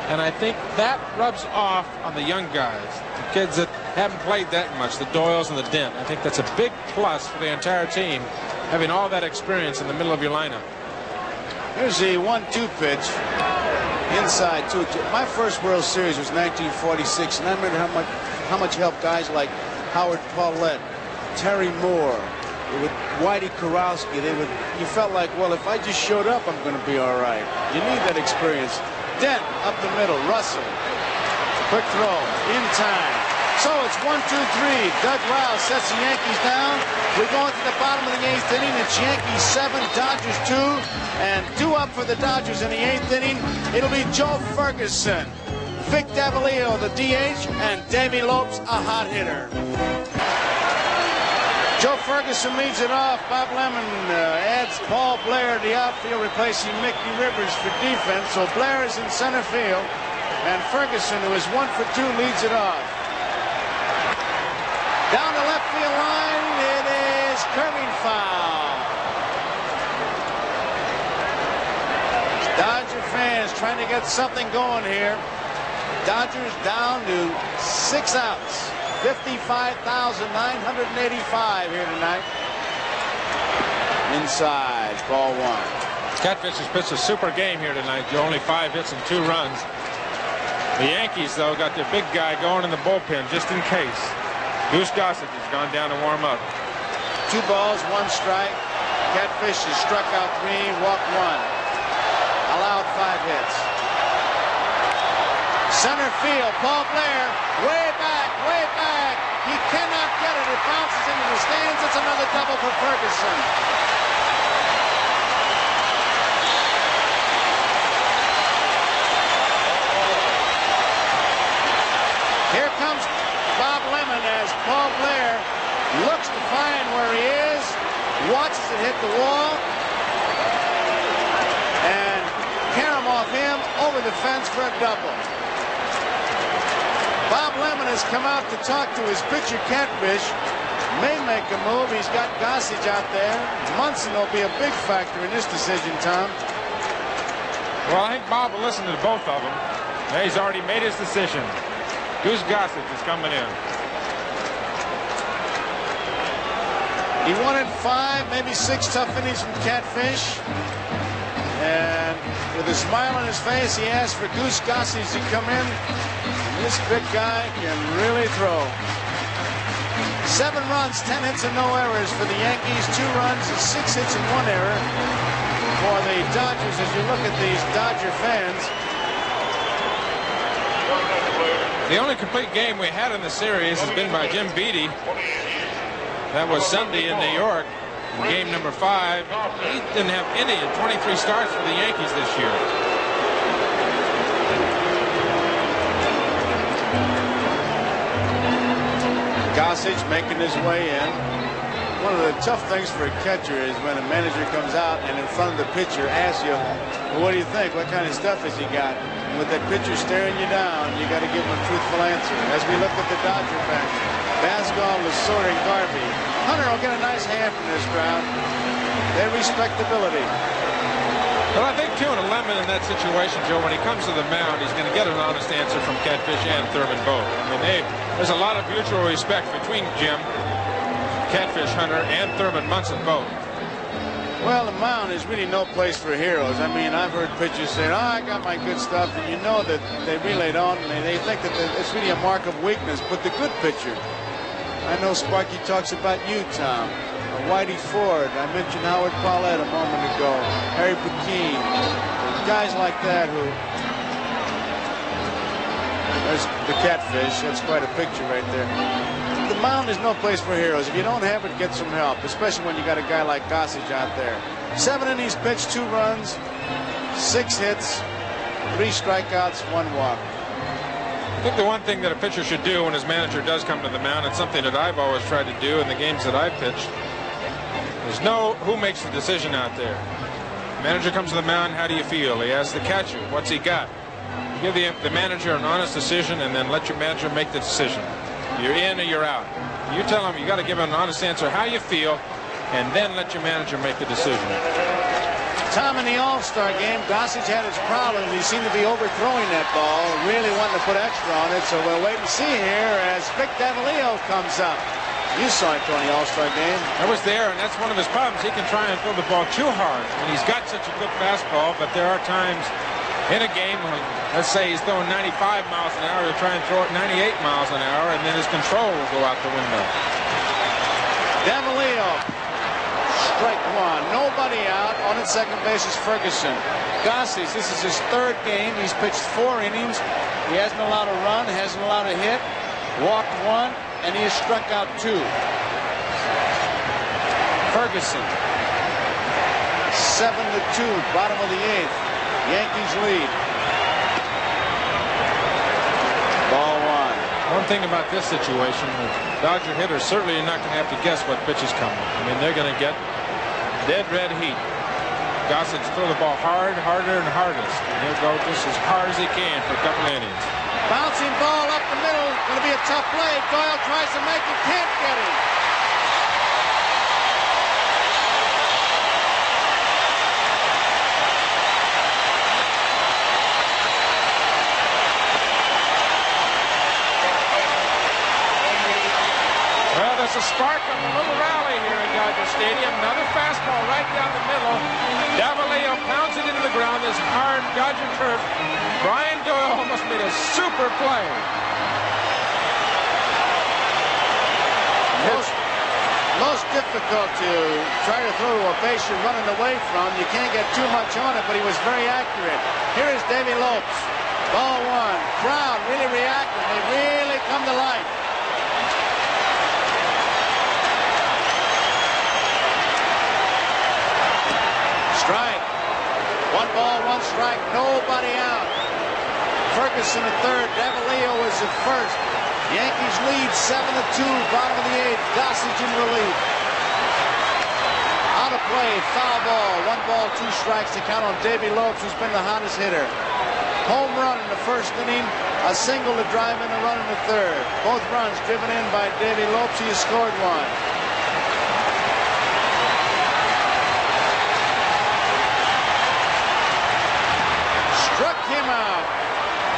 Speaker 9: And I think that rubs off on the young guys, the kids that haven't played that much, the Doyles and the Dent. I think that's a big plus for the entire team, having all that experience in the middle of your lineup.
Speaker 7: Here's the 1-2 pitch. Inside 2-2. My first World Series was 1946, and I remember how much help guys like Howard Paulette, Terry Moore, with Whitey Kurowski, you felt like, well, if I just showed up, I'm going to be all right. You need that experience. Dent up the middle. Russell. Quick throw. In time. So it's 1-2-3. Doug Rouse sets the Yankees down. We're going to the bottom of the 8th inning. It's Yankees 7, Dodgers 2. And 2 up for the Dodgers in the 8th inning. It'll be Joe Ferguson, Vic Davalillo, the DH, and Davey Lopes, a hot hitter. Joe Ferguson leads it off. Bob Lemon adds Paul Blair to the outfield, replacing Mickey Rivers for defense. So Blair is in center field, and Ferguson, who is 1 for 2, leads it off. Down the left field line, it is curving foul. Dodger fans trying to get something going here. Dodgers down to 6 outs. 55,985 here tonight. Inside, ball 1.
Speaker 9: Catfish has pitched a super game here tonight. Only 5 hits and 2 runs. The Yankees, though, got their big guy going in the bullpen just in case. Goose Gossett has gone down to warm up.
Speaker 7: 2 balls, 1 strike. Catfish has struck out 3, walked 1. Allowed 5 hits. Center field, Paul Blair, way back, way back. He cannot get it. It bounces into the stands. It's another double for Ferguson. Here comes Bob Lemon as Paul Blair looks to find where he is, watches it hit the wall, and carom off him over the fence for a double. Bob Lemon has come out to talk to his pitcher, Catfish. May make a move. He's got Gossage out there. Munson will be a big factor in this decision, Tom.
Speaker 9: Well, I think Bob will listen to both of them. He's already made his decision. Goose Gossage is coming in.
Speaker 7: He wanted 5, maybe 6 tough innings from Catfish. And with a smile on his face, he asked for Goose Gossage to come in. This big guy can really throw. 7 runs, 10 hits and no errors for the Yankees. 2 runs and 6 hits and 1 error for the Dodgers. As you look at these Dodger fans.
Speaker 9: The only complete game we had in the series has been by Jim Beattie. That was Sunday in New York, game number 5. He didn't have any in 23 starts for the Yankees this year.
Speaker 7: Gossage making his way in. One of the tough things for a catcher is when a manager comes out and in front of the pitcher asks you, well, what do you think? What kind of stuff has he got? And with that pitcher staring you down, you got to give him a truthful answer. As we look at the Dodger bench, Basgall, Lasorda, and Garvey. Hunter will get a nice hand from this crowd. Their respectability.
Speaker 9: Well, I think, too, in a Lemon in that situation, Joe, when he comes to the mound, he's going to get an honest answer from Catfish and Thurman both. I mean, there's a lot of mutual respect between Jim, Catfish Hunter, and Thurman Munson both.
Speaker 7: Well, the mound is really no place for heroes. I mean, I've heard pitchers say, oh, I got my good stuff, and you know that they relay it on, and they think that it's really a mark of weakness. But the good pitcher, I know Sparky talks about you, Tom. Whitey Ford, I mentioned Howard Paulette a moment ago, Harry Puckeen, guys like that who, there's the Catfish, that's quite a picture right there. The mound is no place for heroes. If you don't have it, get some help, especially when you got a guy like Gossage out there. 7 innings pitched, 2 runs, 6 hits, 3 strikeouts, 1 walk.
Speaker 9: I think the one thing that a pitcher should do when his manager does come to the mound, it's something that I've always tried to do in the games that I've pitched, is know who makes the decision out there. The manager comes to the mound, how do you feel? He asks the catcher, what's he got? You give the manager an honest decision and then let your manager make the decision. You're in or you're out. You tell him, you got to give him an honest answer how you feel, and then let your manager make the decision.
Speaker 7: Tom, in the All-Star game, Gossage had his problems. He seemed to be overthrowing that ball, really wanting to put extra on it. So we'll wait and see here as Vic Davalillo comes up. You saw him throwing the All-Star game.
Speaker 9: I was there, and that's one of his problems. He can try and throw the ball too hard. And he's got such a good fastball, but there are times in a game when, let's say he's throwing 95 miles an hour, he'll try and throw it 98 miles an hour, and then his control will go out the window.
Speaker 7: Davalillo, strike one. Nobody out. On at second base is Ferguson. Gossage, this is his third game. He's pitched 4 innings. He hasn't allowed a run, hasn't allowed a hit, walked 1, and he has struck out 2. Ferguson, 7-2, bottom of the 8th. Yankees lead. Ball 1.
Speaker 9: One thing about this situation, the Dodger hitters certainly are not going to have to guess what pitch is coming. I mean, they're going to get dead red heat. Gossage throw the ball hard, harder, and hardest. And he'll go just as hard as he can for a couple innings.
Speaker 7: Bouncing ball up the middle. Going to be a tough play. Doyle tries to make it. Can't get it.
Speaker 9: Well, there's a spark of a little rally here in Dodger Stadium. Another fastball right down the middle. Davalillo pounds it into the ground. This hard Dodger turf. Brian Doyle almost made a super play.
Speaker 7: Most difficult to try to throw to a base you're running away from. You can't get too much on it, but he was very accurate. Here is Davy Lopes. Ball 1. Crowd really reacting. They really come to life. Strike. 1 ball, 1 strike, nobody out. Ferguson at third. Davalillo is at first. Yankees lead 7-2, bottom of the 8th. Gossage in relief. Out of play, foul ball. 1 ball, 2 strikes to count on Davy Lopes, who's been the hottest hitter. Home run in the first inning, a single to drive in a run in the third. Both runs driven in by Davy Lopes. He has scored 1. Struck him out.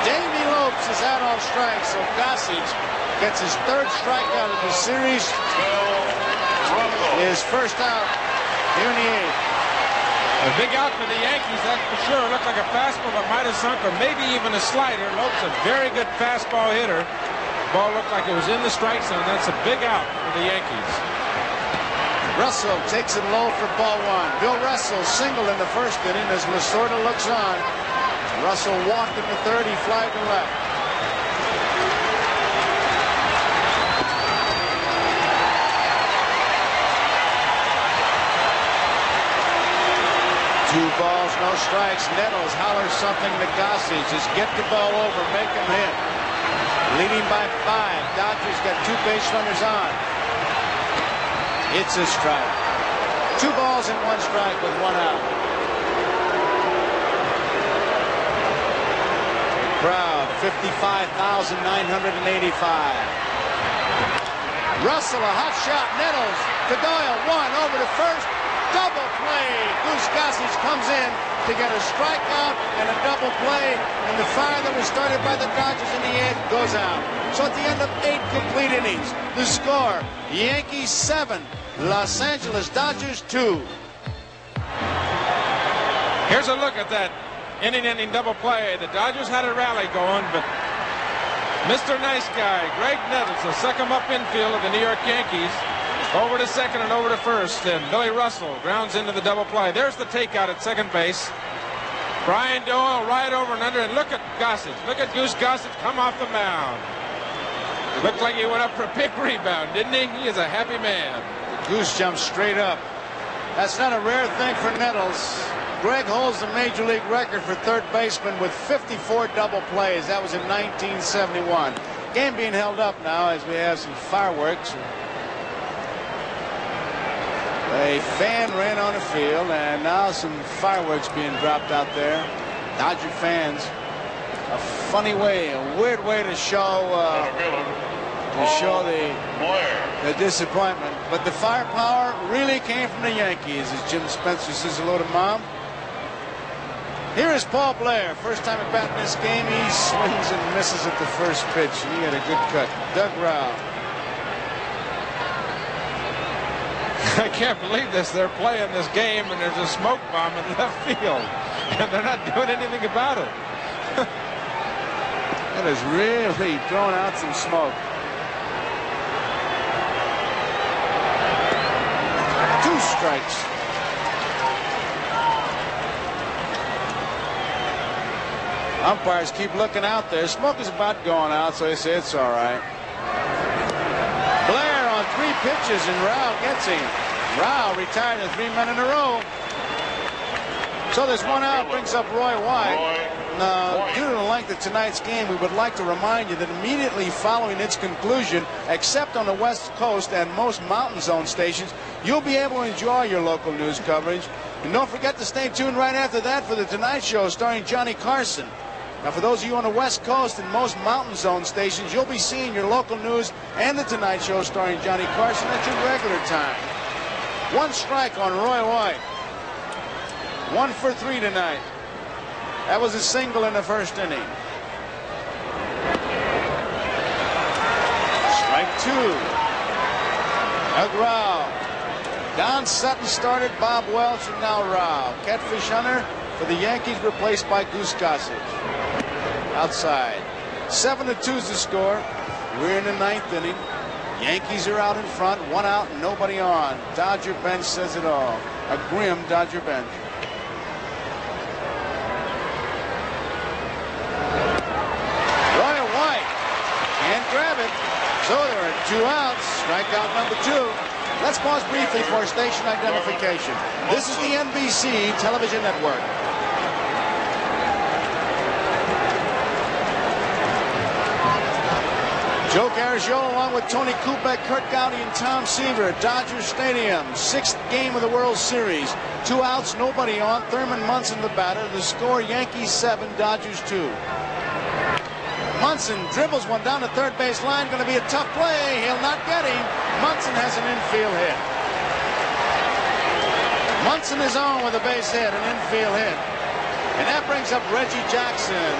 Speaker 7: Davy Lopes is out on strikes, so Gossage gets his 3rd strikeout of the series. His first out here in the 8th.
Speaker 9: A big out for the Yankees, that's for sure. Looked like a fastball that might have sunk, or maybe even a slider. Lopes a very good fastball hitter. Ball looked like it was in the strike zone. That's a big out for the Yankees.
Speaker 7: Russell takes it low for ball 1. Bill Russell singled in the first inning as Lasorda looks on. Russell walked in the 3rd. He flied to left. Two balls, no strikes. Nettles hollers something to Gossage. Just get the ball over, make him hit. Leading by 5. Dodgers got 2 base runners on. It's a strike. 2 balls and 1 strike with 1 out. Crowd, 55,985. Russell, a hot shot. Nettles to Doyle. 1 over to first. Double play. Goose Gossage comes in to get a strikeout and a double play. And the fire that was started by the Dodgers in the 8th goes out. So at the end of 8 complete innings, the score, Yankees 7, Los Angeles Dodgers 2.
Speaker 9: Here's a look at that inning double play. The Dodgers had a rally going, but Mr. Nice Guy, Greg Nettles, the second up infield of the New York Yankees, over to second and over to first, and Billy Russell grounds into the double play. There's the takeout at second base. Brian Doyle right over and under, and look at Gossage. Look at Goose Gossage come off the mound. Looked like he went up for a big rebound, didn't he? He is a happy man.
Speaker 7: Goose jumped straight up. That's not a rare thing for Nettles. Greg holds the major league record for third baseman with 54 double plays. That was in 1971. Game being held up now as we have some fireworks. A fan ran on the field, and now some fireworks being dropped out there. Dodger fans, a funny way, a weird way to show to show the disappointment. But the firepower really came from the Yankees, as Jim Spencer says hello to Mom. Here is Paul Blair. First time at bat in this game. He swings and misses at the first pitch. He had a good cut. Doug Rao.
Speaker 9: I can't believe this. They're playing this game and there's a smoke bomb in left field. And they're not doing anything about it.
Speaker 7: That has really thrown out some smoke. 2 strikes. Umpires keep looking out there. Smoke is about going out, so they say it's all right. Blair on 3 pitches, and Rao gets him. Rao retired 3 men in a row. So there's 1 out, brings up Roy White. Now, due to the length of tonight's game, we would like to remind you that immediately following its conclusion, except on the West Coast and most mountain zone stations, you'll be able to enjoy your local news coverage. And don't forget to stay tuned right after that for the Tonight Show starring Johnny Carson. Now, for those of you on the West Coast and most mountain zone stations, you'll be seeing your local news and the Tonight Show starring Johnny Carson at your regular time. 1 strike on Roy White. 1 for 3 tonight. That was a single in the first inning. Strike 2. Doug Rao. Don Sutton started, Bob Welch, and now Rao. Catfish Hunter for the Yankees, replaced by Goose Gossage. Outside. 7-2 is the score. We're in the 9th inning. Yankees are out in front, 1 out and nobody on. Dodger bench says it all. A grim Dodger bench. Roy White can't grab it. So there are 2 outs. Strikeout number 2. Let's pause briefly for station identification. This is the NBC television network. Joe Garagiola along with Tony Kubek, Kurt Gowdy, and Tom Seaver at Dodger Stadium. 6th game of the World Series. 2 outs, nobody on. Thurman Munson the batter. The score, Yankees 7, Dodgers 2. Munson dribbles one down the third base line. Going to be a tough play. He'll not get him. Munson has an infield hit. Munson is on with a base hit, an infield hit. And that brings up Reggie Jackson.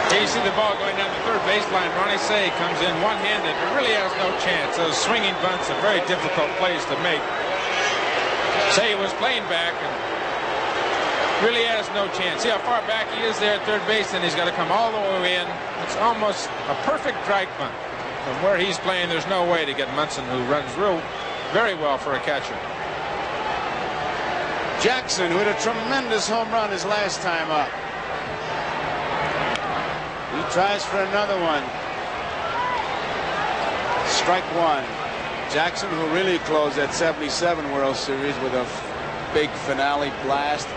Speaker 9: Here you see the ball going down the third baseline. Ronnie Say comes in one-handed, but really has no chance. Those swinging bunts are very difficult plays to make. Say was playing back and really has no chance. See how far back he is there at third base, and he's got to come all the way in. It's almost a perfect drag bunt. From where he's playing, there's no way to get Munson, who runs very well for a catcher.
Speaker 7: Jackson, who had a tremendous home run his last time up. He tries for another one. Strike 1. Jackson, who really closed that 77 World Series with a big finale blast.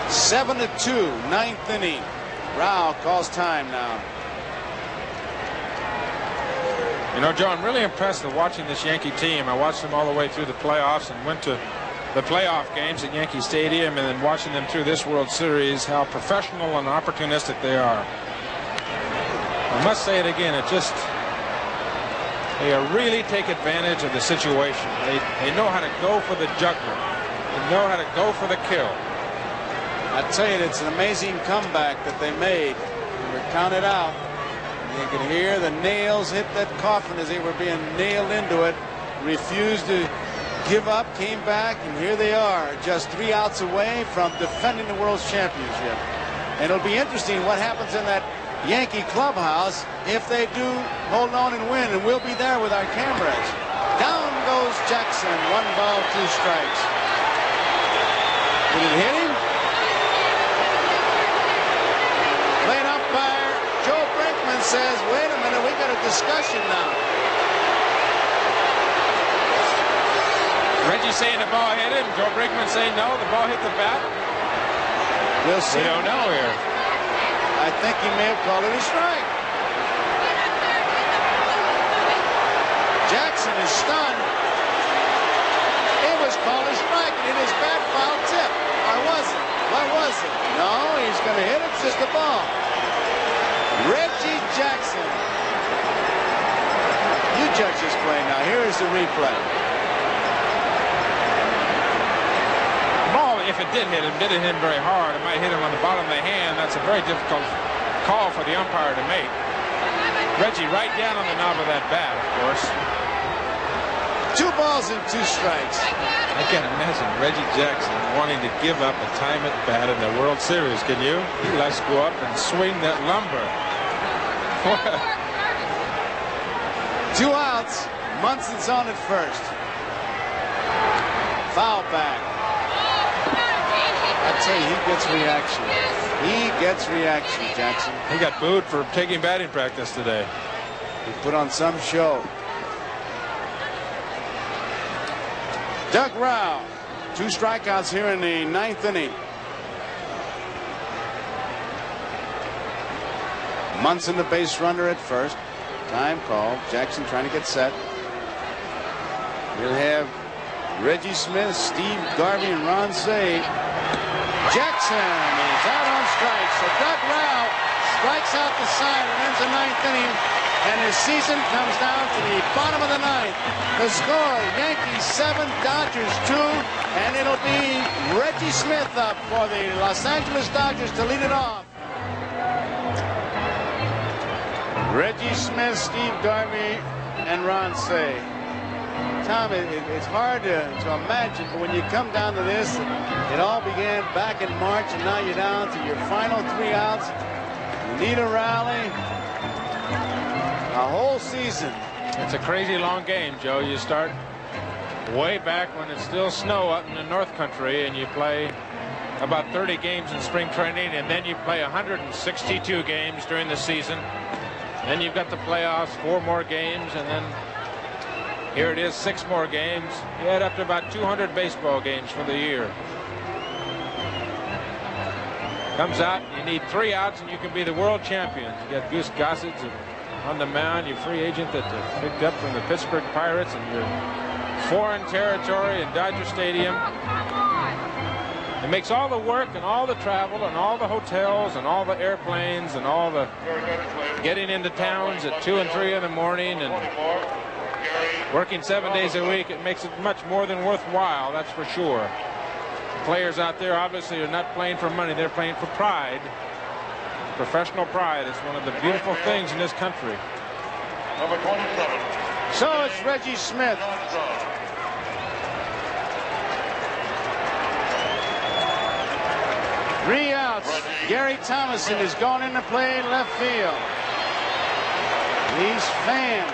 Speaker 7: Seven to 2, 9th inning. Rao calls time now.
Speaker 9: You know, Joe, I'm really impressed with watching this Yankee team. I watched them all the way through the playoffs and went to the playoff games at Yankee Stadium, and then watching them through this World Series, how professional and opportunistic they are. I must say it again, they really take advantage of the situation. They know how to go for the juggler. They know how to go for the kill.
Speaker 7: I tell you, it's an amazing comeback that they made. They were counted out. You could hear the nails hit that coffin as they were being nailed into it. Refused to give up, came back, and here they are, just 3 outs away from defending the World Championship. And it'll be interesting what happens in that Yankee clubhouse if they do hold on and win, and we'll be there with our cameras. Down goes Jackson, 1 ball, 2 strikes. Did it hit him? Late umpire Joe Brinkman says, wait a minute, we got a discussion now.
Speaker 9: Reggie saying the ball hit him. Joe Brinkman saying no, the ball hit the bat.
Speaker 7: We'll see.
Speaker 9: We don't know here.
Speaker 7: I think he may have called it a strike. Jackson is stunned. It was called a strike. It is bat, foul tip. Or was it? What was it? No, he's going to hit it. It's just a ball. Reggie Jackson. You judge this play now. Here is the replay.
Speaker 9: Ball, if it did hit him very hard. It might hit him on the bottom of the hand. That's a very difficult call for the umpire to make. Reggie right down on the knob of that bat, of course.
Speaker 7: 2 balls and 2 strikes.
Speaker 9: I can't imagine Reggie Jackson wanting to give up a time at bat in the World Series. Can you? He likes to go up and swing that lumber.
Speaker 7: 2 outs. Munson's on at first. Foul back. I tell you, he gets reaction. He gets reaction, Jackson.
Speaker 9: He got booed for taking batting practice today.
Speaker 7: He put on some show. Doug Rao, 2 strikeouts here in the 9th inning. Munson the base runner at first. Time call. Jackson trying to get set. We'll have Reggie Smith, Steve Garvey, and Ron Say. Jackson is out on strikes. So Doug Rao strikes out the side and ends the 9th inning. And his season comes down to the bottom of the 9th. The score, Yankees 7, Dodgers 2. And it'll be Reggie Smith up for the Los Angeles Dodgers to lead it off. Reggie Smith, Steve Garvey, and Ron Say. Tom, it's hard to imagine, but when you come down to this, it all began back in March, and now you're down to your final 3 outs. You need a rally. A whole season.
Speaker 9: It's a crazy long game, Joe. You start way back when it's still snow up in the North Country, and you play about 30 games in spring training, and then you play 162 games during the season. Then you've got the playoffs, 4 more games, and then here it is, 6 more games. You add up to about 200 baseball games for the year. Comes out, you need 3 outs, and you can be the world champions. You got Goose Gossage on the mound, your free agent that picked up from the Pittsburgh Pirates, and your foreign territory in Dodger Stadium. It makes all the work and all the travel and all the hotels and all the airplanes and all the getting into towns at 2 and 3 in the morning and working 7 days a week. It makes it much more than worthwhile, that's for sure. Players out there obviously are not playing for money, they're playing for pride. Professional pride is one of the beautiful things in this country.
Speaker 6: Number 27.
Speaker 7: So it's Reggie Smith. Three outs. Gary Thomason is going in to play left field. These fans.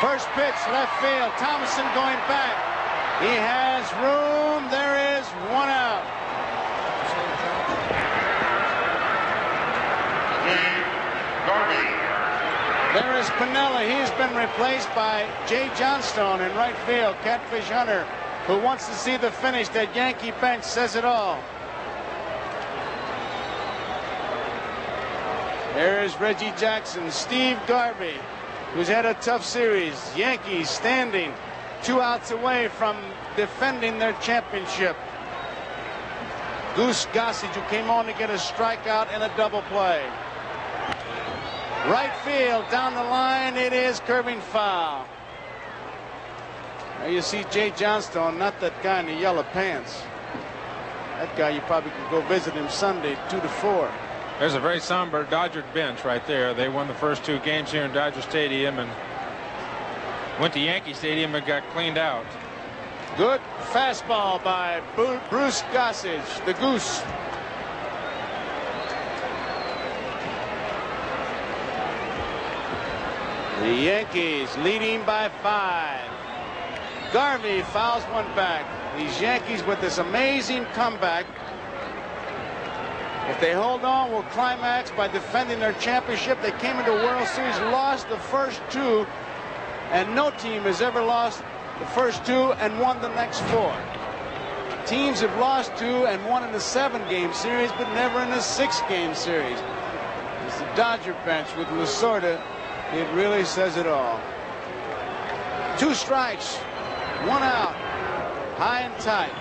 Speaker 7: First pitch, left field. Thomason going back. He has room. There is 1 out. There is Piniella. He's been replaced by Jay Johnstone in right field. Catfish Hunter, who wants to see the finish. That Yankee bench says it all. There is Reggie Jackson. Steve Garvey, who's had a tough series. Yankees standing 2 outs away from defending their championship. Goose Gossage, who came on to get a strikeout and a double play. Right field, down the line, it is curving foul. Now you see Jay Johnstone, not that guy in the yellow pants. That guy, you probably could go visit him Sunday, 2-4.
Speaker 9: There's a very somber Dodger bench right there. They won the first 2 games here in Dodger Stadium and went to Yankee Stadium and got cleaned out.
Speaker 7: Good fastball by Bruce Gossage, the Goose. The Yankees leading by 5. Garvey fouls one back. These Yankees with this amazing comeback. If they hold on, will climax by defending their championship. They came into World Series, lost the first 2, and no team has ever lost the first 2 and won the next 4. Teams have lost 2 and won in the 7-game series, but never in a 6-game series. It's the Dodger bench with Lasorda. It really says it all. 2 strikes, 1 out, high and tight.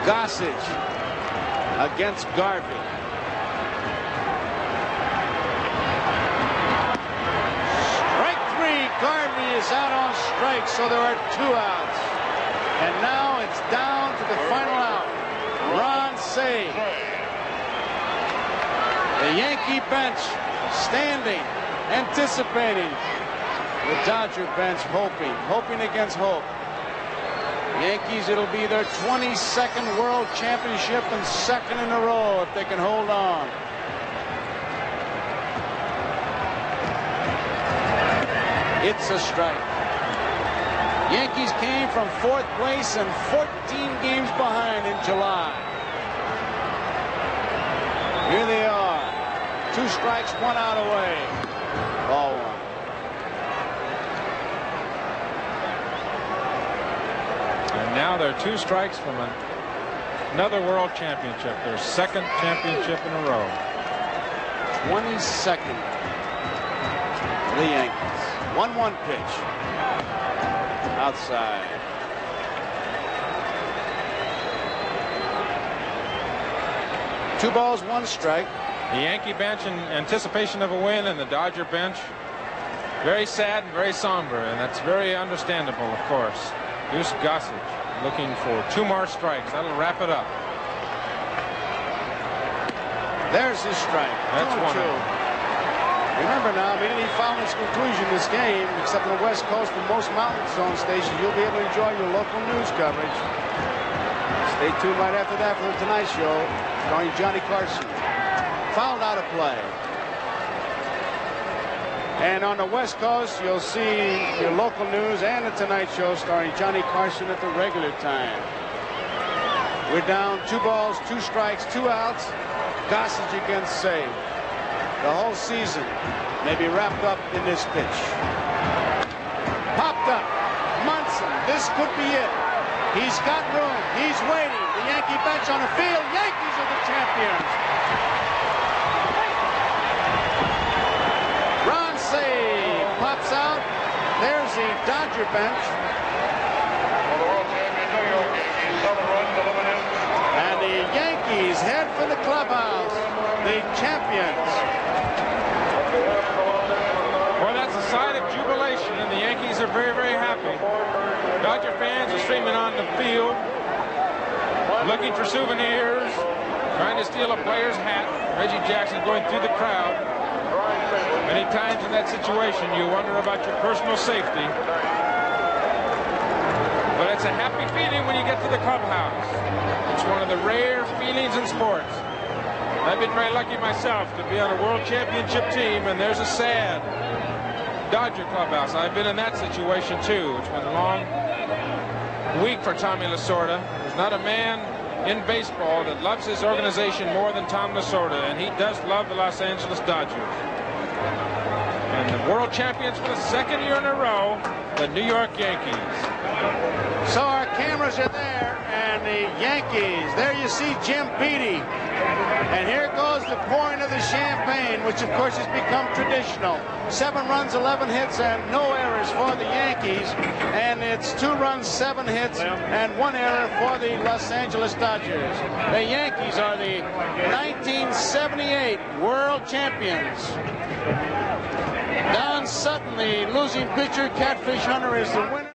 Speaker 7: Gossage against Garvey. Strike 3. Garvey is out on strike, so there are 2 outs. And now it's down to the final out. Ron Say. The Yankee bench standing, anticipating. The Dodger bench hoping against hope. Yankees, it'll be their 22nd World Championship and 2nd in a row if they can hold on. It's a strike. Yankees came from 4th place and 14 games behind in July. Here they are. 2 strikes, 1 out away. Ball 1.
Speaker 9: And now they're 2 strikes from another world championship. Their 2nd championship in a row.
Speaker 7: 22nd. The Yankees. 1-1 pitch. Outside. Two balls, 1 strike.
Speaker 9: The Yankee bench in anticipation of a win, and the Dodger bench very sad and very somber, and that's very understandable, of course. Deuce Gossage looking for 2 more strikes. That'll wrap it up.
Speaker 7: There's his strike.
Speaker 9: That's 1.
Speaker 7: Remember now, immediately following its conclusion this game, except on the West Coast for most Mountain Zone stations, you'll be able to enjoy your local news coverage. Stay tuned right after that for the Tonight Show, starring Johnny Carson. Fouled out of play. And on the West Coast, you'll see your local news and the Tonight Show starring Johnny Carson at the regular time. We're down 2 balls, 2 strikes, 2 outs. Gossage against Say. The whole season may be wrapped up in this pitch. Popped up. Munson. This could be it. He's got room. He's waiting. The Yankee bench on the field. Yankees are the champions. Ron Say pops out. There's the Dodger bench.
Speaker 6: For the world champion New York Yankees, 7 runs, 11 hits.
Speaker 7: And the Yankees head for the clubhouse. The champions.
Speaker 9: Boy, that's a sign of jubilation, and the Yankees are very, very happy. Dodger fans are streaming on the field, looking for souvenirs, trying to steal a player's hat. Reggie Jackson going through the crowd. Many times in that situation, you wonder about your personal safety. But it's a happy feeling when you get to the clubhouse. It's one of the rare feelings in sports. I've been very lucky myself to be on a world championship team, and there's a sad Dodger clubhouse. I've been in that situation too. It's been a long week for Tommy Lasorda. There's not a man in baseball that loves his organization more than Tom Lasorda, and he does love the Los Angeles Dodgers. And the world champions for the 2nd year in a row, the New York Yankees.
Speaker 7: So our cameras are there, and the Yankees. There you see Jim Beattie. And here goes the pouring of the champagne, which of course has become traditional. 7 runs, 11 hits, and no errors for the Yankees. And it's 2 runs, 7 hits, and 1 error for the Los Angeles Dodgers. The Yankees are the 1978 World Champions. Don Sutton, the losing pitcher, catfish hunter, is the winner.